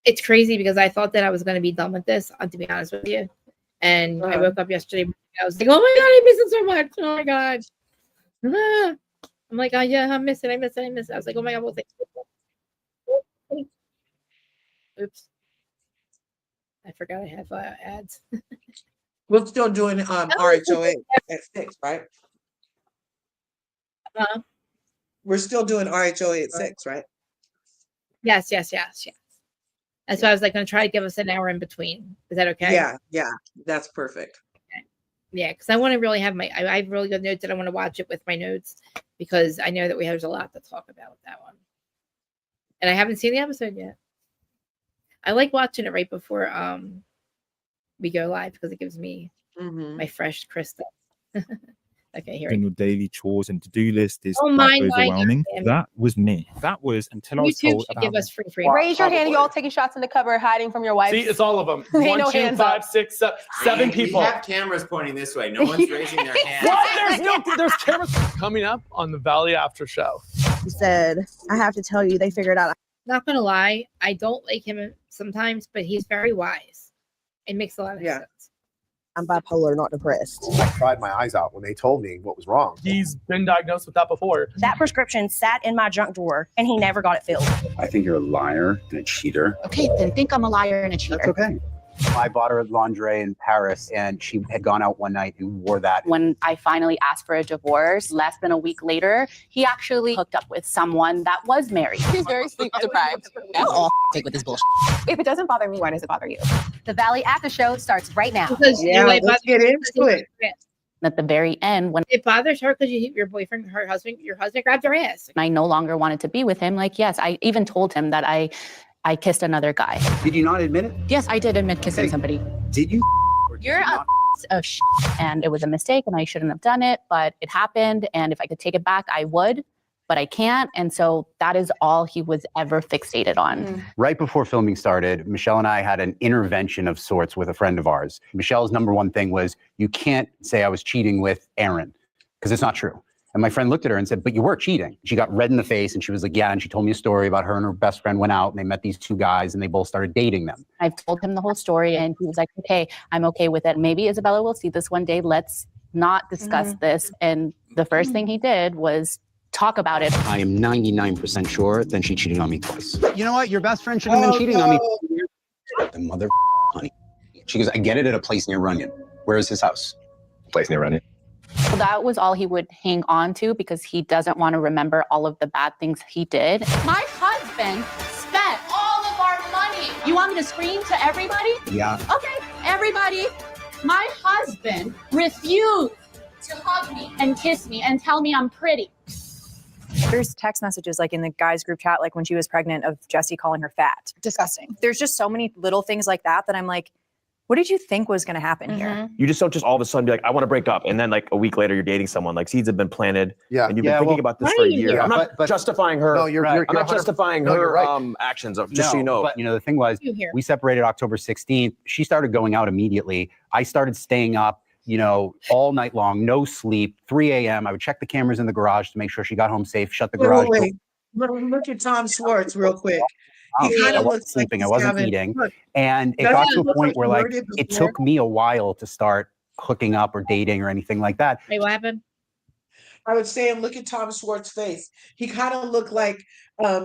It's crazy because I thought that I was going to be done with this, to be honest with you. And I woke up yesterday. I was like, oh my God, I miss it so much. Oh my God. I'm like, oh yeah, I miss it. I was like, oh my God, we'll take it. Oops. I forgot I have ads. We're still doing RHOA at 6, right? We're still doing RHOA at 6, right? Yes. That's why I was like going to try to give us an hour in between. Is that okay? Yeah, that's perfect. Okay. Yeah, because I want to really have I have really good notes and I want to watch it with my notes because I know that there's a lot to talk about with that one. And I haven't seen the episode yet. I like watching it right before we go live because it gives me my fresh Krista. Okay, here. Your daily chores and to-do list is my overwhelming. God. That was me. That was until I was YouTube told should about give us free. Raise your hand. You all taking shots in the cupboard, hiding from your wife. See, it's all of them. Ain't 1, no 2, hands 5, up. 6, 7 people. We have cameras pointing this way. No one's raising their hand. What? There's cameras coming up on the Valley After Show. He said, I have to tell you, they figured out. Not gonna lie, I don't like him sometimes, but he's very wise. It makes a lot of sense. I'm bipolar, not depressed. I cried my eyes out when they told me what was wrong. He's been diagnosed with that before. That prescription sat in my junk drawer and he never got it filled. I think you're a liar and a cheater. Okay, then think I'm a liar and a cheater. That's okay. I bought her lingerie in Paris and she had gone out one night and wore that. When I finally asked for a divorce, less than a week later, he actually hooked up with someone that was married. He's very sleep deprived. All take with this bullshit. If it doesn't bother me, why does it bother you? The Valley After Show starts right now. Because Let's get into it. At the very end, when it bothers her because your boyfriend, your husband grabbed her ass. I no longer wanted to be with him, like, yes, I even told him that I kissed another guy. Did you not admit it? Yes, I did admit kissing somebody. Did you? You're of shit. And it was a mistake and I shouldn't have done it, but it happened. And if I could take it back, I would, but I can't. And so that is all he was ever fixated on. Right before filming started, Michelle and I had an intervention of sorts with a friend of ours. Michelle's number one thing was, you can't say I was cheating with Aaron because it's not true. And my friend looked at her and said, but you were cheating. She got red in the face and she was like, yeah. And she told me a story about her and her best friend went out and they met these two guys and they both started dating them. I've told him the whole story and he was like, okay, I'm okay with it. Maybe Isabella will see this one day. Let's not discuss this. And the first thing he did was talk about it. I am 99% sure then she cheated on me twice. You know what? Your best friend should have been cheating on me. The mother honey. She goes, I get it at a place near Runyon. Where is his house? Place near Runyon. So that was all he would hang on to because he doesn't want to remember all of the bad things he did. My husband spent all of our money. You want me to scream to everybody? Yeah. Okay, everybody. My husband refused to hug me and kiss me and tell me I'm pretty. There's text messages like in the guys group chat, like when she was pregnant, of Jesse calling her fat. Disgusting. There's just so many little things like that I'm like, what did you think was going to happen here? You just don't just all of a sudden be like, I want to break up. And then like a week later, you're dating someone. Like seeds have been planted. Yeah. And you've been thinking about this for a year. I'm not justifying her. No, you're I'm not justifying her actions, just so you know. But you know, the thing was, we separated October 16th. She started going out immediately. I started staying up, you know, all night long, no sleep, 3 a.m. I would check the cameras in the garage to make sure she got home safe, shut the garage door. Look at Tom Schwartz real quick. I wasn't sleeping. I wasn't eating. And it got to a point where like it took me a while to start hooking up or dating or anything like that. Wait, what happened? I was saying, look at Tom Schwartz's face. He kind of looked like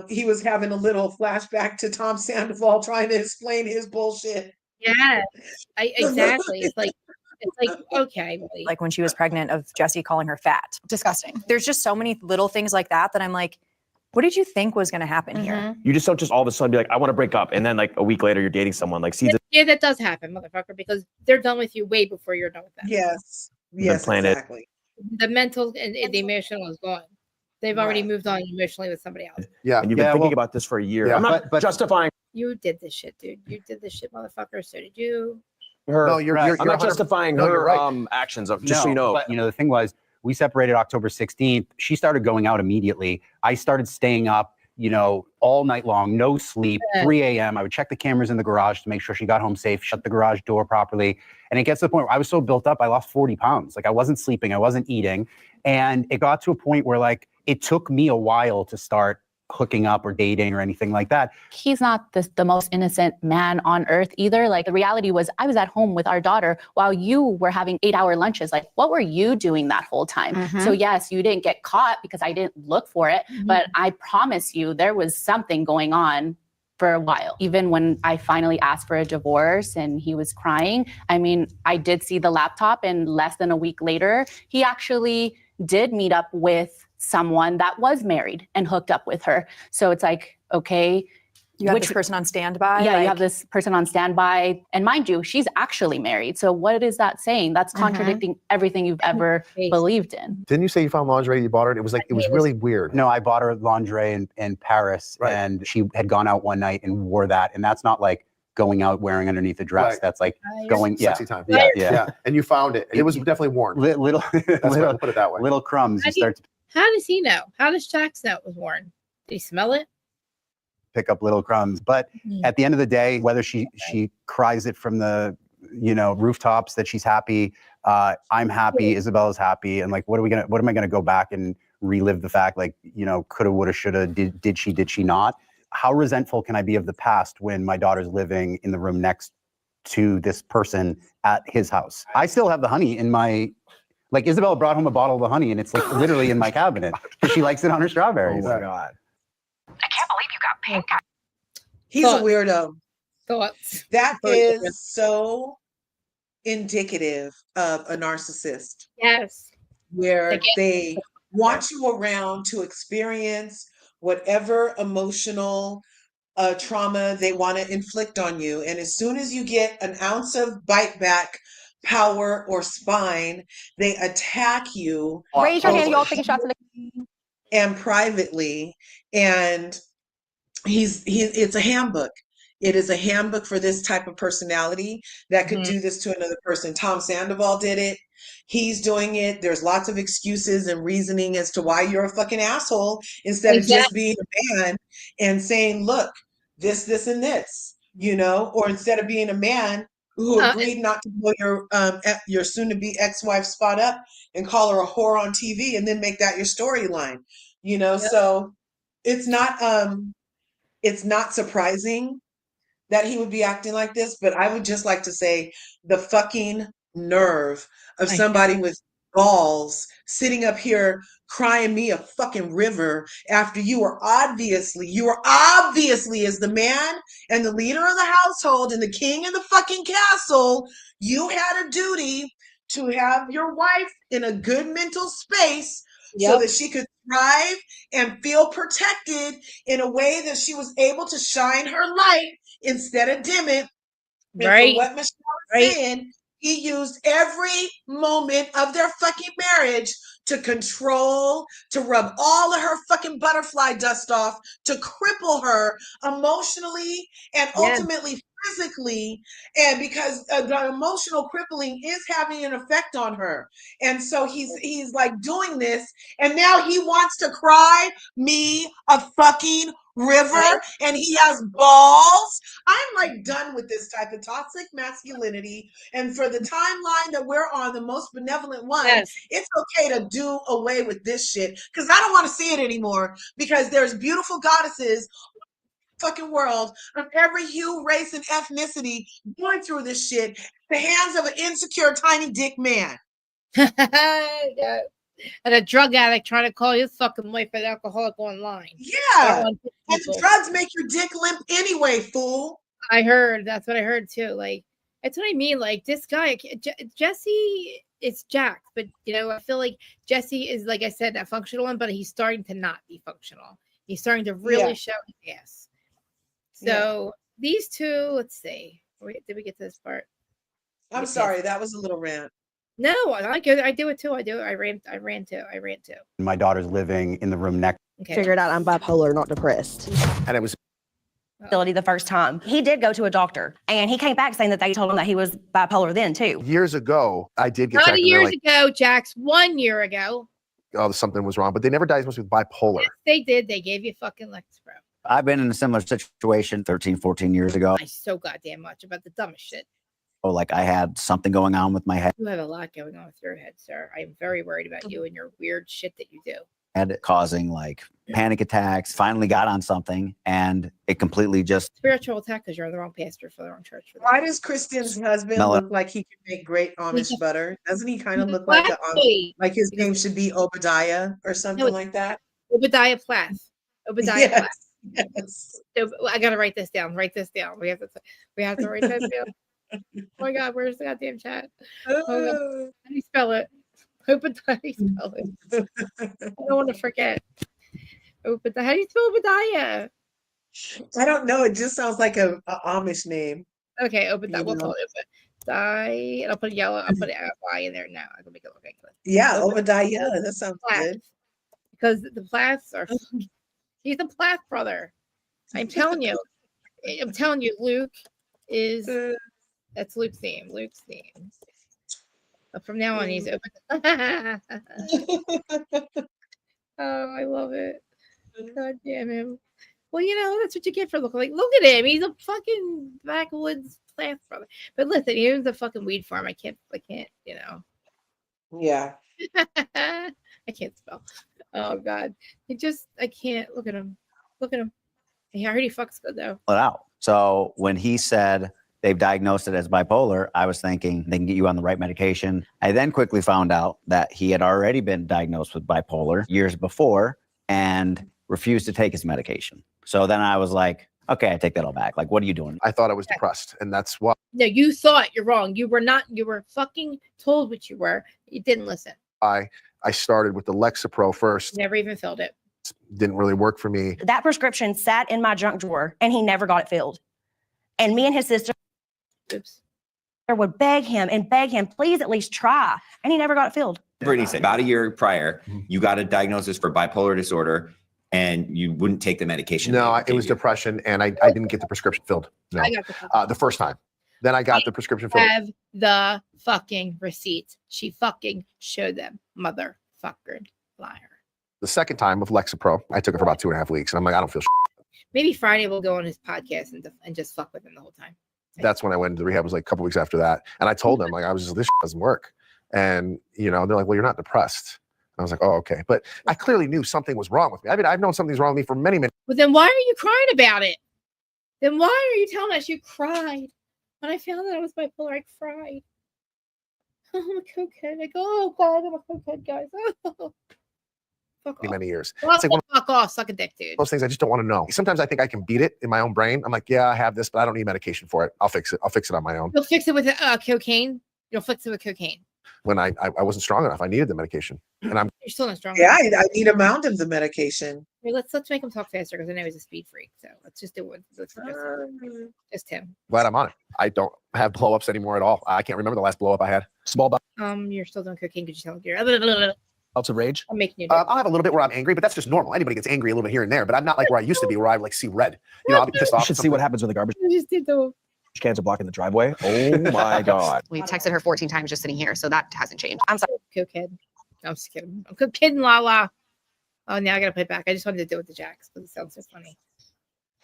he was having a little flashback to Tom Sandoval trying to explain his bullshit. Yeah, exactly. It's like, okay. Like when she was pregnant of Jesse calling her fat. Disgusting. There's just so many little things like that that I'm like, what did you think was going to happen here? You just don't just all of a sudden be like, I want to break up, and then like a week later you're dating someone. Like seeds Yeah, that does happen, motherfucker, because they're done with you way before you're done with them. Yes. been Yes, planted. exactly. The mental and the emotional is gone. They've already moved on emotionally with somebody else. Yeah. And you've been thinking about this for a year. Yeah, I'm not but justifying You did this shit, dude. You did this shit, motherfucker. So did you. her. No, you're I'm not 100% justifying no, you're her right. actions of just so you know. But, the thing was, we separated October 16th. She started going out immediately. I started staying up, all night long, no sleep, 3 a.m. I would check the cameras in the garage to make sure she got home safe, shut the garage door properly. And it gets to the point where I was so built up, I lost 40 pounds. Like I wasn't sleeping, I wasn't eating. And it got to a point where like, it took me a while to start hooking up or dating or anything like that. He's not the most innocent man on earth either. Like the reality was I was at home with our daughter while you were having 8-hour lunches. Like what were you doing that whole time? So yes, you didn't get caught because I didn't look for it, but I promise you there was something going on for a while. Even when I finally asked for a divorce and he was crying, I mean, I did see the laptop, and less than a week later, he actually did meet up with someone that was married and hooked up with her. So it's like, okay. You have this person on standby? Yeah, like, you have this person on standby. And mind you, she's actually married. So what is that saying? That's contradicting everything you've ever believed in. Didn't you say you found lingerie you bought her? It was really weird. No, I bought her lingerie in Paris, and she had gone out one night and wore that. And that's not like going out wearing underneath a dress. Right. That's like going, Sexy time. Yeah. And you found it. It was definitely worn. Little, We'll put it that way. little crumbs. You start to How does he know? How does Jax know it was worn? Did he smell it? pick up little crumbs. But at the end of the day, whether she cries it from the rooftops that she's happy, I'm happy, Isabella's happy, and like what am I gonna go back and relive the fact like coulda, woulda, shoulda, did she not? How resentful can I be of the past when my daughter's living in the room next to this person at his house? I still have the honey in my. Like Isabella brought home a bottle of the honey, and it's like literally in my cabinet because she likes it on her strawberries. Oh my God. I can't believe you got pink eye. He's a weirdo. Thoughts? That is so indicative of a narcissist. Yes. Where they want you around to experience whatever emotional trauma they want to inflict on you. And as soon as you get an ounce of bite back power or spine, they attack you. Raise your hand, you all taking shots in the and privately. And it's a handbook. It is a handbook for this type of personality that could do this to another person. Tom Sandoval did it. He's doing it. There's lots of excuses and reasoning as to why you're a fucking asshole instead of just being a man and saying, look, this, and this, or instead of being a man who agreed not to blow your soon-to-be ex-wife's spot up and call her a whore on TV and then make that your storyline, So it's not surprising that he would be acting like this, but I would just like to say the fucking nerve of somebody with balls sitting up here crying me a fucking river after you were obviously as the man and the leader of the household and the king of the fucking castle, you had a duty to have your wife in a good mental space so that she could thrive and feel protected in a way that she was able to shine her light instead of dim it. And for what Michelle is saying, he used every moment of their fucking marriage to control, to rub all of her fucking butterfly dust off, to cripple her emotionally and ultimately physically. And because the emotional crippling is having an effect on her. And so he's like doing this, and now he wants to cry me a fucking river, and he has balls. I'm like done with this type of toxic masculinity. And for the timeline that we're on, the most benevolent one, it's okay to do away with this shit because I don't want to see it anymore, because there's beautiful goddesses fucking world of every hue, race, and ethnicity going through this shit at the hands of an insecure tiny dick man. And a drug addict trying to call his fucking wife an alcoholic online. Yeah. And the drugs make your dick limp anyway, fool. I heard. That's what I heard too. Like, That's what I mean. Like this guy, Jesse, it's Jax, but I feel like Jesse is, like I said, a functional one, but he's starting to not be functional. He's starting to really show his ass. So these two, let's see. Did we get to this part? I'm sorry, that was a little rant. No, I do it too. I ran too. My daughter's living in the room next. Okay. Figured out I'm bipolar, not depressed. And it was The first time he did go to a doctor, and he came back saying that they told him that he was bipolar then too. years ago. I did get Not checked. And they're years like, ago, Jax. 1 year ago. oh, something was wrong, but they never diagnosed me with bipolar. They did. They gave you fucking Lexapro. I've been in a similar situation 13, 14 years ago. I so goddamn much about the dumbest shit. Oh, like I had something going on with my head. You have a lot going on with your head, sir. I'm very worried about you and your weird shit that you do. Causing like panic attacks. Finally got on something and it completely just Spiritual attack because you're the wrong pastor for the wrong church. Why does Kristen's husband look like he could make great Amish butter? Doesn't he kind of look like like his name should be Obadiah or something like that? Obadiah Plath. Obadiah Plath. Yes. So, I gotta write this down. Write this down. We have to write this down. Oh my God, where's the goddamn chat? Oh, how do you spell it? Obadiah. Spell it. I don't want to forget. Obadiah. How do you spell Obadiah? I don't know. It just sounds like a Amish name. Okay, Obadiah. We'll call it Obadiah. And I'll put yellow. I'll put Y in there now. I'm gonna make it look like this. Yeah, Obadiah. That sounds good. Because the Plaths are. He's a Plath brother. I'm telling you. Luke is. That's Luke's name. But from now on, he's open. Oh, I love it. God damn him. Well, that's what you get for looking like. Look at him. He's a fucking backwoods plant brother. But listen, he owns a fucking weed farm. I can't, Yeah. I can't spell. Oh, God. I can't. Look at him. I heard he fucks good, though. it out. So when he said they've diagnosed it as bipolar, I was thinking they can get you on the right medication. I then quickly found out that he had already been diagnosed with bipolar years before and refused to take his medication. So then I was like, okay, I take that all back. Like, what are you doing? I thought I was depressed, and that's why. No, you thought. You're wrong. You were not. You were fucking told what you were. You didn't listen. I started with the Lexapro first. Never even filled it. Didn't really work for me. That prescription sat in my junk drawer, and he never got it filled. And me and his sister would beg him, please at least try. And he never got it filled. Brittany said about a year prior, you got a diagnosis for bipolar disorder and you wouldn't take the medication. No, it was depression, and I didn't get the prescription filled. No, I got the first time. Then I got the prescription filled. Have the fucking receipt. She fucking showed them. Motherfucking liar. The second time of Lexapro, I took it for about 2.5 weeks, and I'm like, I don't feel Maybe Friday we'll go on his podcast and just fuck with him the whole time. That's when I went into the rehab. It was like a couple weeks after that. And I told them, like, this doesn't work. And, they're like, well, you're not depressed. And I was like, oh, okay. But I clearly knew something was wrong with me. I mean, I've known something's wrong with me for many, many. Well, then why are you crying about it? Then why are you telling us you cried? When I found that I was bipolar, I cried. Oh, I'm a cokehead. I go, oh, God, I'm a cokehead, guys. Oh. Many years. Well, It's like one fuck off, suck a dick, dude. those things I just don't want to know. Sometimes I think I can beat it in my own brain. I'm like, yeah, I have this, but I don't need medication for it. I'll fix it. I'll fix it on my own. You'll fix it with cocaine. You'll fix it with cocaine. When I wasn't strong enough, I needed the medication, and You're still not strong. Yeah, I need a mound of the medication. Here, let's make him talk faster because I know he's a speed freak. So let's just do it. Just him. glad I'm on it. I don't have blow-ups anymore at all. I can't remember the last blow-up I had. Small bouts You're still doing cocaine. Could you tell you're of rage. I'm making you. I'll have a little bit where I'm angry, but that's just normal. Anybody gets angry a little bit here and there, but I'm not like where I used to be, where I would see red. I'll be pissed off. You should see what happens when the garbage I just did though. cans are blocking the driveway. Oh my God. We texted her 14 times just sitting here, so that hasn't changed. I'm sorry, cokehead. No, I'm just kidding. I'm kidding, Lala. Oh, now I gotta play it back. I just wanted to do it with the Jax because it sounds so funny.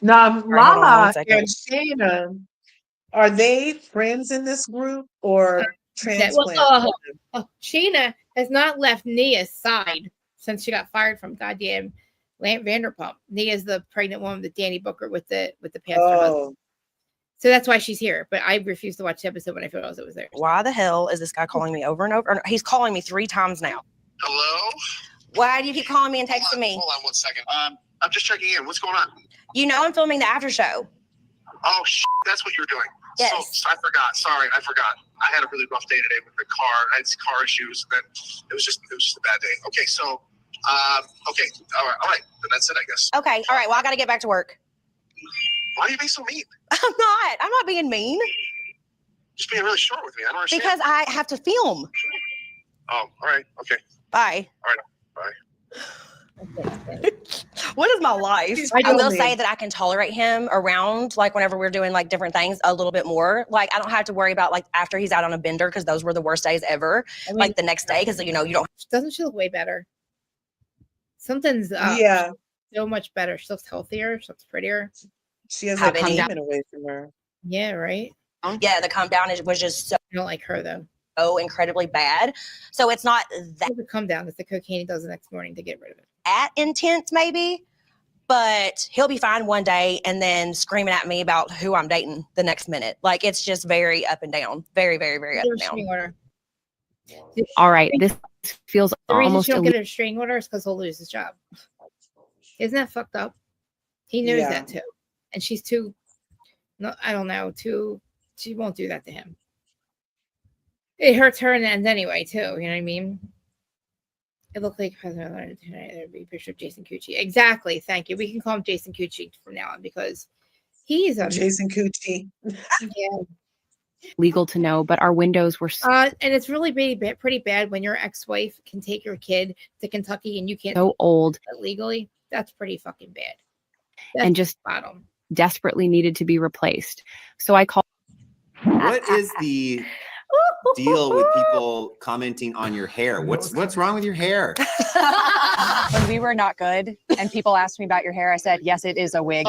Now, Lala and Shayna, are they friends in this group or transplant? Shayna has not left Nia's side since she got fired from goddamn Vanderpump. Nia's the pregnant woman with Danny Booker with the pastor husband. So that's why she's here. But I refused to watch the episode when I realized it was there. Why the hell is this guy calling me over and over? He's calling me 3 times now. Hello? Why do you keep calling me and texting me? Hold on 1 second. I'm just checking in. What's going on? I'm filming the after show. Oh, that's what you're doing. Yes. So I forgot. Sorry, I forgot. I had a really rough day today with the car. I had some car issues, and then it was just a bad day. Okay, so okay, all right. Then that's it, I guess. Okay. All right. Well, I got to get back to work. Why are you being so mean? I'm not being mean. Just being really short with me. I don't understand. Because I have to film. Oh, all right. Okay. Bye. All right. Bye. What is my life? I will say that I can tolerate him around, like whenever we're doing like different things, a little bit more. Like I don't have to worry about like after he's out on a bender, because those were the worst days ever. I mean, like the next day, because you don't. Doesn't she look way better? Something's up. Yeah. So much better. She looks healthier. She looks prettier. She has a demon away from her. Yeah, right. Yeah, the come down was just so. I don't like her though. So incredibly bad. So it's not that the come down. It's the cocaine he does the next morning to get rid of it. That intense, maybe. But he'll be fine one day and then screaming at me about who I'm dating the next minute. Like it's just very up and down. Very, very, very up and down. All right, this feels The reason almost she don't get a restraining order is because he'll lose his job. Isn't that fucked up? He knows that too, and she's too. No, I don't know. She won't do that to him. It hurts her in the end anyway, too. You know what I mean? It looked like President Leonard tonight. There'd be Bishop Jason Cucci. Exactly. Thank you. We can call him Jason Cucci from now on because he's a Jason Cucci. Yeah. legal to know, but our windows were And it's really pretty bad when your ex-wife can take your kid to Kentucky and you can't so old legally. That's pretty fucking bad. and just bottom. desperately needed to be replaced. So I called. What is the deal with people commenting on your hair? What's wrong with your hair? When we were not good and people asked me about your hair, I said, yes, it is a wig.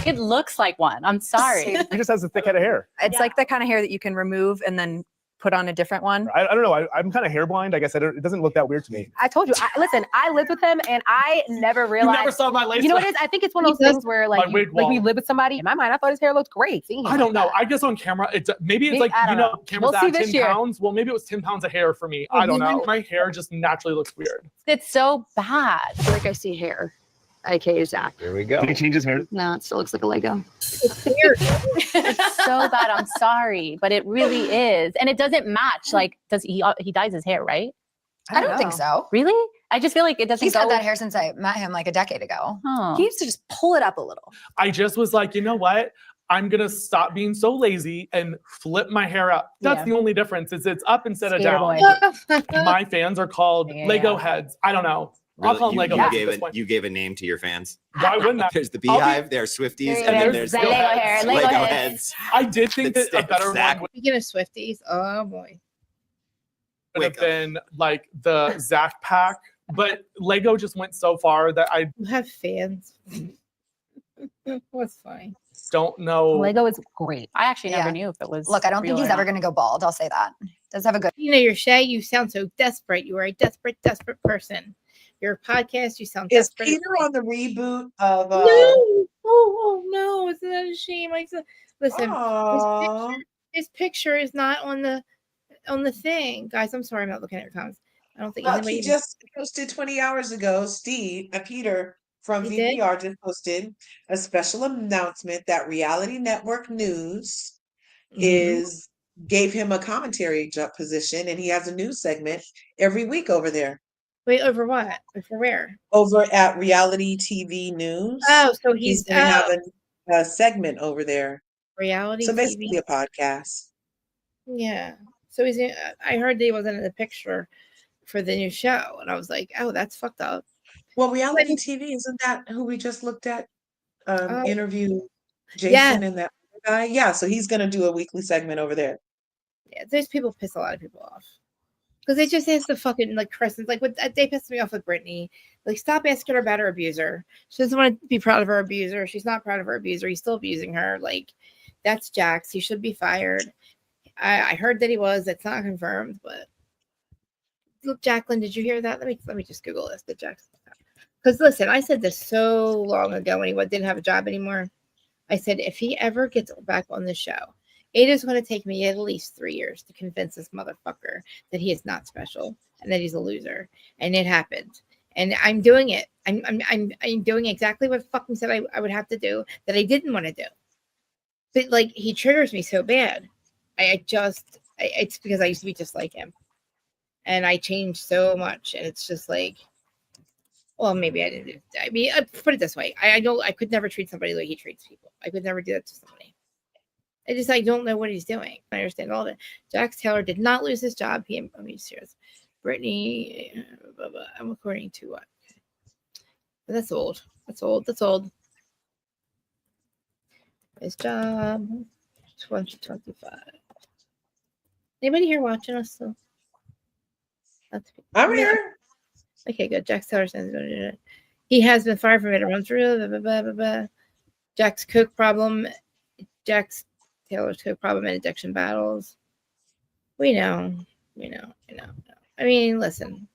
It looks like one. I'm sorry. He just has a thick head of hair. It's like the kind of hair that you can remove and then put on a different one. I don't know. I'm kind of hair blind. I guess it doesn't look that weird to me. I told you. Listen, I lived with him and I never realized. You never saw my lace. You know what it is? I think it's one of those things where like we live with somebody. In my mind, I thought his hair looked great. Seeing him I don't like know. I guess on camera, maybe it's like, I don't know. cameras We'll see at this 10 year. pounds. Well, maybe it was 10 pounds of hair for me. Oh, I don't you know. know. My hair just naturally looks weird. It's so bad. I feel like I see hair. AKA Zach. There we go. Did he change his hair? No, it still looks like a Lego. It's so bad. I'm sorry, but it really is, and it doesn't match. Like, does he dyes his hair, right? I don't think so. Really? I just feel like it doesn't. He's go had that hair since I met him like a decade ago. Oh. He needs to just pull it up a little. I just was like, you know what? I'm going to stop being so lazy and flip my hair up. That's Yeah. the only difference. It's up instead of Skater down. boy. My fans are called Lego heads. I don't know. I'll call them Lego heads at this point. You gave a name to your fans. Why wouldn't I? There's the Beehive, there are Swifties, and then there's Lego hair, Lego heads. I did think that a better Zach. one Speaking of Swifties, oh boy. would have been like the Zach pack, but Lego just went so far that I You have fans. What's fine. don't know. Lego is great. I actually never Yeah. knew if it was. Look, I don't think real he's or ever not. going to go bald. I'll say that. Does have a good. You know, you're Shay, you sound so desperate. You are a desperate person. Your podcast, you sound Is desperate. Peter on the reboot of No. Oh no, isn't that a shame? Listen, Aw. his picture is not on the thing. Guys, I'm sorry I'm not looking at your comments. I don't think Look, anybody he just posted 20 hours ago. Peter from He did? VPR just posted a special announcement that Reality Network News gave him a commentary position, and he has a news segment every week over there. Wait, over what? For where? Over at Reality TV News. Oh, so He's he's going to have a segment over there. reality So TV. basically a podcast. Yeah. So I heard that he wasn't in the picture for the new show, and I was like, oh, that's fucked up. Well, Reality TV, isn't that who we just looked at interview Jason Yeah. and that other guy? Yeah, so he's going to do a weekly segment over there. Yeah, those people piss a lot of people off because they just ask the fucking like Christians. Like, what they pissed me off with Brittany. Like, stop asking her about her abuser. She doesn't want to be proud of her abuser. She's not proud of her abuser. He's still abusing her. Like, that's Jax. He should be fired. I heard that he was. That's not confirmed, but look, Jacqueline, did you hear that? Let me just Google this. Did Jax? Because listen, I said this so long ago when he didn't have a job anymore. I said if he ever gets back on the show, it is going to take me at least 3 years to convince this motherfucker that he is not special and that he's a loser. And it happened. And I'm doing it. I'm doing exactly what fucking said I would have to do that I didn't want to do. But like he triggers me so bad. It's because I used to be just like him. And I changed so much. And it's just like, well, maybe I didn't. I mean, put it this way. I know I could never treat somebody like he treats people. I could never do that to somebody. I don't know what he's doing. I understand all of it. Jax Taylor did not lose his job. I mean, serious. Brittany, I'm according to what? But that's old. That's old. That's old. His job, 2025. Anybody here watching us still? I'm here. Okay, good. Jax Taylor says he has been fired from it. Jack's coke problem. Jax Taylor's coke problem and addiction battles. We know. I mean, listen.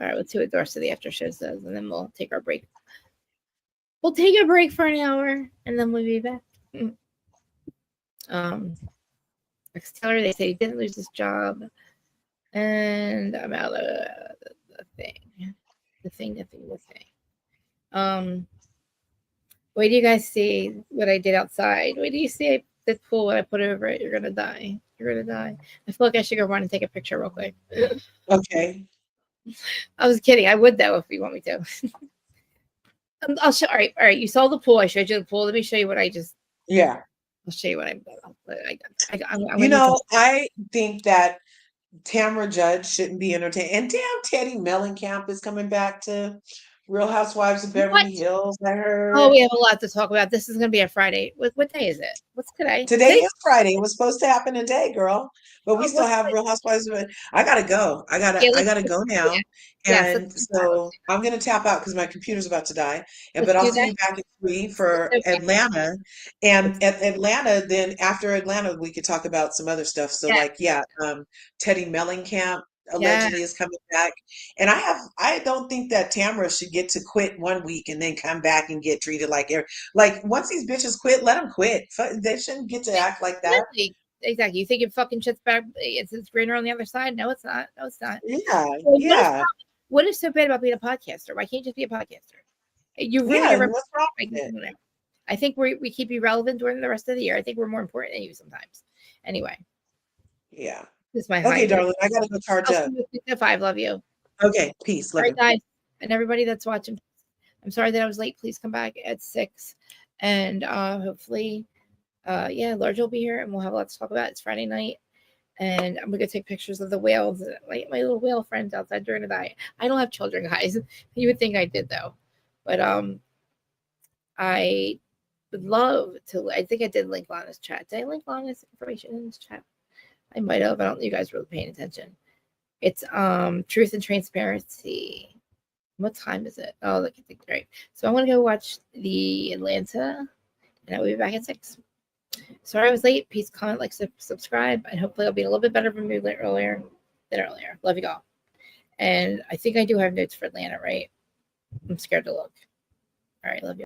All right, let's see what the rest of the after show says, and then we'll take our break. We'll take a break for an hour, and then we'll be back. Jax Taylor, they say he didn't lose his job, and I'm out of the thing. The thing. Wait do you guys see what I did outside? Wait do you see the pool when I put over it? You're gonna die. I feel like I should go run and take a picture real quick. Okay. I was kidding. I would though if you want me to. I'll show. All right. You saw the pool. I showed you the pool. Let me show you what I just. Yeah. I'll show you what I'm I think that Tamra Judge shouldn't be entertained. And damn, Teddy Mellencamp is coming back to Real Housewives of Beverly Hills. I heard. Oh, we have a lot to talk about. This is going to be a Friday. What day is it? What's today? Today is Friday. It was supposed to happen today, girl. But we still have Real Housewives of I gotta go. I gotta go now. And so I'm gonna tap out because my computer's about to die. But I'll see you back at 3 for Atlanta. And at Atlanta, then after Atlanta, we could talk about some other stuff. So Teddy Mellencamp allegedly is coming back. And I don't think that Tamara should get to quit 1 week and then come back and get treated like once these bitches quit, let them quit. They shouldn't get to act like that. Exactly. You think your fucking shit's back? It's greener on the other side? No, it's not. Yeah. What is so bad about being a podcaster? Why can't you just be a podcaster? You really what's wrong with it? I think we keep you relevant during the rest of the year. I think we're more important than you sometimes. Anyway. Yeah. This is my okay, darling. I gotta go charge up. 5. Love you. Okay. Peace. Love you. Guys, and everybody that's watching. I'm sorry that I was late. Please come back at 6. And hopefully, Large will be here and we'll have a lot to talk about. It's Friday night. And I'm gonna take pictures of the whales, my little whale friends outside during the night. I don't have children, guys. You would think I did though. But I would love to. I think I did link Lana's chat. Did I link Lana's information in this chat? I might have. I don't think you guys were really paying attention. It's Truth and Transparency. What time is it? Oh, look, I think right. So I'm gonna go watch the Atlanta, and I will be back at 6. Sorry I was late. Please comment, like, subscribe, and hopefully I'll be a little bit better of a mood earlier. Love you all. And I think I do have notes for Atlanta, right? I'm scared to look. All right, love you.